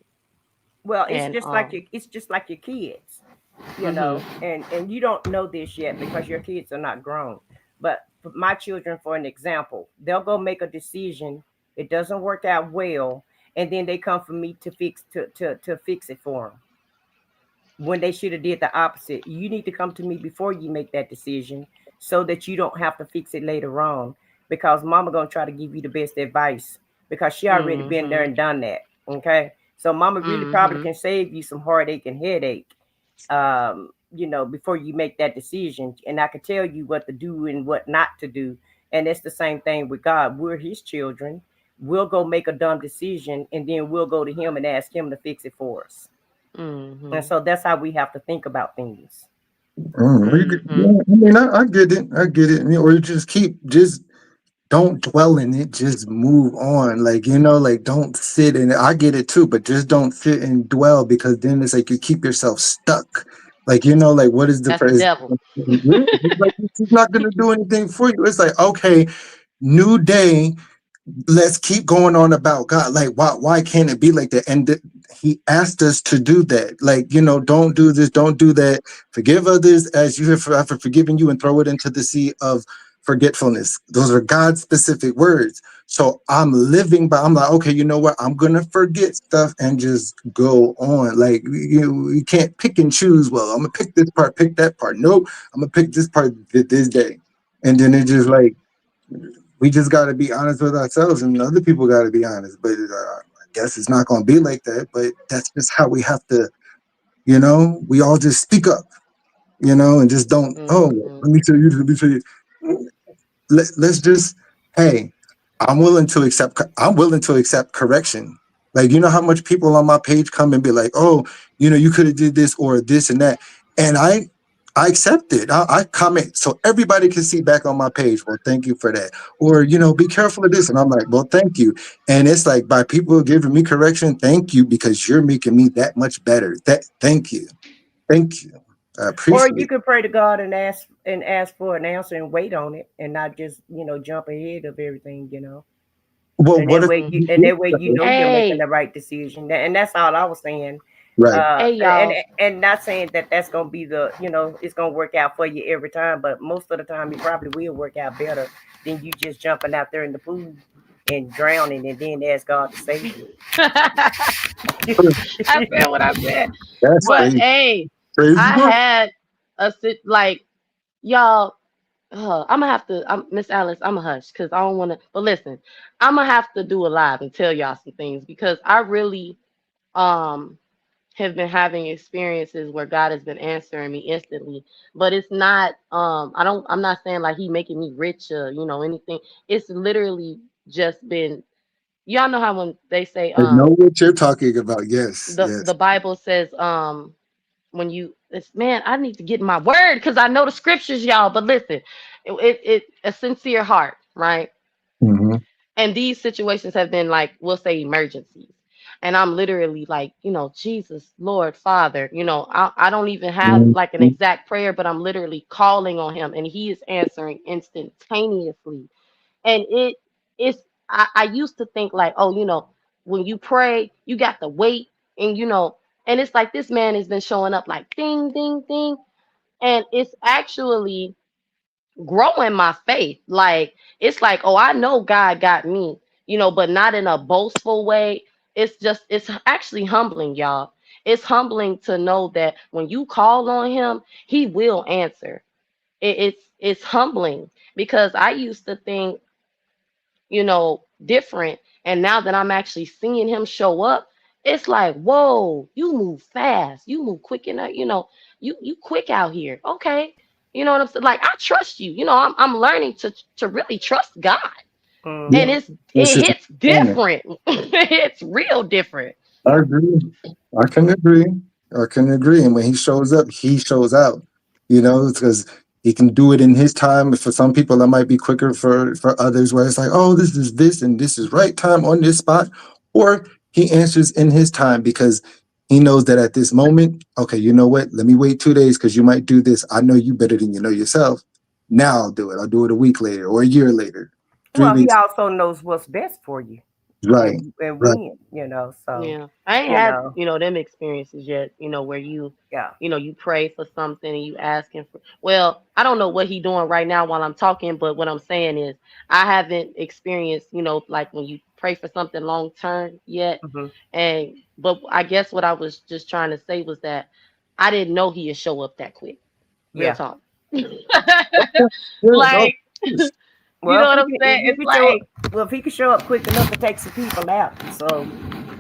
Well, And, it's just like your kids, you hmm know, and you don't know this yet because your kids are not grown. But for my children, for an example, they'll go make a decision. It doesn't work out well, and then they come for me to fix it for them. when they should have did the opposite. You need to come to me before you make that decision so that you don't have to fix it later on, because mama gonna try to give you the best advice because she already been there Mhm. and done that. Okay, so mama really probably Mhm. can save you some heartache and headache, before you make that decision. And I can tell you what to do and what not to do. And it's the same thing with God. We're his children. We'll go make a dumb decision and then we'll go to him and ask him to fix it for us. And Mhm. so that's how we have to think about things. Mhm. I mean, I get it. I get it. I mean, or you just don't dwell in it. Just move on. Like, like don't sit in it. I get it too, but just don't sit and dwell, because then it's like you keep yourself stuck. Like, like what is the That's the phrase? devil. Like, it's not going to do anything for you. It's like, okay, new day, let's keep going on about God. Like, why can't it be like that? And he asked us to do that. Like, don't do this, don't do that. Forgive others as you have forgiven you, and throw it into the sea of forgetfulness. Those are God's specific words. So I'm living by, I'm like, okay, you know what? I'm gonna forget stuff and just go on. Like, you can't pick and choose. Well, I'm gonna pick this part, pick that part. Nope, I'm gonna pick this part this day. And then it just like, we just got to be honest with ourselves, and other people got to be honest. But I guess it's not going to be like that. But that's just how we have to, we all just speak up, and just don't, oh, Mhm. let me tell you, let me tell you. Let's just, hey, I'm willing to accept correction. Like, how much people on my page come and be like, oh, you could have did this or this and that. And I accept it. I comment so everybody can see back on my page. Well, thank you for that. Or, be careful of this. And I'm like, well, thank you. And it's like, by people giving me correction, thank you, because you're making me that much better. Thank you. Thank you. I Or appreciate you it. could pray to God and ask for an answer and wait on it and not just, jump ahead of everything. Well, And what that if way Mhm. you and that way you're making Hey, the right decision. And that's all I was saying. right. hey, And y'all. and not saying that that's gonna be it's gonna work out for you every time, but most of the time it probably will work out better than you just jumping out there in the pool and drowning and then ask God to save you. I said what I said. That's But crazy. hey, Crazy I work. had like y'all. I'm gonna have to. Miss Alice. I'm a hush because I don't want to. But listen, I'm gonna have to do a live and tell y'all some things because I really um have been having experiences where God has been answering me instantly. But it's not. I'm not saying like He making me rich or anything. It's literally just been. Y'all know how when they say I know what you're talking about. Yes, the yes. Bible says when you it's man I need to get in my word because I know the scriptures y'all but listen it a sincere heart right Mm-hmm. and these situations have been like we'll say emergencies and I'm literally like Jesus Lord Father I don't even have like an Mm-hmm. exact prayer but I'm literally calling on him and he is answering instantaneously and it's I used to think like oh when you pray you got to wait and and it's like this man has been showing up like ding ding ding and it's actually growing my faith like it's like oh I know God got me but not in a boastful way it's actually humbling y'all it's humbling to know that when you call on him he will answer it's humbling because I used to think different. And now that I'm actually seeing him show up, it's like, whoa, you move fast, you move quick enough, you quick out here. Okay. You know what I'm saying? Like I trust you. I'm learning to really trust God. Yeah, And Hmm. that's it just hits different. It's real different. I agree. I can agree. I can agree. And when he shows up, he shows out. Because he can do it in his time. For some people, that might be quicker. For others, where it's like, oh, this is this and this is right time on this spot, or he answers in his time because he knows that at this moment, okay, you know what? Let me wait 2 days because you might do this. I know you better than you know yourself. Now I'll do it. I'll do it a week later or a year later, three Well, he weeks. also knows what's best for you Right. and Right. when. So Yeah. I ain't you had, know, them experiences yet, where yeah. you pray for something and you asking for well, I don't know what he doing right now while I'm talking, but what I'm saying is I haven't experienced, like when you pray for something long term yet. Hmm. And but I guess what I was just trying to say was that I didn't know he'd show up that quick. Real Yeah. talk. Yeah, no, Like, you Well, know what I'm saying? if It's he show up, like, well, if he could show up quick enough to take some people out, so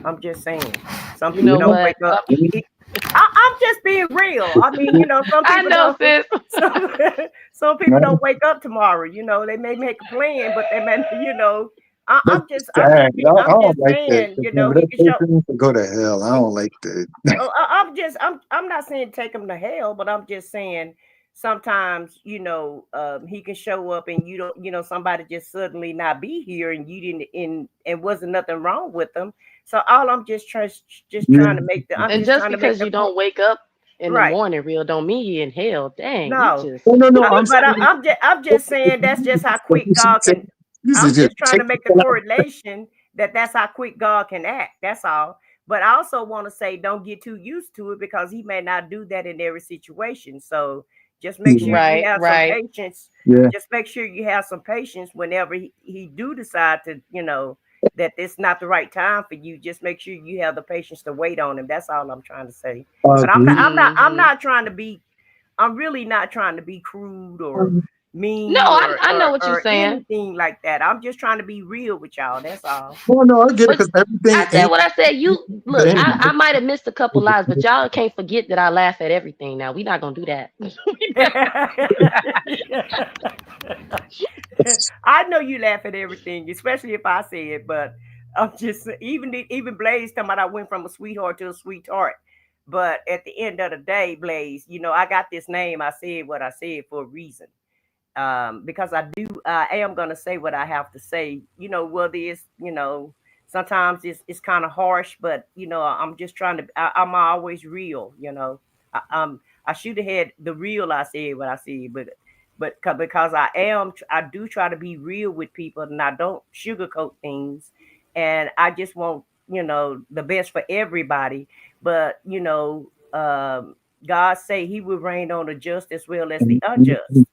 I'm just saying, some you people know don't what? wake up. I'm just being real. I mean, some I people know, don't. sis. Some people don't wake up tomorrow. They may make a plan, but they may, that's I'm just, sad. I I'm don't just like that. saying, That he can show. person needs to go to hell. I don't like that. Oh, I'm not saying take him to hell, but I'm just saying sometimes, he can show up and you don't, somebody just suddenly not be here and you didn't, and wasn't nothing wrong with them. So all I'm just Yeah. trying to make the, I'm And just just trying to make because the you point. don't wake up in the Right. morning real don't mean you in hell. Dang, you No, just No. I'm but saying I'm just saying that's just how quick God can. this is I'm just just trying take to make the people out. correlation that's how quick God can act. That's all. But I also want to say don't get too used to it because He may not do that in every situation. So just make Yeah. sure you right, have some right. patience. Yeah. Just make sure you have some patience whenever he do decide to, that it's not the right time for you. Just make sure you have the patience to wait on Him. That's all I'm trying to say. But I'm not. Agree. I'm not. I'm Hmm. not trying to be. I'm really not trying to be crude or No, mean I know what you're or saying. anything like that. I'm just trying to be real with y'all. That's all. No, I get it But because everything I said ain't what I said. You the look, enemy. I might have missed a couple lives, but y'all can't forget that I laugh at everything now. We not gonna do that. I know you laugh at everything, especially if I say it, but I'm just even Blaze talking about I went from a sweetheart to a sweetheart. But at the end of the day, Blaze, I got this name. I said what I said for a reason. Because I am gonna say what I have to say. Whether it's, sometimes it's kind of harsh, but I'm just trying to. I'm always real. I should have had the real. I said what I said, but because I do try to be real with people, and I don't sugarcoat things, and I just want the best for everybody. But God say He will reign on the just as well as the unjust.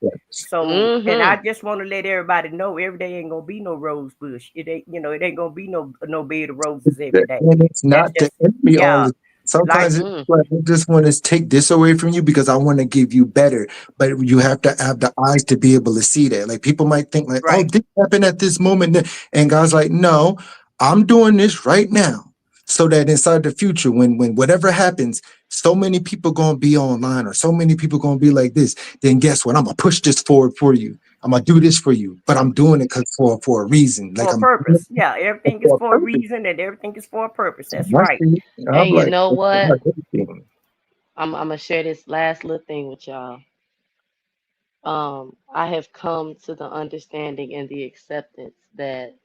So, and I Hmm. just want to let everybody know every day ain't gonna be no rose bush. It ain't, it ain't gonna be no bed of roses every day. And it's That's not the just, enemy yeah, only. Sometimes life. it's Mm. like I just want to take this away from you because I want to give you better. But you have to have the eyes to be able to see that. Like people might think like, oh, Right. this happened at this moment. And God's like, no, I'm doing this right now. So that inside the future, when whatever happens, so many people gonna be online or so many people gonna be like this, then guess what? I'm gonna push this forward for you. I'm gonna do this for you, but I'm doing it because for a reason. For Like a I'm doing purpose. Yeah, it everything is for a for a purpose. reason and everything is for a purpose. That's I right. see. I'm And you like, know what? everything. I'm gonna share this last little thing with y'all. I have come to the understanding and the acceptance that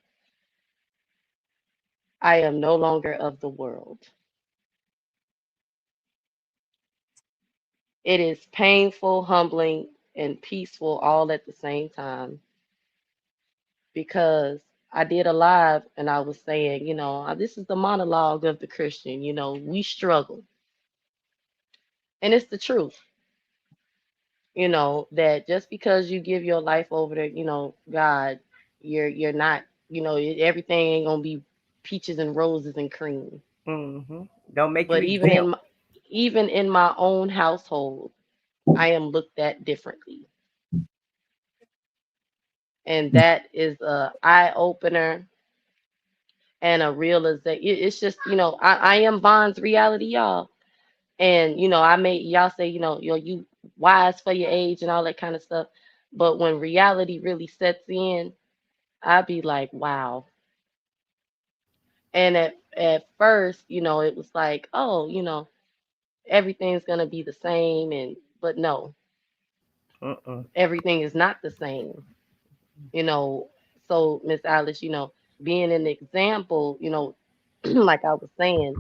I am no longer of the world. It is painful, humbling, and peaceful all at the same time because I did a live and I was saying, this is the monologue of the Christian, we struggle. And it's the truth, that just because you give your life over to, God, you're not, everything ain't gonna be peaches and roses and cream. Hmm. Don't make you But exempt. even in my own household, I am looked at differently. And that is a eye opener and a realization. It's just, I am Von's reality, y'all. And I made y'all say, you wise for your age and all that kind of stuff. But when reality really sets in, I'd be like, wow. And at first, it was like, oh, everything's gonna be the same, but no, Mm-mm. everything is not the same. you know. So, Miss Alice, being an example, like I was saying,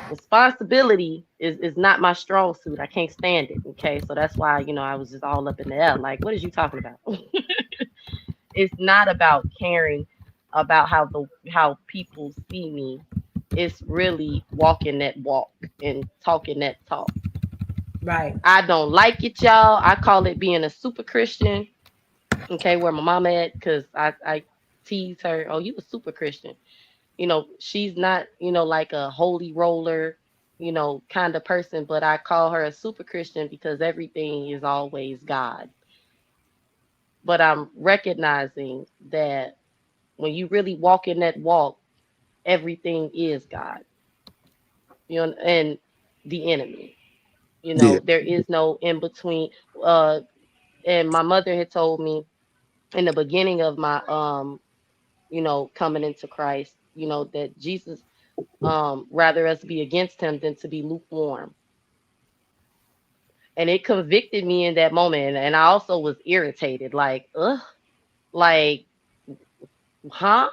responsibility is not my strong suit. I can't stand it. Okay. So that's why, I was just all up in the air. Like, what is you talking about? It's not about caring about how people see me. It's really walking that walk and talking that talk. Right. I don't like it, y'all. I call it being a super Christian. Okay, where my mama at, because I tease her, oh, you a super Christian. She's not, like a holy roller. kind of person, but I call her a super Christian because everything is always God. But I'm recognizing that when you really walk in that walk, everything is God, and the enemy. Yeah. There is no in between. And my mother had told me in the beginning of my coming into Christ, that Jesus rather us be against him than to be lukewarm. And it convicted me in that moment. And I also was irritated, like, ugh, like, huh?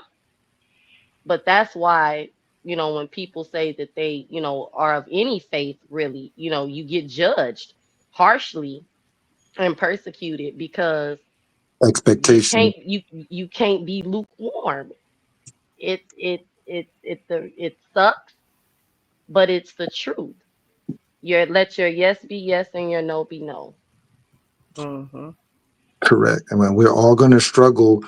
But that's why, when people say that they, are of any faith, really, you get judged harshly and persecuted because Expectation. you can't be lukewarm. It sucks, but it's the truth. Let your yes be yes and your no be no. Mm-hmm. Correct. I mean, we're all going to struggle.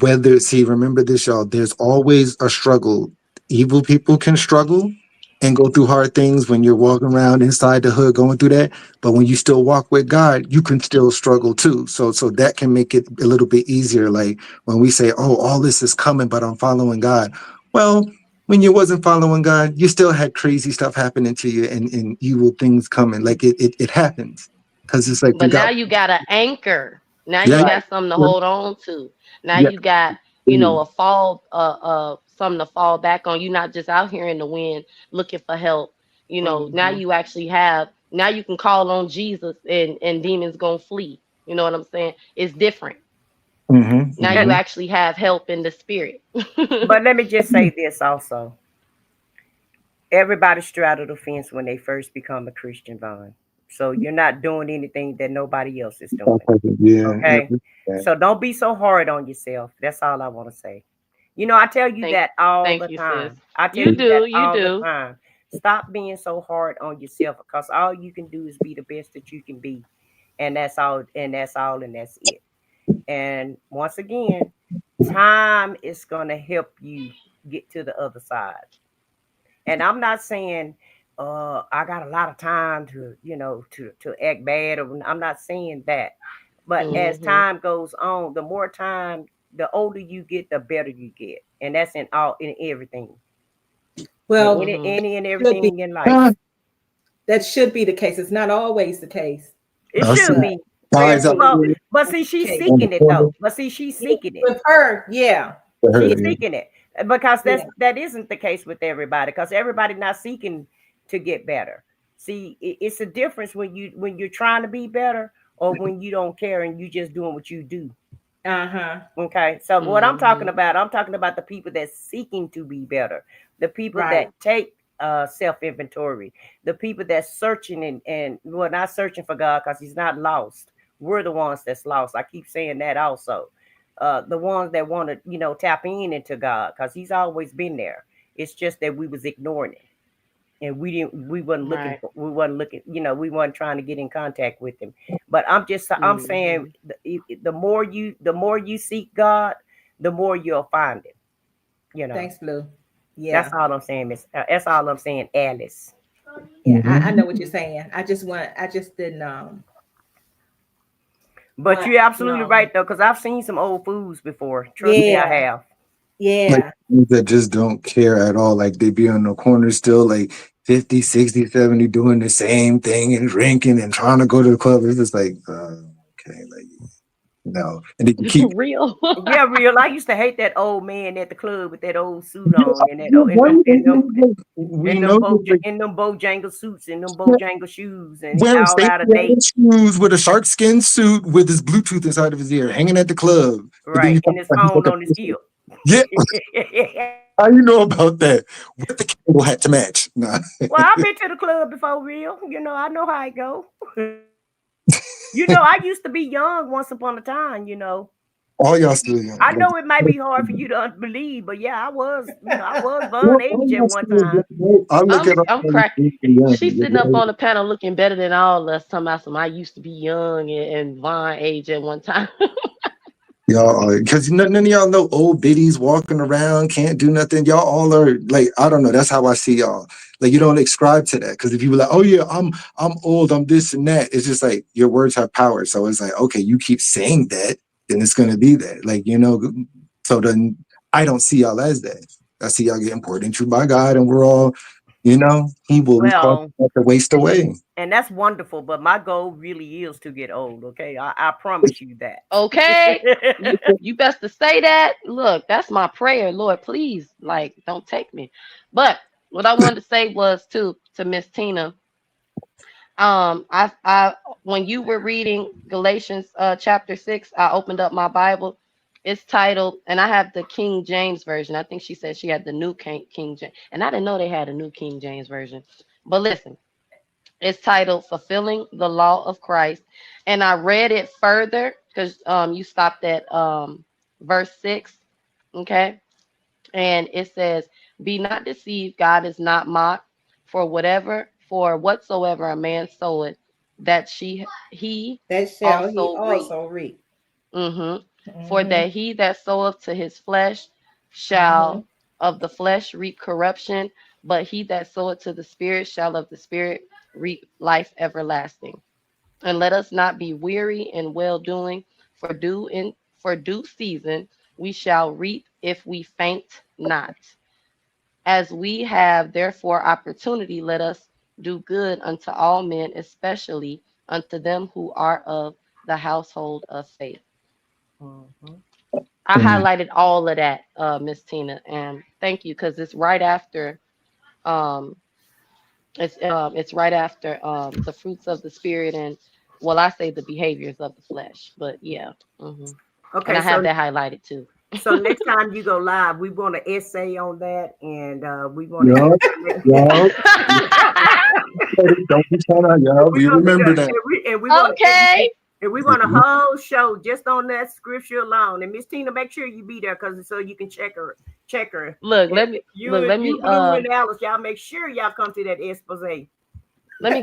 Whether, see, remember this, y'all, there's always a struggle. Evil people can struggle and go through hard things when you're walking around inside the hood going through that. But when you still walk with God, you can still struggle too. So that can make it a little bit easier. Like when we say, oh, all this is coming, but I'm following God. Well, when you wasn't following God, you still had crazy stuff happening to you and evil things coming. Like it happens. Because it's like we But now got, you got an anchor. Now yeah, you Right. got something to hold on to. Now yeah. you got, a fall, something to fall back on. You're not just out here in the wind looking for help. Now Mm-hmm. you actually have. Now you can call on Jesus and demons gonna flee. You know what I'm saying? It's different. Mm-hmm, Now And, you mm-hmm. actually have help in the spirit. but let me just say this also. Everybody straddle the fence when they first become a Christian, Vaughn. So you're not doing anything that nobody else is doing. Yeah, Okay. yeah. So don't be so hard on yourself. That's all I want to say. I tell you thank, that all thank the you, sis. time. I tell You you that do, you all the do. time. Stop being so hard on yourself because all you can do is be the best that you can be. And that's all, and that's all, and that's it. And once again, time is going to help you get to the other side. And I'm not saying I got a lot of time to, to act bad, or I'm not saying that. But as Hmm. time goes on, the more time, the older you get, the better you get. And that's in everything. In Well, any Hmm. any and should be everything in life. Ah, that should be the case. It's not always the case, It I see should but be. guys out especially Well, there but see, she's case. on the seeking it corner though. But see, she's Yeah, seeking it. with her, yeah, for She's her. Yeah. seeking it because yeah. that isn't the case with everybody. Because everybody not seeking to get better. See, it's a difference when you're trying to be better or when you don't care and you just doing what you do. Uh-huh. Okay, so what Hmm. I'm talking about the people that's seeking to be better, the people that Right. take self inventory, the people that's searching and well, not searching for God because He's not lost. We're the ones that's lost. I keep saying that also. The ones that want to tap into God because He's always been there. It's just that we was ignoring it and Right. we wasn't looking, we weren't trying to get in contact with him. But I'm saying Hmm. the more you seek God, the more you'll find him. you know Thanks, Blue. that's Yeah. all I'm saying, Miss, that's all I'm saying, Alice. Yeah, I know Mhm. what you're saying. I just didn't But want you're absolutely right though, because I've seen some old fools before, trust me, I yeah, have. Like yeah. that just don't care at all. Like they be on the corner still like 50, 60, 70 doing the same thing and drinking and trying to go to the club. It's just like, okay, like no. And then you keep For real. Yeah, real. I used to hate that old man at the club with that old suit yeah, on and that we know in we them know Bojangle suits and them Bojangle shoes and wearing all safety out of date. shoes with a shark skin suit with his Bluetooth inside of his ear, hanging at the club. But then Right, you talk and his about he's phone like a on his person. hip. Yeah, how you know about that? With the cable hat to match. Nah. Well, I've been to the club before, real. I know how it go. I used to be young once upon a time. All y'all still young. I know it might be hard for you to believe, but yeah, I was Von No, age all at y'all one still time. young. I look at all I'm y'all cracking. still young. She's sitting up on the panel looking better than all us. Talking about some. I used to be young and Vaughn age at one time. Y'all, because none of y'all know old biddies walking around, can't do nothing. Y'all all are like, I don't know. That's how I see y'all. Like, you don't ascribe to that. Because if you were like, oh yeah, I'm old, I'm this and that, it's just like your words have power. So it's like, okay, you keep saying that, then it's gonna be that. Like, you know, so then I don't see y'all as that. I see y'all getting poured into by God, and we're all, you know, He will cause Well, us to waste away. and that's wonderful, but my goal really is to get old. Okay, I promise you that. Okay, you best to say that. Look, that's my prayer, Lord. Please, like, don't take me. But what I wanted to say was to Miss Tina. I when you were reading Galatians chapter 6, I opened up my Bible. It's titled, and I have the King James version. I think she said she had the new King James, and I didn't know they had a new King James version. But listen, it's titled "Fulfilling the Law of Christ," and I read it further because you stopped at verse 6, okay? And it says, "Be not deceived; God is not mocked. For whatsoever a man soweth, that he That shall he also reap. also reap. For Mm-hmm. that he that soweth to his flesh Mm-hmm. shall of the flesh reap corruption, but he that soweth to the Spirit shall of the Spirit reap life everlasting. And let us not be weary in well doing, for due season we shall reap if we faint not. As we have therefore opportunity, let us do good unto all men, especially unto them who are of the household of faith." Mhm. I Mm. highlighted all of that, Miss Tina, and thank you because it's right after um it's right after the fruits of the spirit, and well, I say the behaviors of the flesh, but yeah. And Okay, I have that highlighted too. so next time you go live, we want an essay on that, and we want to Yeah, yeah. Don't be trying to, yeah. We remember that. and we want Okay. and we want a whole show just on that scripture alone. And Miss Tina, make sure you be there because so you can check her. Look, And let you, me Blue, and Alice, y'all make sure y'all come to that expose.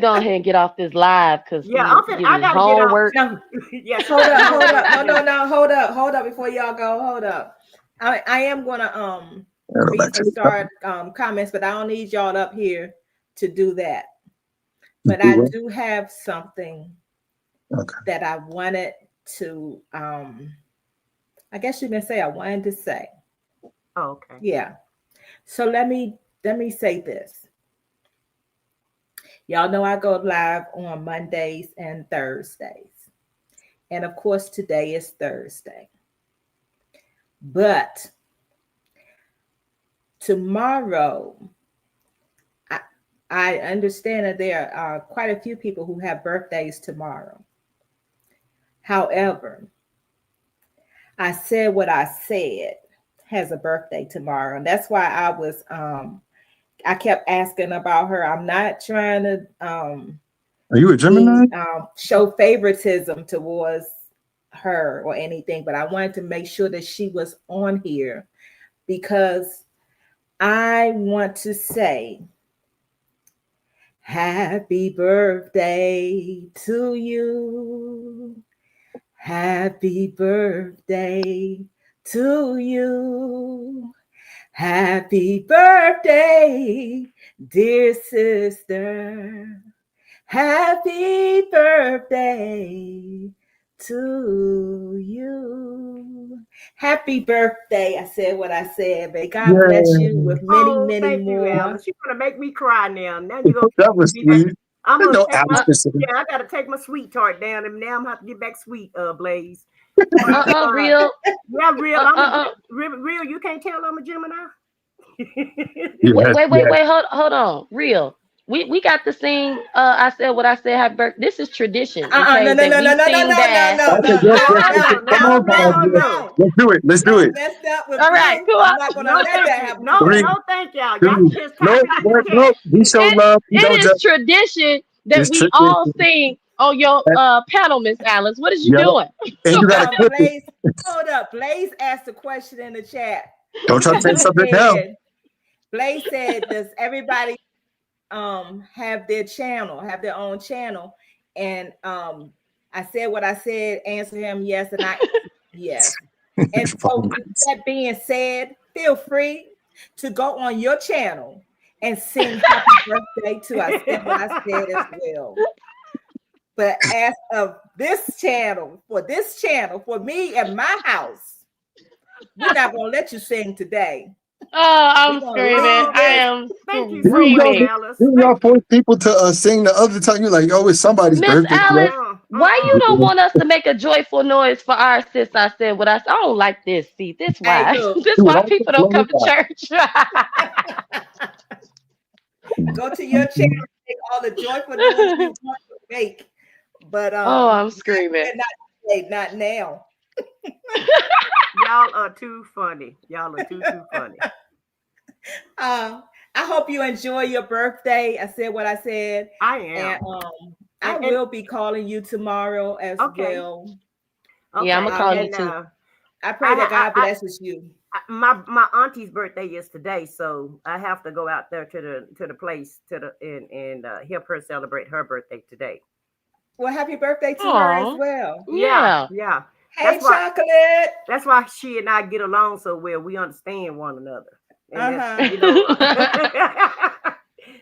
go ahead and get off this live because Yeah, you give I me gotta get off homework. No, too. Yeah, she hold got up, hold homework up. to No, do. no, no, hold up before y'all go. Hold up. I am gonna Go read back some to the top. start comments, but I don't need y'all up here to do that. But Do I what? do have something Okay. that I wanted to I guess you can say I wanted to say. Oh, okay. Yeah. So let me say this. Y'all know I go live on Mondays and Thursdays. And of course today is Thursday. But tomorrow I understand that there are quite a few people who have birthdays tomorrow. However, I said what I said has a birthday tomorrow. And that's why I kept asking about her. I'm not trying to Are you a Gemini? show favoritism towards her or anything, but I wanted to make sure that she was on here because I want to say happy birthday to you. Happy birthday to you. Happy birthday, dear sister. Happy birthday to you. Happy birthday. I said what I said, but God bless you Yeah. with many, Oh, many thank you, more. Alice. You're gonna make me cry now. Now you're gonna That was be back. sweet. I'm There's gonna no take Alice my specific. I gotta take my sweet tart down, and now I'm gonna have to get back sweet, Blaze. But, Real. yeah, real. Uh. Real. You can't tell I'm a Gemini. Yes, yes. Wait. Hold on. Real. We got to sing. I said what I said. Happy birthday. This is tradition, No, okay? no, That no, we no, no, no, sing no, no, that. no, Okay, no. yes, No, yes, yes. No, Come no, on, no, Fabio. no. Let's do it. Let's do Y'all it. messed up with All right, Blue. come I'm on. not gonna no, let thank that you. happen No, to Three, her. no, thank y'all. Y'all two. can just type Nope, it in the nope, chat. nope. We show love. We don't It judge. is tradition that It's we all tradition. sing on your panel, Miss Alice. What is you Yep. doing? And you gotta clip it. Blaze, hold up. Blaze asked a question in the chat, Don't try to and take he something down. said, Blaze said, does everybody have their own channel? And I said what I said, answer him yes, and I yes. And so, with that being said, feel free to go on your channel and sing happy birthday to I Said What I Said as well. But as of this channel, for me and my house, we're not going to let you sing today. Oh, We're I'm going to screaming. leave I this. am Thank you so much, screaming. Alice. Didn't y'all force people to sing the other time? You're like, oh, it's somebody's Miss birthday. Alice, Uh-uh, why you uh-uh. don't want us to make a joyful noise for our sis? I said what I said. I don't like this. See, this Hey, why. look, This Do it why all people don't come to church. go to your channel and make all the joyful noise you want to make. But Oh, I'm screaming. not now. Y'all are too funny. Y'all are too funny. I hope you enjoy your birthday. I said what I said. I am. And I And- will be calling you tomorrow as Okay. well. Okay. Yeah, I'ma call you and, too. I pray that God I- blesses you. my auntie's birthday is today, so I have to go out there to the place and help her celebrate her birthday today. Well, happy birthday to her Aw. as well. Yeah. Yeah. Hey, That's why- chocolate. That's why she and I get along so well. We understand one another. And that's, Uh-huh. you know.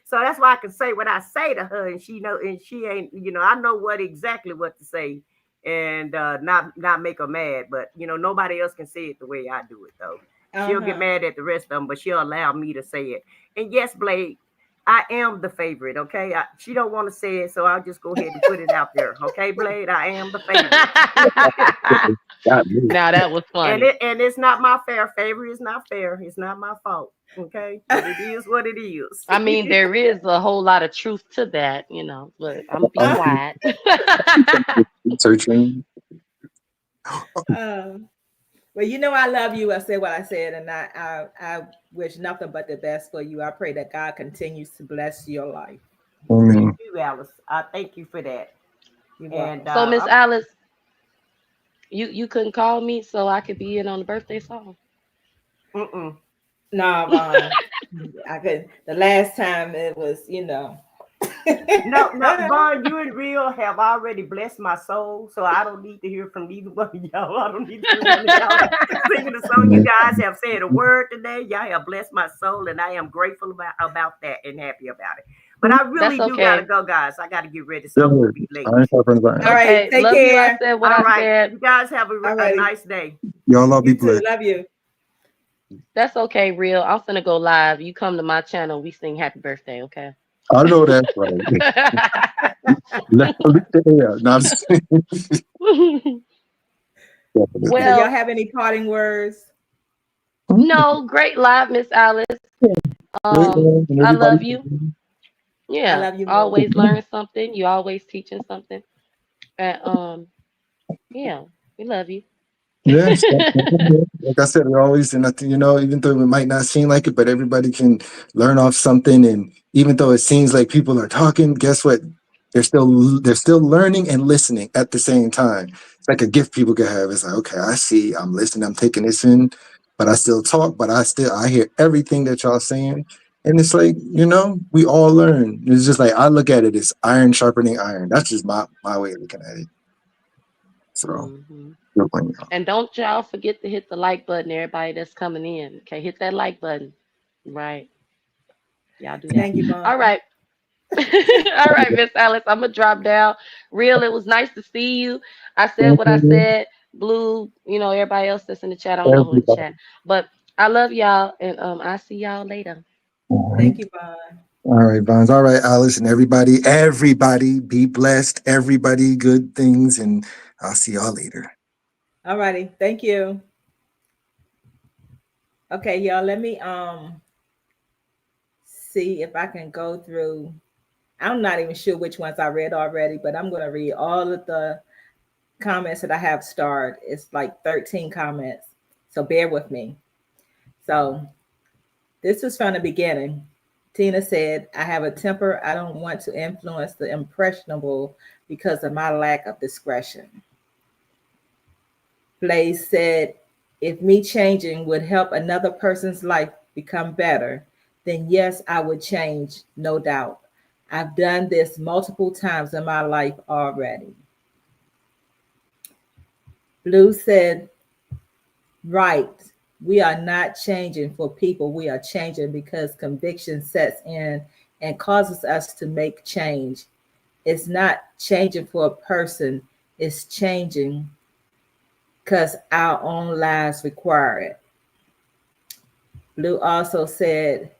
So that's why I can say what I say to her, and she ain't, I know exactly what to say, and not make her mad. But nobody else can say it the way I do it though. She'll get Uh-huh. mad at the rest of them, but she'll allow me to say it. And yes, Blade, I am the favorite. Okay, she don't want to say it, so I'll just go ahead and put it out there. Okay, Blade, I am the favorite. Now that was funny. And it's not my fair favor. It's not fair. It's not my fault. Okay, but it is what it is. I mean, there is a whole lot of truth to that, but I'm be quiet. Searching. Well, I love you. I said what I said, and I wish nothing but the best for you. I pray that God continues to bless your life. Amen. Thank you, Alice. I thank you for that. And So, Miss Alice, you couldn't call me so I could be in on the birthday song? Mm-mm. No, Vaughn. I could. The last time it was, No, Vaughn, you and Real have already blessed my soul, so I don't need to hear from neither one of y'all. I don't need to hear one of y'all singing the song. You guys have said a word today. Y'all have blessed my soul, and I am grateful about that and happy about it. But I really That's do okay. gotta go, guys. I gotta get ready, so I won't be late. All right, take love care. you. I said what All I right, said. you guys have a Alrighty. nice day. Y'all all be You too. blessed. Love you. That's okay, Real. I'm finna go live. You come to my channel. We sing happy birthday, okay? I know that's right. Let's look at it. No, I'm just kidding. So Well, y'all have any parting words? no, great live, Miss Alice. I love you. Yeah, I love you more. always learn something. You always teaching something. And yeah, we love you. Yes, like I said, it always, and I think, even though it might not seem like it, but everybody can learn off something. And even though it seems like people are talking, guess what? They're still learning and listening at the same time. It's like a gift people can have. It's like, okay, I see, I'm listening, I'm taking this in, but I still talk, but I hear everything that y'all saying. And it's like, we all learn. It's just like, I look at it as iron sharpening iron. That's just my way of looking at it. So, Mhm. good one, y'all. And don't y'all forget to hit the like button, everybody that's coming in. Okay, hit that like button. Right. Y'all do that. Thank you, Vaughn. All right. All right, Miss Alice. I'm gonna drop down. Real, it was nice to see you. I said what I said. Blue, everybody else that's in the chat. I don't know who in the chat. But I love y'all, and I'll see y'all later. Thank you, Vaughn. All right, Bonds. All right, Alice, and everybody be blessed. Everybody good things, and I'll see y'all later. All righty. Thank you. Okay, y'all, let me see if I can go through. I'm not even sure which ones I read already, but I'm going to read all of the comments that I have starred. It's like 13 comments, so bear with me. So this was from the beginning. Tina said, I have a temper. I don't want to influence the impressionable because of my lack of discretion. Blaze said, if me changing would help another person's life become better, then yes, I would change, no doubt. I've done this multiple times in my life already. Blue said, Right. We are not changing for people. We are changing because conviction sets in and causes us to make change. It's not changing for a person, it's changing because our own lives require it. Blue also said,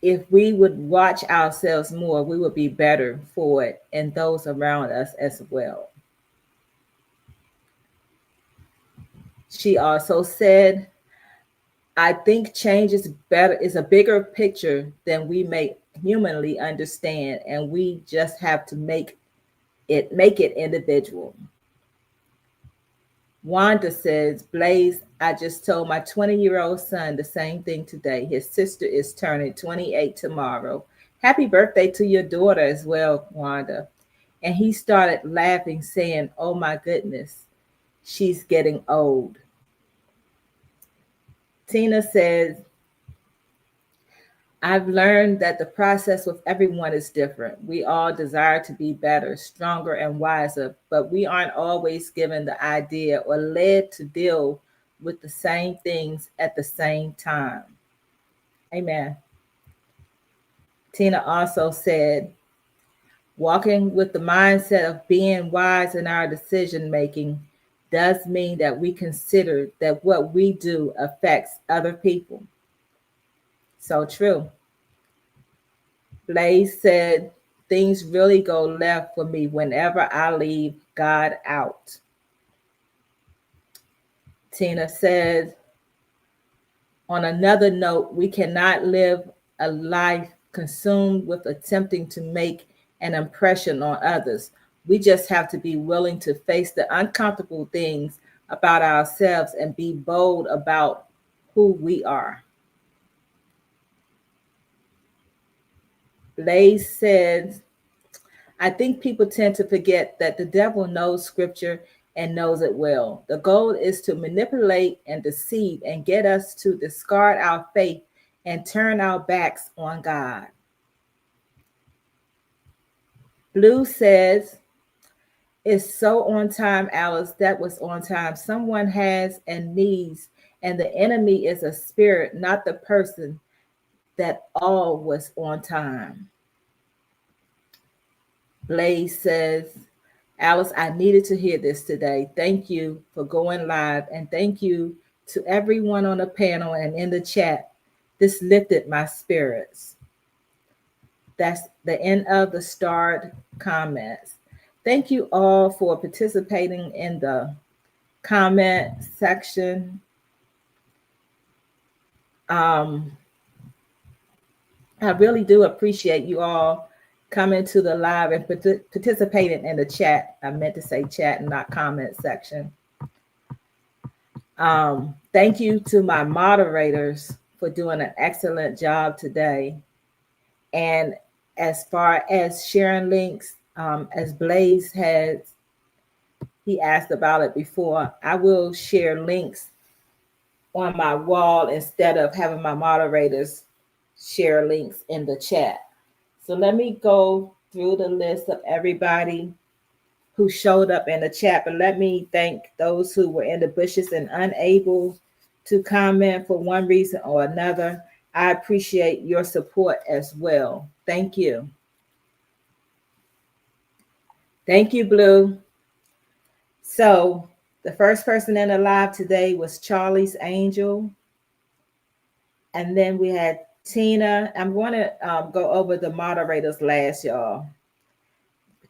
if we would watch ourselves more, we would be better for it and those around us as well. She also said, I think change is a bigger picture than we may humanly understand, and we just have to make it individual. Wanda says, Blaze, I just told my 20-year-old son the same thing today. His sister is turning 28 tomorrow. Happy birthday to your daughter as well, Wanda. And he started laughing, saying, oh my goodness, she's getting old. Tina says, I've learned that the process with everyone is different. We all desire to be better, stronger, and wiser, but we aren't always given the idea or led to deal with the same things at the same time. Amen. Tina also said, walking with the mindset of being wise in our decision making does mean that we consider that what we do affects other people. So true. Blaze said, things really go left for me whenever I leave God out. Tina said, on another note, we cannot live a life consumed with attempting to make an impression on others. We just have to be willing to face the uncomfortable things about ourselves and be bold about who we are. Blaze said, I think people tend to forget that the devil knows scripture and knows it well. The goal is to manipulate and deceive and get us to discard our faith and turn our backs on God. Blue says, it's so on time, Alice. That was on time. Someone has and needs, and the enemy is a spirit, not the person. That all was on time. Blaze says, Alice, I needed to hear this today. Thank you for going live, and thank you to everyone on the panel and in the chat. This lifted my spirits. That's the end of the starred comments. Thank you all for participating in the comment section. I really do appreciate you all coming to the live and participating in the chat. I meant to say chat and not comment section. Thank you to my moderators for doing an excellent job today. And as far as sharing links, as Blaze he asked about it before, I will share links on my wall instead of having my moderators share links in the chat. So let me go through the list of everybody who showed up in the chat, but let me thank those who were in the bushes and unable to comment for one reason or another. I appreciate your support as well. Thank you. Thank you, Blue. So the first person in the live today was Charlie's Angel. And then we had Tina. I'm going to go over the moderators last, y'all.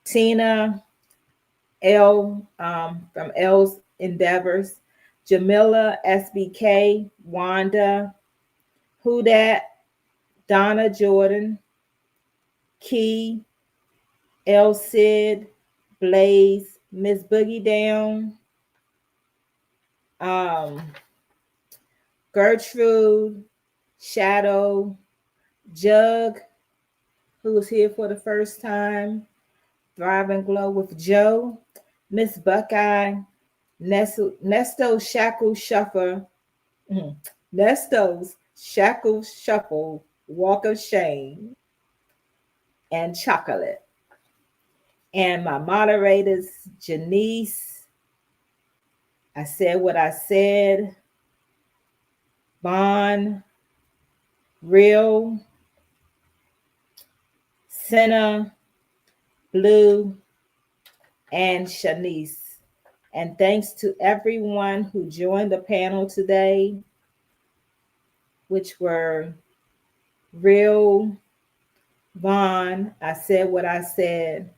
Tina, L from L's Endeavors, Jamila, SBK, Wanda, Hudat, Donna Jordan, Key, L Sid, Blaze, Miss Boogie Down, Gertrude, Shadow, Jug, who was here for the first time, Thrive and Glow with Joe, Miss Buckeye, Nesto Shackle Shuffle, Nesto's Shackle Shuffle, Walk of Shame, and Chocolate. And my moderators, Janice, I said what I said. Bond, Real, Senna, Blue, and Shanice. And thanks to everyone who joined the panel today, which were Real, Vaughn, I said what I said,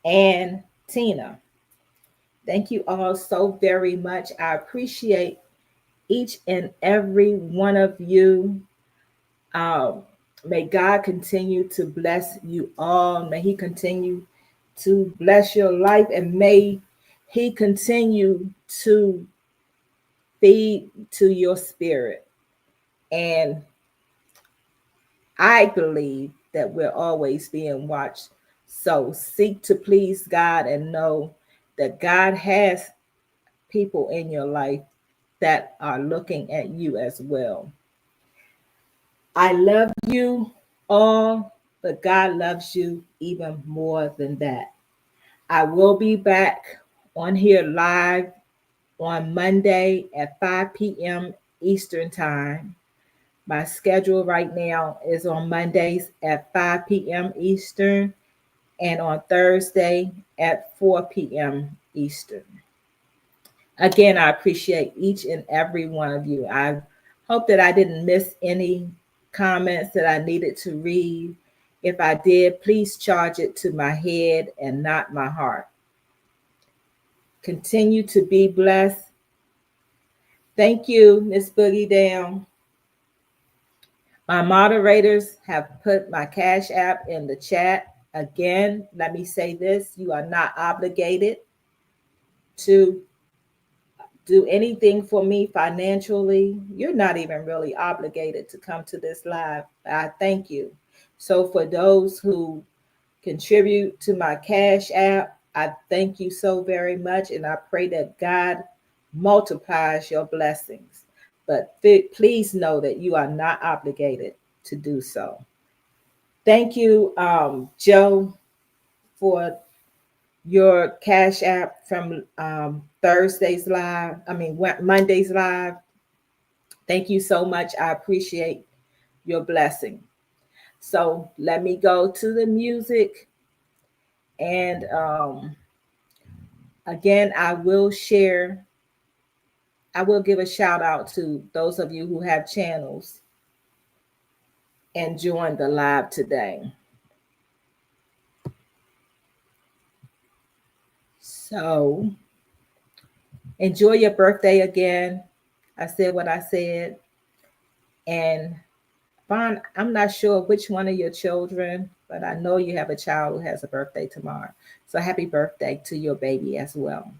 and Tina. Thank you all so very much. I appreciate each and every one of you. May God continue to bless you all. May He continue to bless your life, and may He continue to feed to your spirit. And I believe that we're always being watched. So seek to please God and know that God has people in your life that are looking at you as well. I love you all, but God loves you even more than that. I will be back on here live on Monday at 5 p.m. Eastern Time. My schedule right now is on Mondays at 5 p.m. Eastern and on Thursday at 4 p.m. Eastern. Again, I appreciate each and every one of you. I hope that I didn't miss any comments that I needed to read. If I did, please charge it to my head and not my heart. Continue to be blessed. Thank you, Miss Boogie Down. My moderators have put my Cash App in the chat. Again, let me say this. You are not obligated to do anything for me financially. You're not even really obligated to come to this live. I thank you. So for those who contribute to my Cash App, I thank you so very much. And I pray that God multiplies your blessings. But please know that you are not obligated to do so. Thank you, Joe, for your Cash App from Monday's live. Thank you so much. I appreciate your blessing. So let me go to the music. And again, I will give a shout out to those of you who have channels and joined the live today. So enjoy your birthday again. I said what I said. And Vaughn, I'm not sure which one of your children, but I know you have a child who has a birthday tomorrow. So happy birthday to your baby as well.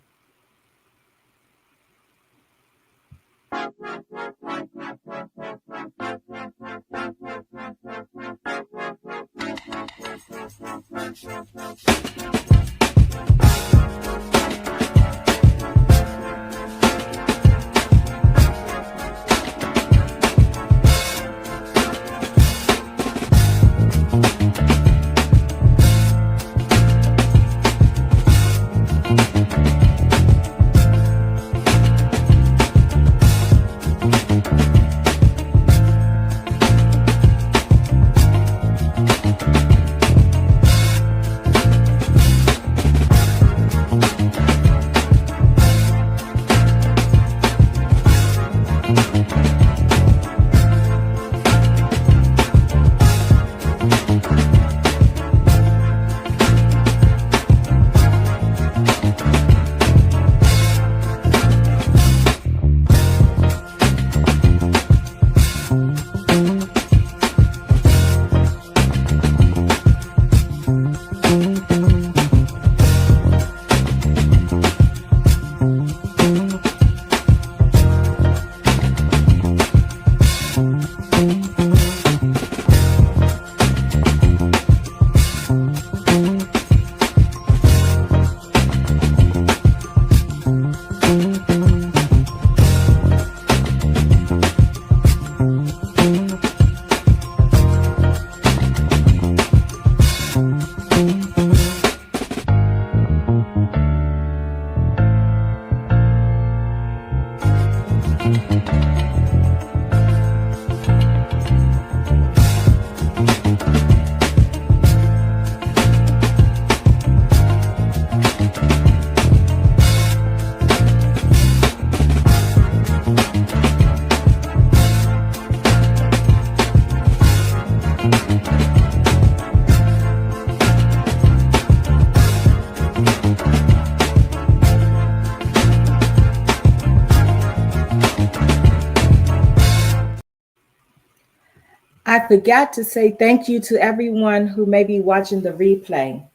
I forgot to say thank you to everyone who may be watching the replay.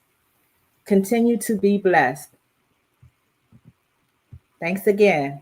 Continue to be blessed. Thanks again.